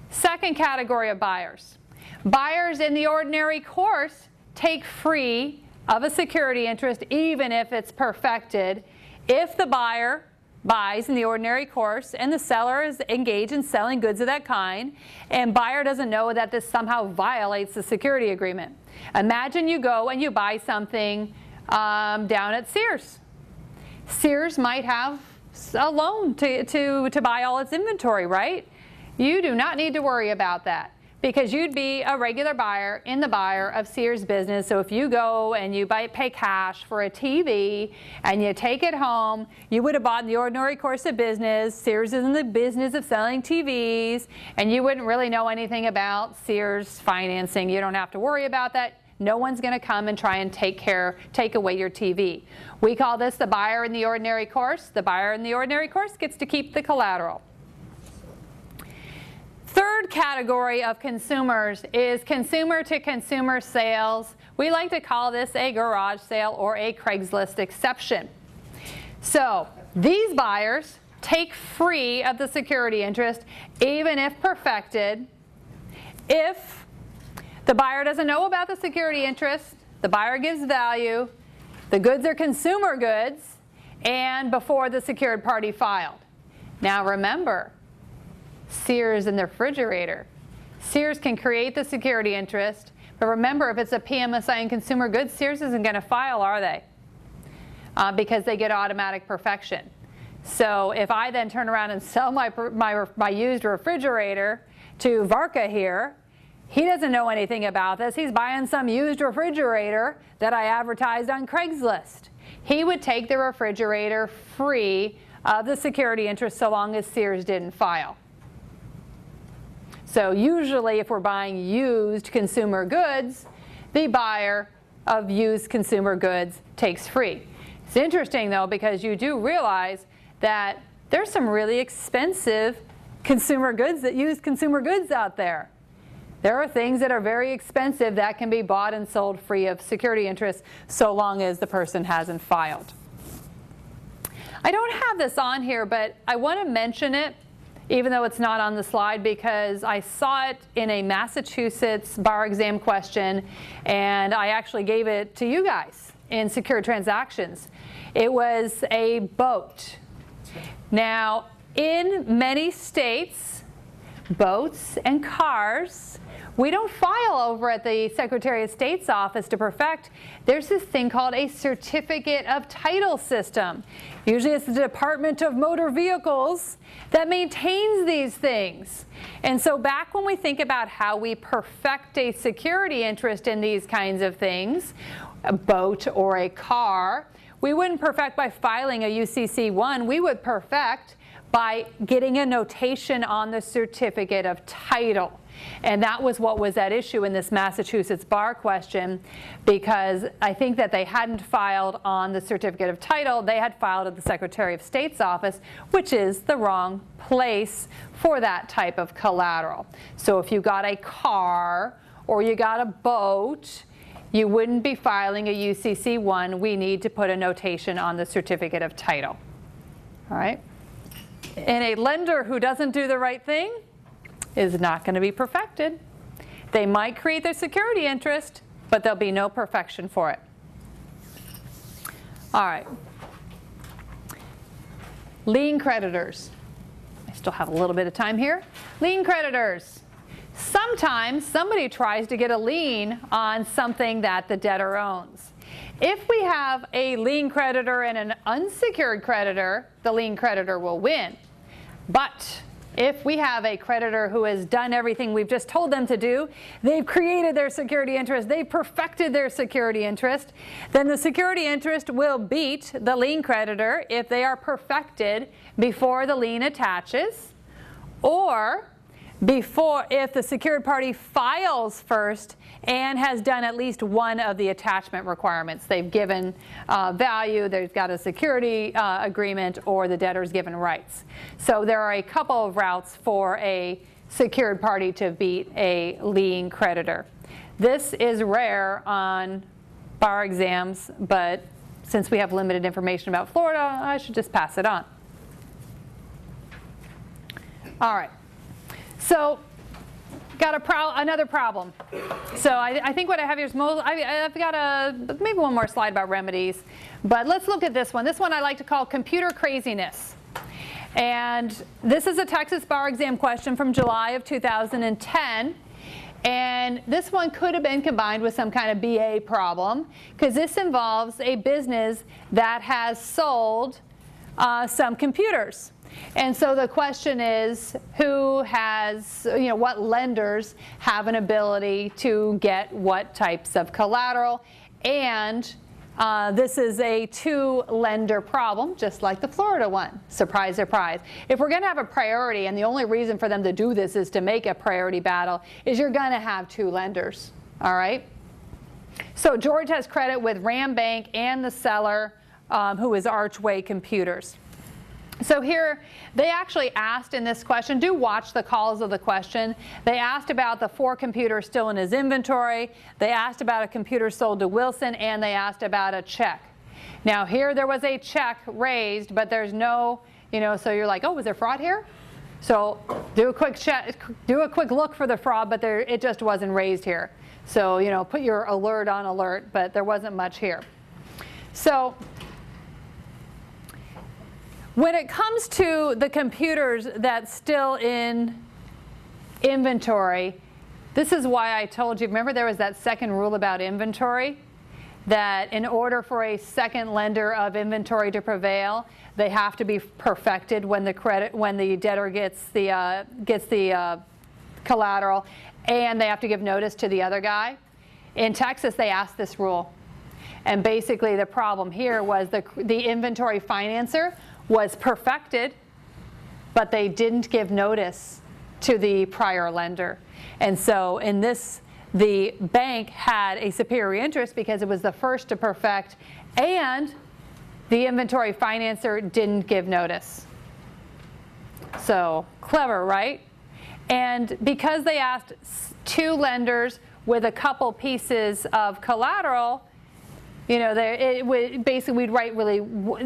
Second category of buyers. Buyers in the ordinary course take free of a security interest even if it's perfected if the buyer buys in the ordinary course and the seller is engaged in selling goods of that kind, and buyer doesn't know that this somehow violates the security agreement. Imagine you go and you buy something down at Sears. Sears might have a loan to buy all its inventory, right? You do not need to worry about that because you'd be a regular buyer in the buyer of Sears business. So if you go and you pay cash for a TV and you take it home, you would have bought in the ordinary course of business. Sears is in the business of selling TVs, and you wouldn't really know anything about Sears financing. You don't have to worry about that. No one's going to come and try and take away your TV. We call this the buyer in the ordinary course. The buyer in the ordinary course gets to keep the collateral. Third category of consumers is consumer-to-consumer sales. We like to call this a garage sale or a Craigslist exception. So these buyers take free of the security interest even if perfected. If the buyer doesn't know about the security interest, the buyer gives value, the goods are consumer goods, and before the secured party filed. Now remember, Sears and the refrigerator. Sears can create the security interest, but remember, if it's a PMSI and consumer goods, Sears isn't going to file, are they? Because they get automatic perfection. So if I then turn around and sell my used refrigerator to Varka here, he doesn't know anything about this. He's buying some used refrigerator that I advertised on Craigslist. He would take the refrigerator free of the security interest so long as Sears didn't file. So usually if we're buying used consumer goods, the buyer of used consumer goods takes free. It's interesting though because you do realize that there's some really expensive consumer goods used consumer goods out there. There are things that are very expensive that can be bought and sold free of security interest so long as the person hasn't filed. I don't have this on here, but I want to mention it even though it's not on the slide because I saw it in a Massachusetts bar exam question, and I actually gave it to you guys in secure transactions. It was a boat. Now, in many states, boats and cars, we don't file over at the Secretary of State's office to perfect. There's this thing called a certificate of title system. Usually it's the Department of Motor Vehicles that maintains these things. And so back when we think about how we perfect a security interest in these kinds of things, a boat or a car, we wouldn't perfect by filing a UCC-1. We would perfect by getting a notation on the certificate of title. And that was what was at issue in this Massachusetts bar question, because I think that they hadn't filed on the certificate of title. They had filed at the Secretary of State's office, which is the wrong place for that type of collateral. So if you got a car or you got a boat, you wouldn't be filing a UCC-1. We need to put a notation on the certificate of title. All right? And a lender who doesn't do the right thing is not going to be perfected. They might create their security interest, but there'll be no perfection for it. All right. Lien creditors. I still have a little bit of time here. Lien creditors. Sometimes somebody tries to get a lien on something that the debtor owns. If we have a lien creditor and an unsecured creditor, the lien creditor will win. But if we have a creditor who has done everything we've just told them to do, they've created their security interest, they've perfected their security interest, then the security interest will beat the lien creditor if they are perfected before the lien attaches, or if the secured party files first and has done at least one of the attachment requirements. They've given value, they've got a security agreement, or the debtor's given rights. So there are a couple of routes for a secured party to beat a lien creditor. This is rare on bar exams, but since we have limited information about Florida, I should just pass it on. All right. So, got another problem. So I think what I have here is I've got maybe one more slide about remedies, but let's look at this one. This one I like to call computer craziness. And this is a Texas bar exam question from July of 2010. And this one could have been combined with some kind of BA problem, because this involves a business that has sold some computers. And so the question is, what lenders have an ability to get what types of collateral? And this is a 2-lender problem, just like the Florida one. Surprise, surprise. If we're going to have a priority, and the only reason for them to do this is to make a priority battle, is you're going to have 2 lenders, all right? So George has credit with Ram Bank and the seller, who is Archway Computers. So here, they actually asked in this question, do watch the calls of the question. They asked about the 4 computers still in his inventory. They asked about a computer sold to Wilson, and they asked about a check. Now here there was a check raised, but there's no, so you're like, oh, was there fraud here? So do a quick check, do a quick look for the fraud, but it just wasn't raised here. So, put your alert on alert, but there wasn't much here. So when it comes to the computers that's still in inventory, this is why I told you, remember there was that second rule about inventory? That in order for a second lender of inventory to prevail, they have to be perfected when the debtor gets the collateral, and they have to give notice to the other guy. In Texas, they asked this rule. And basically the problem here was the inventory financer was perfected, but they didn't give notice to the prior lender. And so in this, the bank had a superior interest because it was the first to perfect, and the inventory financer didn't give notice. So clever, right? And because they asked 2 lenders with a couple pieces of collateral, basically we'd write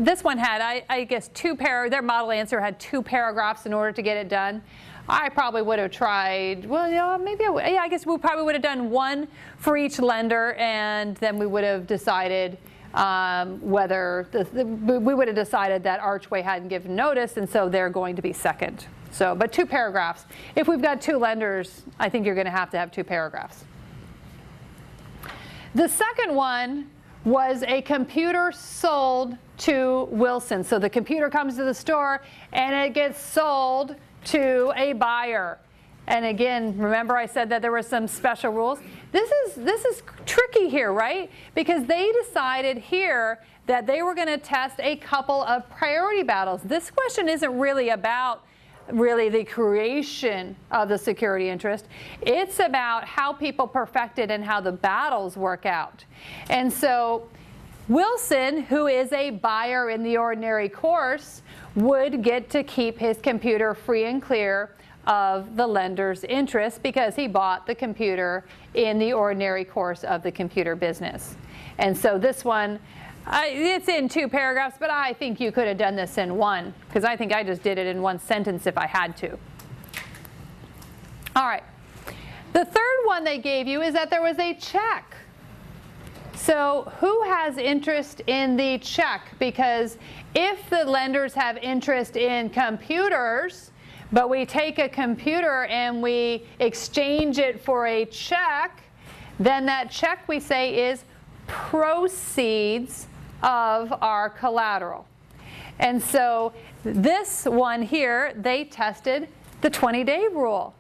this one had, I guess, their model answer had 2 paragraphs in order to get it done. I probably would have tried, I guess we probably would have done 1 for each lender, and then we would have decided whether, we would have decided that Archway hadn't given notice, and so they're going to be second. So, but 2 paragraphs. If we've got 2 lenders, I think you're going to have 2 paragraphs. The second one was a computer sold to Wilson. So the computer comes to the store and it gets sold to a buyer. And again, remember I said that there were some special rules? This is tricky here, right? Because they decided here that they were going to test a couple of priority battles. This question isn't really about the creation of the security interest. It's about how people perfect it and how the battles work out. And so Wilson, who is a buyer in the ordinary course, would get to keep his computer free and clear of the lender's interest because he bought the computer in the ordinary course of the computer business. And so this one, it's in 2 paragraphs, but I think you could have done this in 1, because I think I just did it in 1 sentence if I had to. All right. The third one they gave you is that there was a check. So who has interest in the check? Because if the lenders have interest in computers, but we take a computer and we exchange it for a check, then that check, we say, is proceeds of our collateral. And so this one here, they tested the 20-day rule.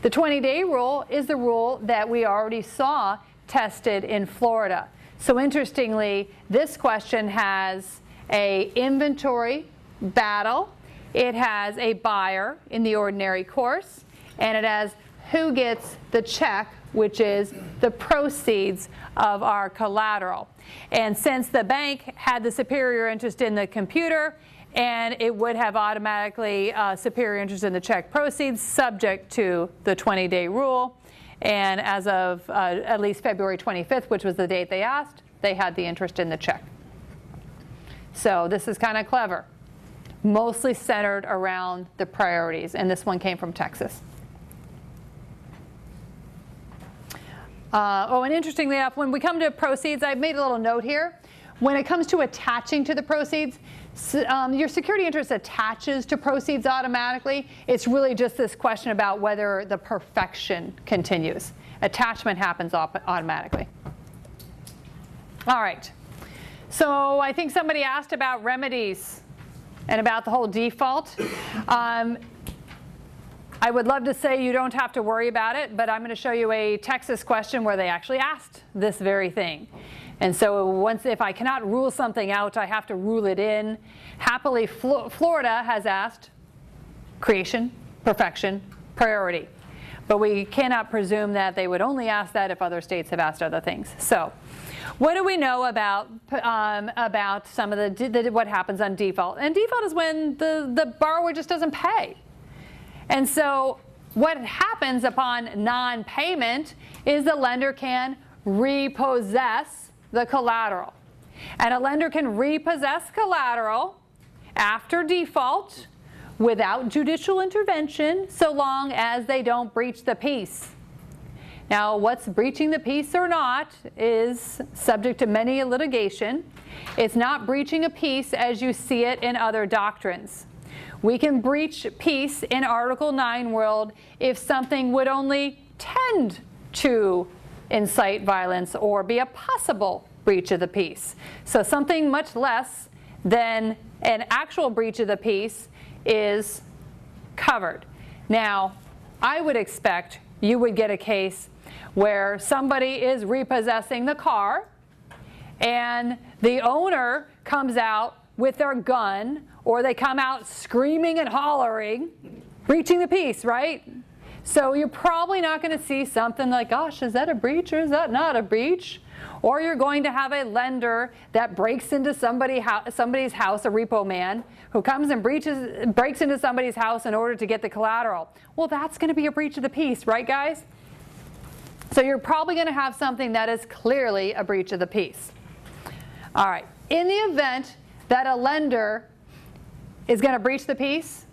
The 20-day rule is the rule that we already saw tested in Florida. So interestingly, this question has a inventory battle, it has a buyer in the ordinary course, and it has who gets the check, which is the proceeds of our collateral. And since the bank had the superior interest in the computer, and it would have automatically superior interest in the check proceeds subject to the 20-day rule. And as of at least February 25th, which was the date they asked, they had the interest in the check. So this is kind of clever. Mostly centered around the priorities. And this one came from Texas. And interestingly enough, when we come to proceeds, I've made a little note here. When it comes to attaching to the proceeds, your security interest attaches to proceeds automatically. It's really just this question about whether the perfection continues. Attachment happens automatically. All right. So I think somebody asked about remedies and about the whole default. I would love to say you don't have to worry about it, but I'm going to show you a Texas question where they actually asked this very thing. And so if I cannot rule something out, I have to rule it in. Happily, Florida has asked creation, perfection, priority. But we cannot presume that they would only ask that if other states have asked other things. So what do we know about some of what happens on default? And default is when the borrower just doesn't pay. And so what happens upon non-payment is the lender can repossess the collateral. And a lender can repossess collateral after default without judicial intervention so long as they don't breach the peace. Now, what's breaching the peace or not is subject to many litigation. It's not breaching a peace as you see it in other doctrines. We can breach peace in Article 9 world if something would only tend to incite violence or be a possible breach of the peace. So something much less than an actual breach of the peace is covered. Now, I would expect you would get a case where somebody is repossessing the car and the owner comes out with their gun, or they come out screaming and hollering, breaching the peace, right? So you're probably not going to see something like, gosh, is that a breach or is that not a breach? Or you're going to have a lender that breaks into somebody's house, a repo man, who comes and breaks into somebody's house in order to get the collateral. Well, that's going to be a breach of the peace, right, guys? So you're probably going to have something that is clearly a breach of the peace. All right. In the event that a lender is going to breach the peace,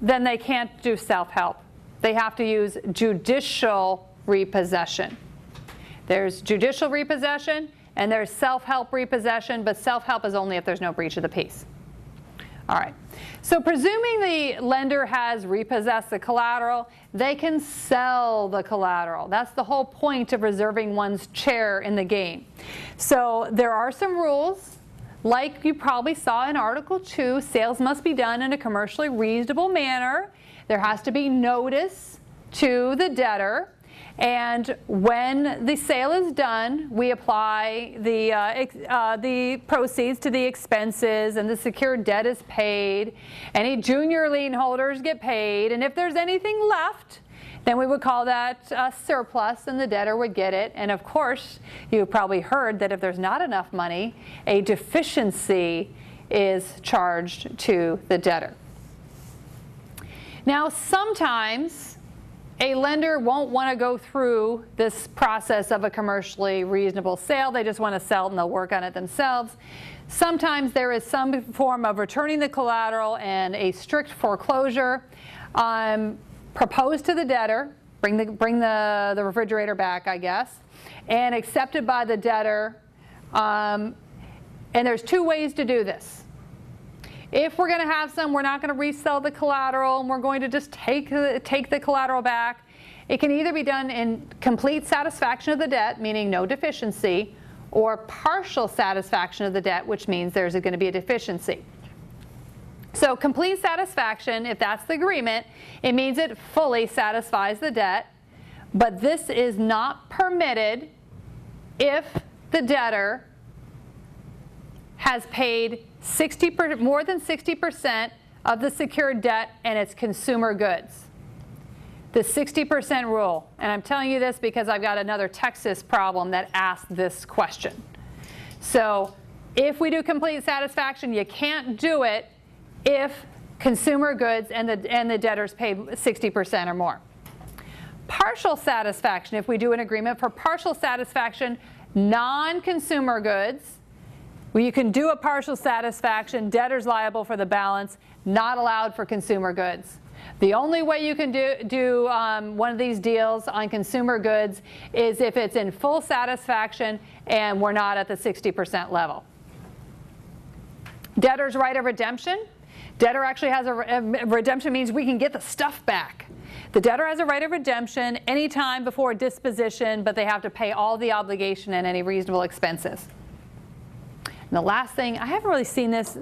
then they can't do self-help. They have to use judicial repossession. There's judicial repossession and there's self-help repossession, but self-help is only if there's no breach of the peace. All right. So presuming the lender has repossessed the collateral, they can sell the collateral. That's the whole point of reserving one's chair in the game. So there are some rules. Like you probably saw in Article 2, sales must be done in a commercially reasonable manner. There has to be notice to the debtor. And when the sale is done, we apply the proceeds to the expenses, and the secured debt is paid. Any junior lien holders get paid. And if there's anything left, then we would call that a surplus, and the debtor would get it. And of course, you've probably heard that if there's not enough money, a deficiency is charged to the debtor. Now, sometimes a lender won't want to go through this process of a commercially reasonable sale. They just want to sell it and they'll work on it themselves. Sometimes there is some form of returning the collateral and a strict foreclosure proposed to the debtor, bring the refrigerator back, I guess, and accepted by the debtor And there's two ways to do this. If we're going to have some, we're not going to resell the collateral, and we're going to just take the collateral back. It can either be done in complete satisfaction of the debt, meaning no deficiency, or partial satisfaction of the debt, which means there's going to be a deficiency. So complete satisfaction, if that's the agreement, it means it fully satisfies the debt, but this is not permitted if the debtor has paid more than 60% of the secured debt and it's consumer goods. The 60% rule, and I'm telling you this because I've got another Texas problem that asked this question. So if we do complete satisfaction, you can't do it if consumer goods and the debtors paid 60% or more. Partial satisfaction, if we do an agreement for partial satisfaction, non-consumer goods, well, you can do a partial satisfaction, debtor's liable for the balance, not allowed for consumer goods. The only way you can do one of these deals on consumer goods is if it's in full satisfaction and we're not at the 60% level. Debtor's right of redemption. Debtor actually has redemption means we can get the stuff back. The debtor has a right of redemption anytime before disposition, but they have to pay all the obligation and any reasonable expenses. And the last thing, I haven't really seen this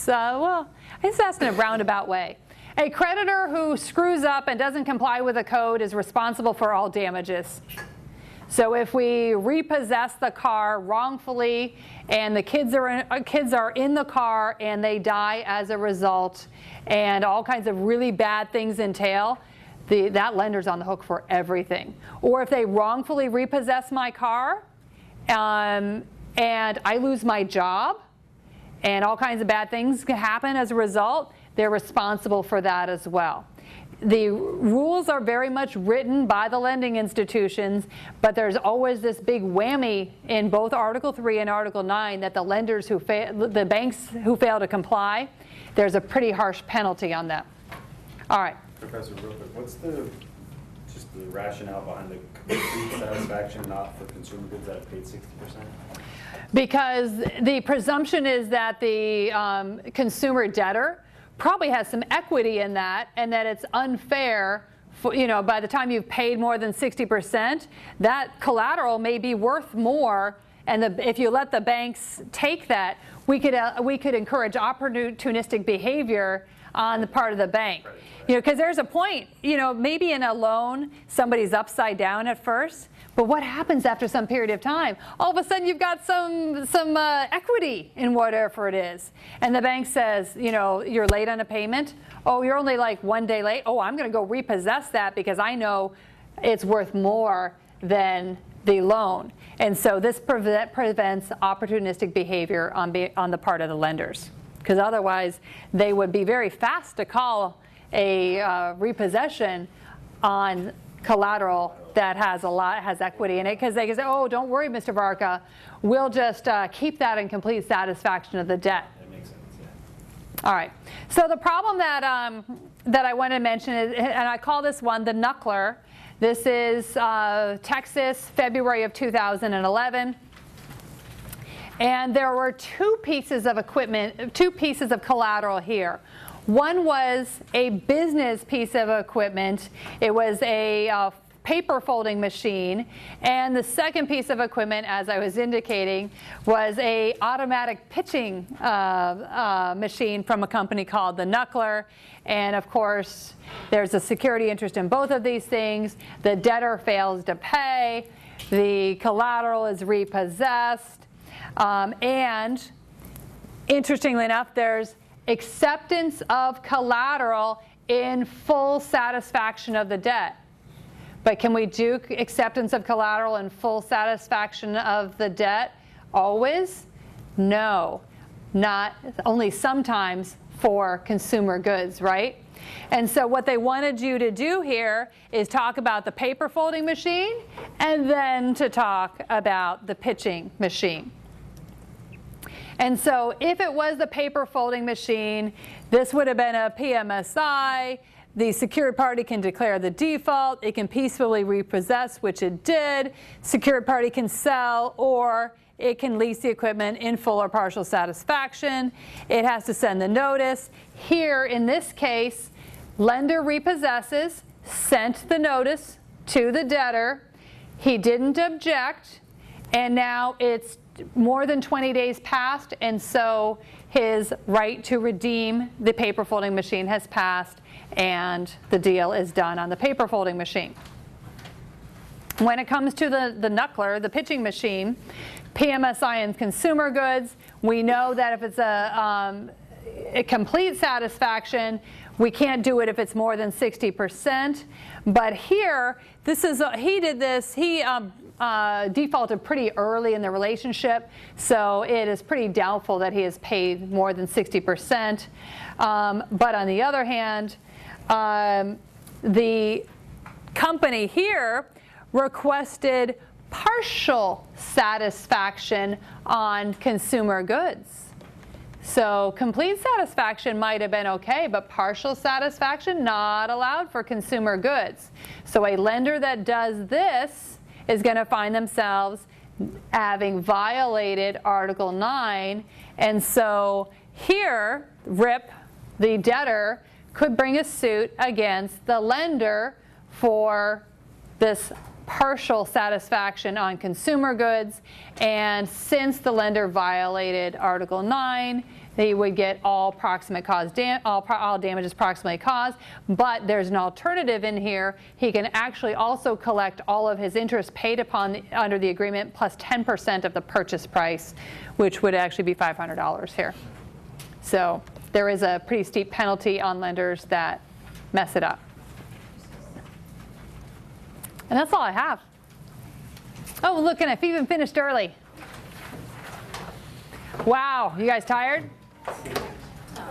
well, I just asked in a roundabout way. A creditor who screws up and doesn't comply with a code is responsible for all damages. So if we repossess the car wrongfully and the kids are in the car and they die as a result and all kinds of really bad things entail, that lender's on the hook for everything. Or if they wrongfully repossess my car and I lose my job and all kinds of bad things can happen as a result, they're responsible for that as well. The rules are very much written by the lending institutions, but there's always this big whammy in both Article 3 and Article 9 that the lenders the banks who fail to comply, there's a pretty harsh penalty on them. All right. Professor, real quick, what's just the rationale behind the complete satisfaction not for consumer goods that have paid 60%? Because the presumption is that the consumer debtor probably has some equity in that, and that it's unfair for, by the time you've paid more than 60%, that collateral may be worth more, and if you let the banks take that, we could encourage opportunistic behavior on the part of the bank. Because there's a point, maybe in a loan, somebody's upside down at first, but what happens after some period of time? All of a sudden you've got some equity in whatever it is. And the bank says, you're late on a payment. Oh, you're only like 1 day late. Oh, I'm going to go repossess that because I know it's worth more than the loan. And so this prevents opportunistic behavior on the part of the lenders. Because otherwise they would be very fast to call a repossession on collateral that has equity in it, because they can say, oh, don't worry, Mr. Varka, we'll just keep that in complete satisfaction of the debt. That makes sense, yeah. All right. So the problem that I want to mention is, and I call this one the Knuckler. This is Texas, February of 2011. And there were two pieces of collateral here. One was a business piece of equipment. It was a paper folding machine. And the second piece of equipment, as I was indicating, was a automatic pitching machine from a company called the Knuckler. And of course, there's a security interest in both of these things. The debtor fails to pay. The collateral is repossessed. And interestingly enough, there's acceptance of collateral in full satisfaction of the debt. But can we do acceptance of collateral in full satisfaction of the debt always? No, not only sometimes for consumer goods, right? And so what they wanted you to do here is talk about the paper folding machine and then to talk about the pitching machine. And so if it was the paper folding machine, this would have been a PMSI. The secured party can declare the default. It can peacefully repossess, which it did. Secured party can sell, or it can lease the equipment in full or partial satisfaction. It has to send the notice. Here, in this case, lender repossesses, sent the notice to the debtor. He didn't object, and now it's more than 20 days passed, and so his right to redeem the paper folding machine has passed, and the deal is done on the paper folding machine. When it comes to the knuckler, the pitching machine, PMSI and consumer goods, we know that if it's a complete satisfaction, we can't do it if it's more than 60%. But here, he did this, he defaulted pretty early in the relationship, so it is pretty doubtful that he has paid more than 60%. But on the other hand, the company here requested partial satisfaction on consumer goods. So complete satisfaction might have been okay, but partial satisfaction not allowed for consumer goods. So a lender that does this is going to find themselves having violated Article 9. And so here, RIP, the debtor, could bring a suit against the lender for this partial satisfaction on consumer goods, and since the lender violated Article 9, they would get all proximate cause all damages proximately caused. But there's an alternative in here. He can actually also collect all of his interest paid upon under the agreement plus 10% of the purchase price, which would actually be $500 here. So there is a pretty steep penalty on lenders that mess it up. And that's all I have. Oh, look, and I've even finished early. Wow, you guys tired?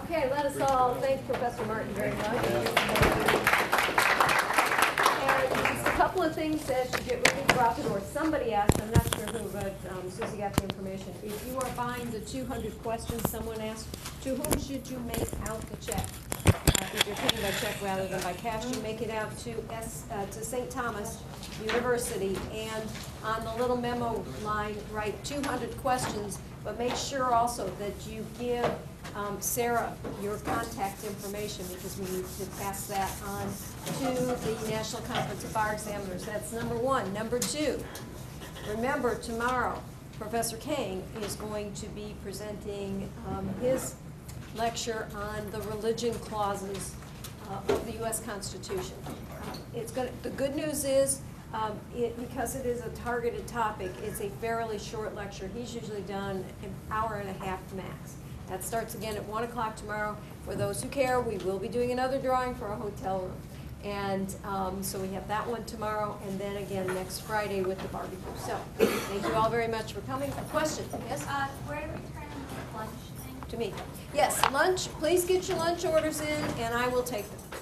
Okay, let us all thank Professor Martin very much. And just a couple of things as you get ready to drop it, or somebody asked, I'm not sure who, but Susie got the information. If you are buying the 200 questions, someone asked, to whom should you make out the check? If you're paying by check rather than by cash, you make it out to St. Thomas University, and on the little memo line, write 200 questions, but make sure also that you give Sarah your contact information, because we need to pass that on to the National Conference of Bar Examiners. That's number one. Number two, remember tomorrow, Professor Kang is going to be presenting his lecture on the religion clauses of the U.S. Constitution. The good news is, because it is a targeted topic, it's a fairly short lecture. He's usually done an hour and a half max. That starts again at 1 o'clock tomorrow. For those who care, we will be doing another drawing for a hotel room. And so we have that one tomorrow, and then again next Friday with the barbecue. So thank you all very much for coming. A question? Yes? Where do we turn lunch thing? To me. Yes, lunch. Please get your lunch orders in, and I will take them.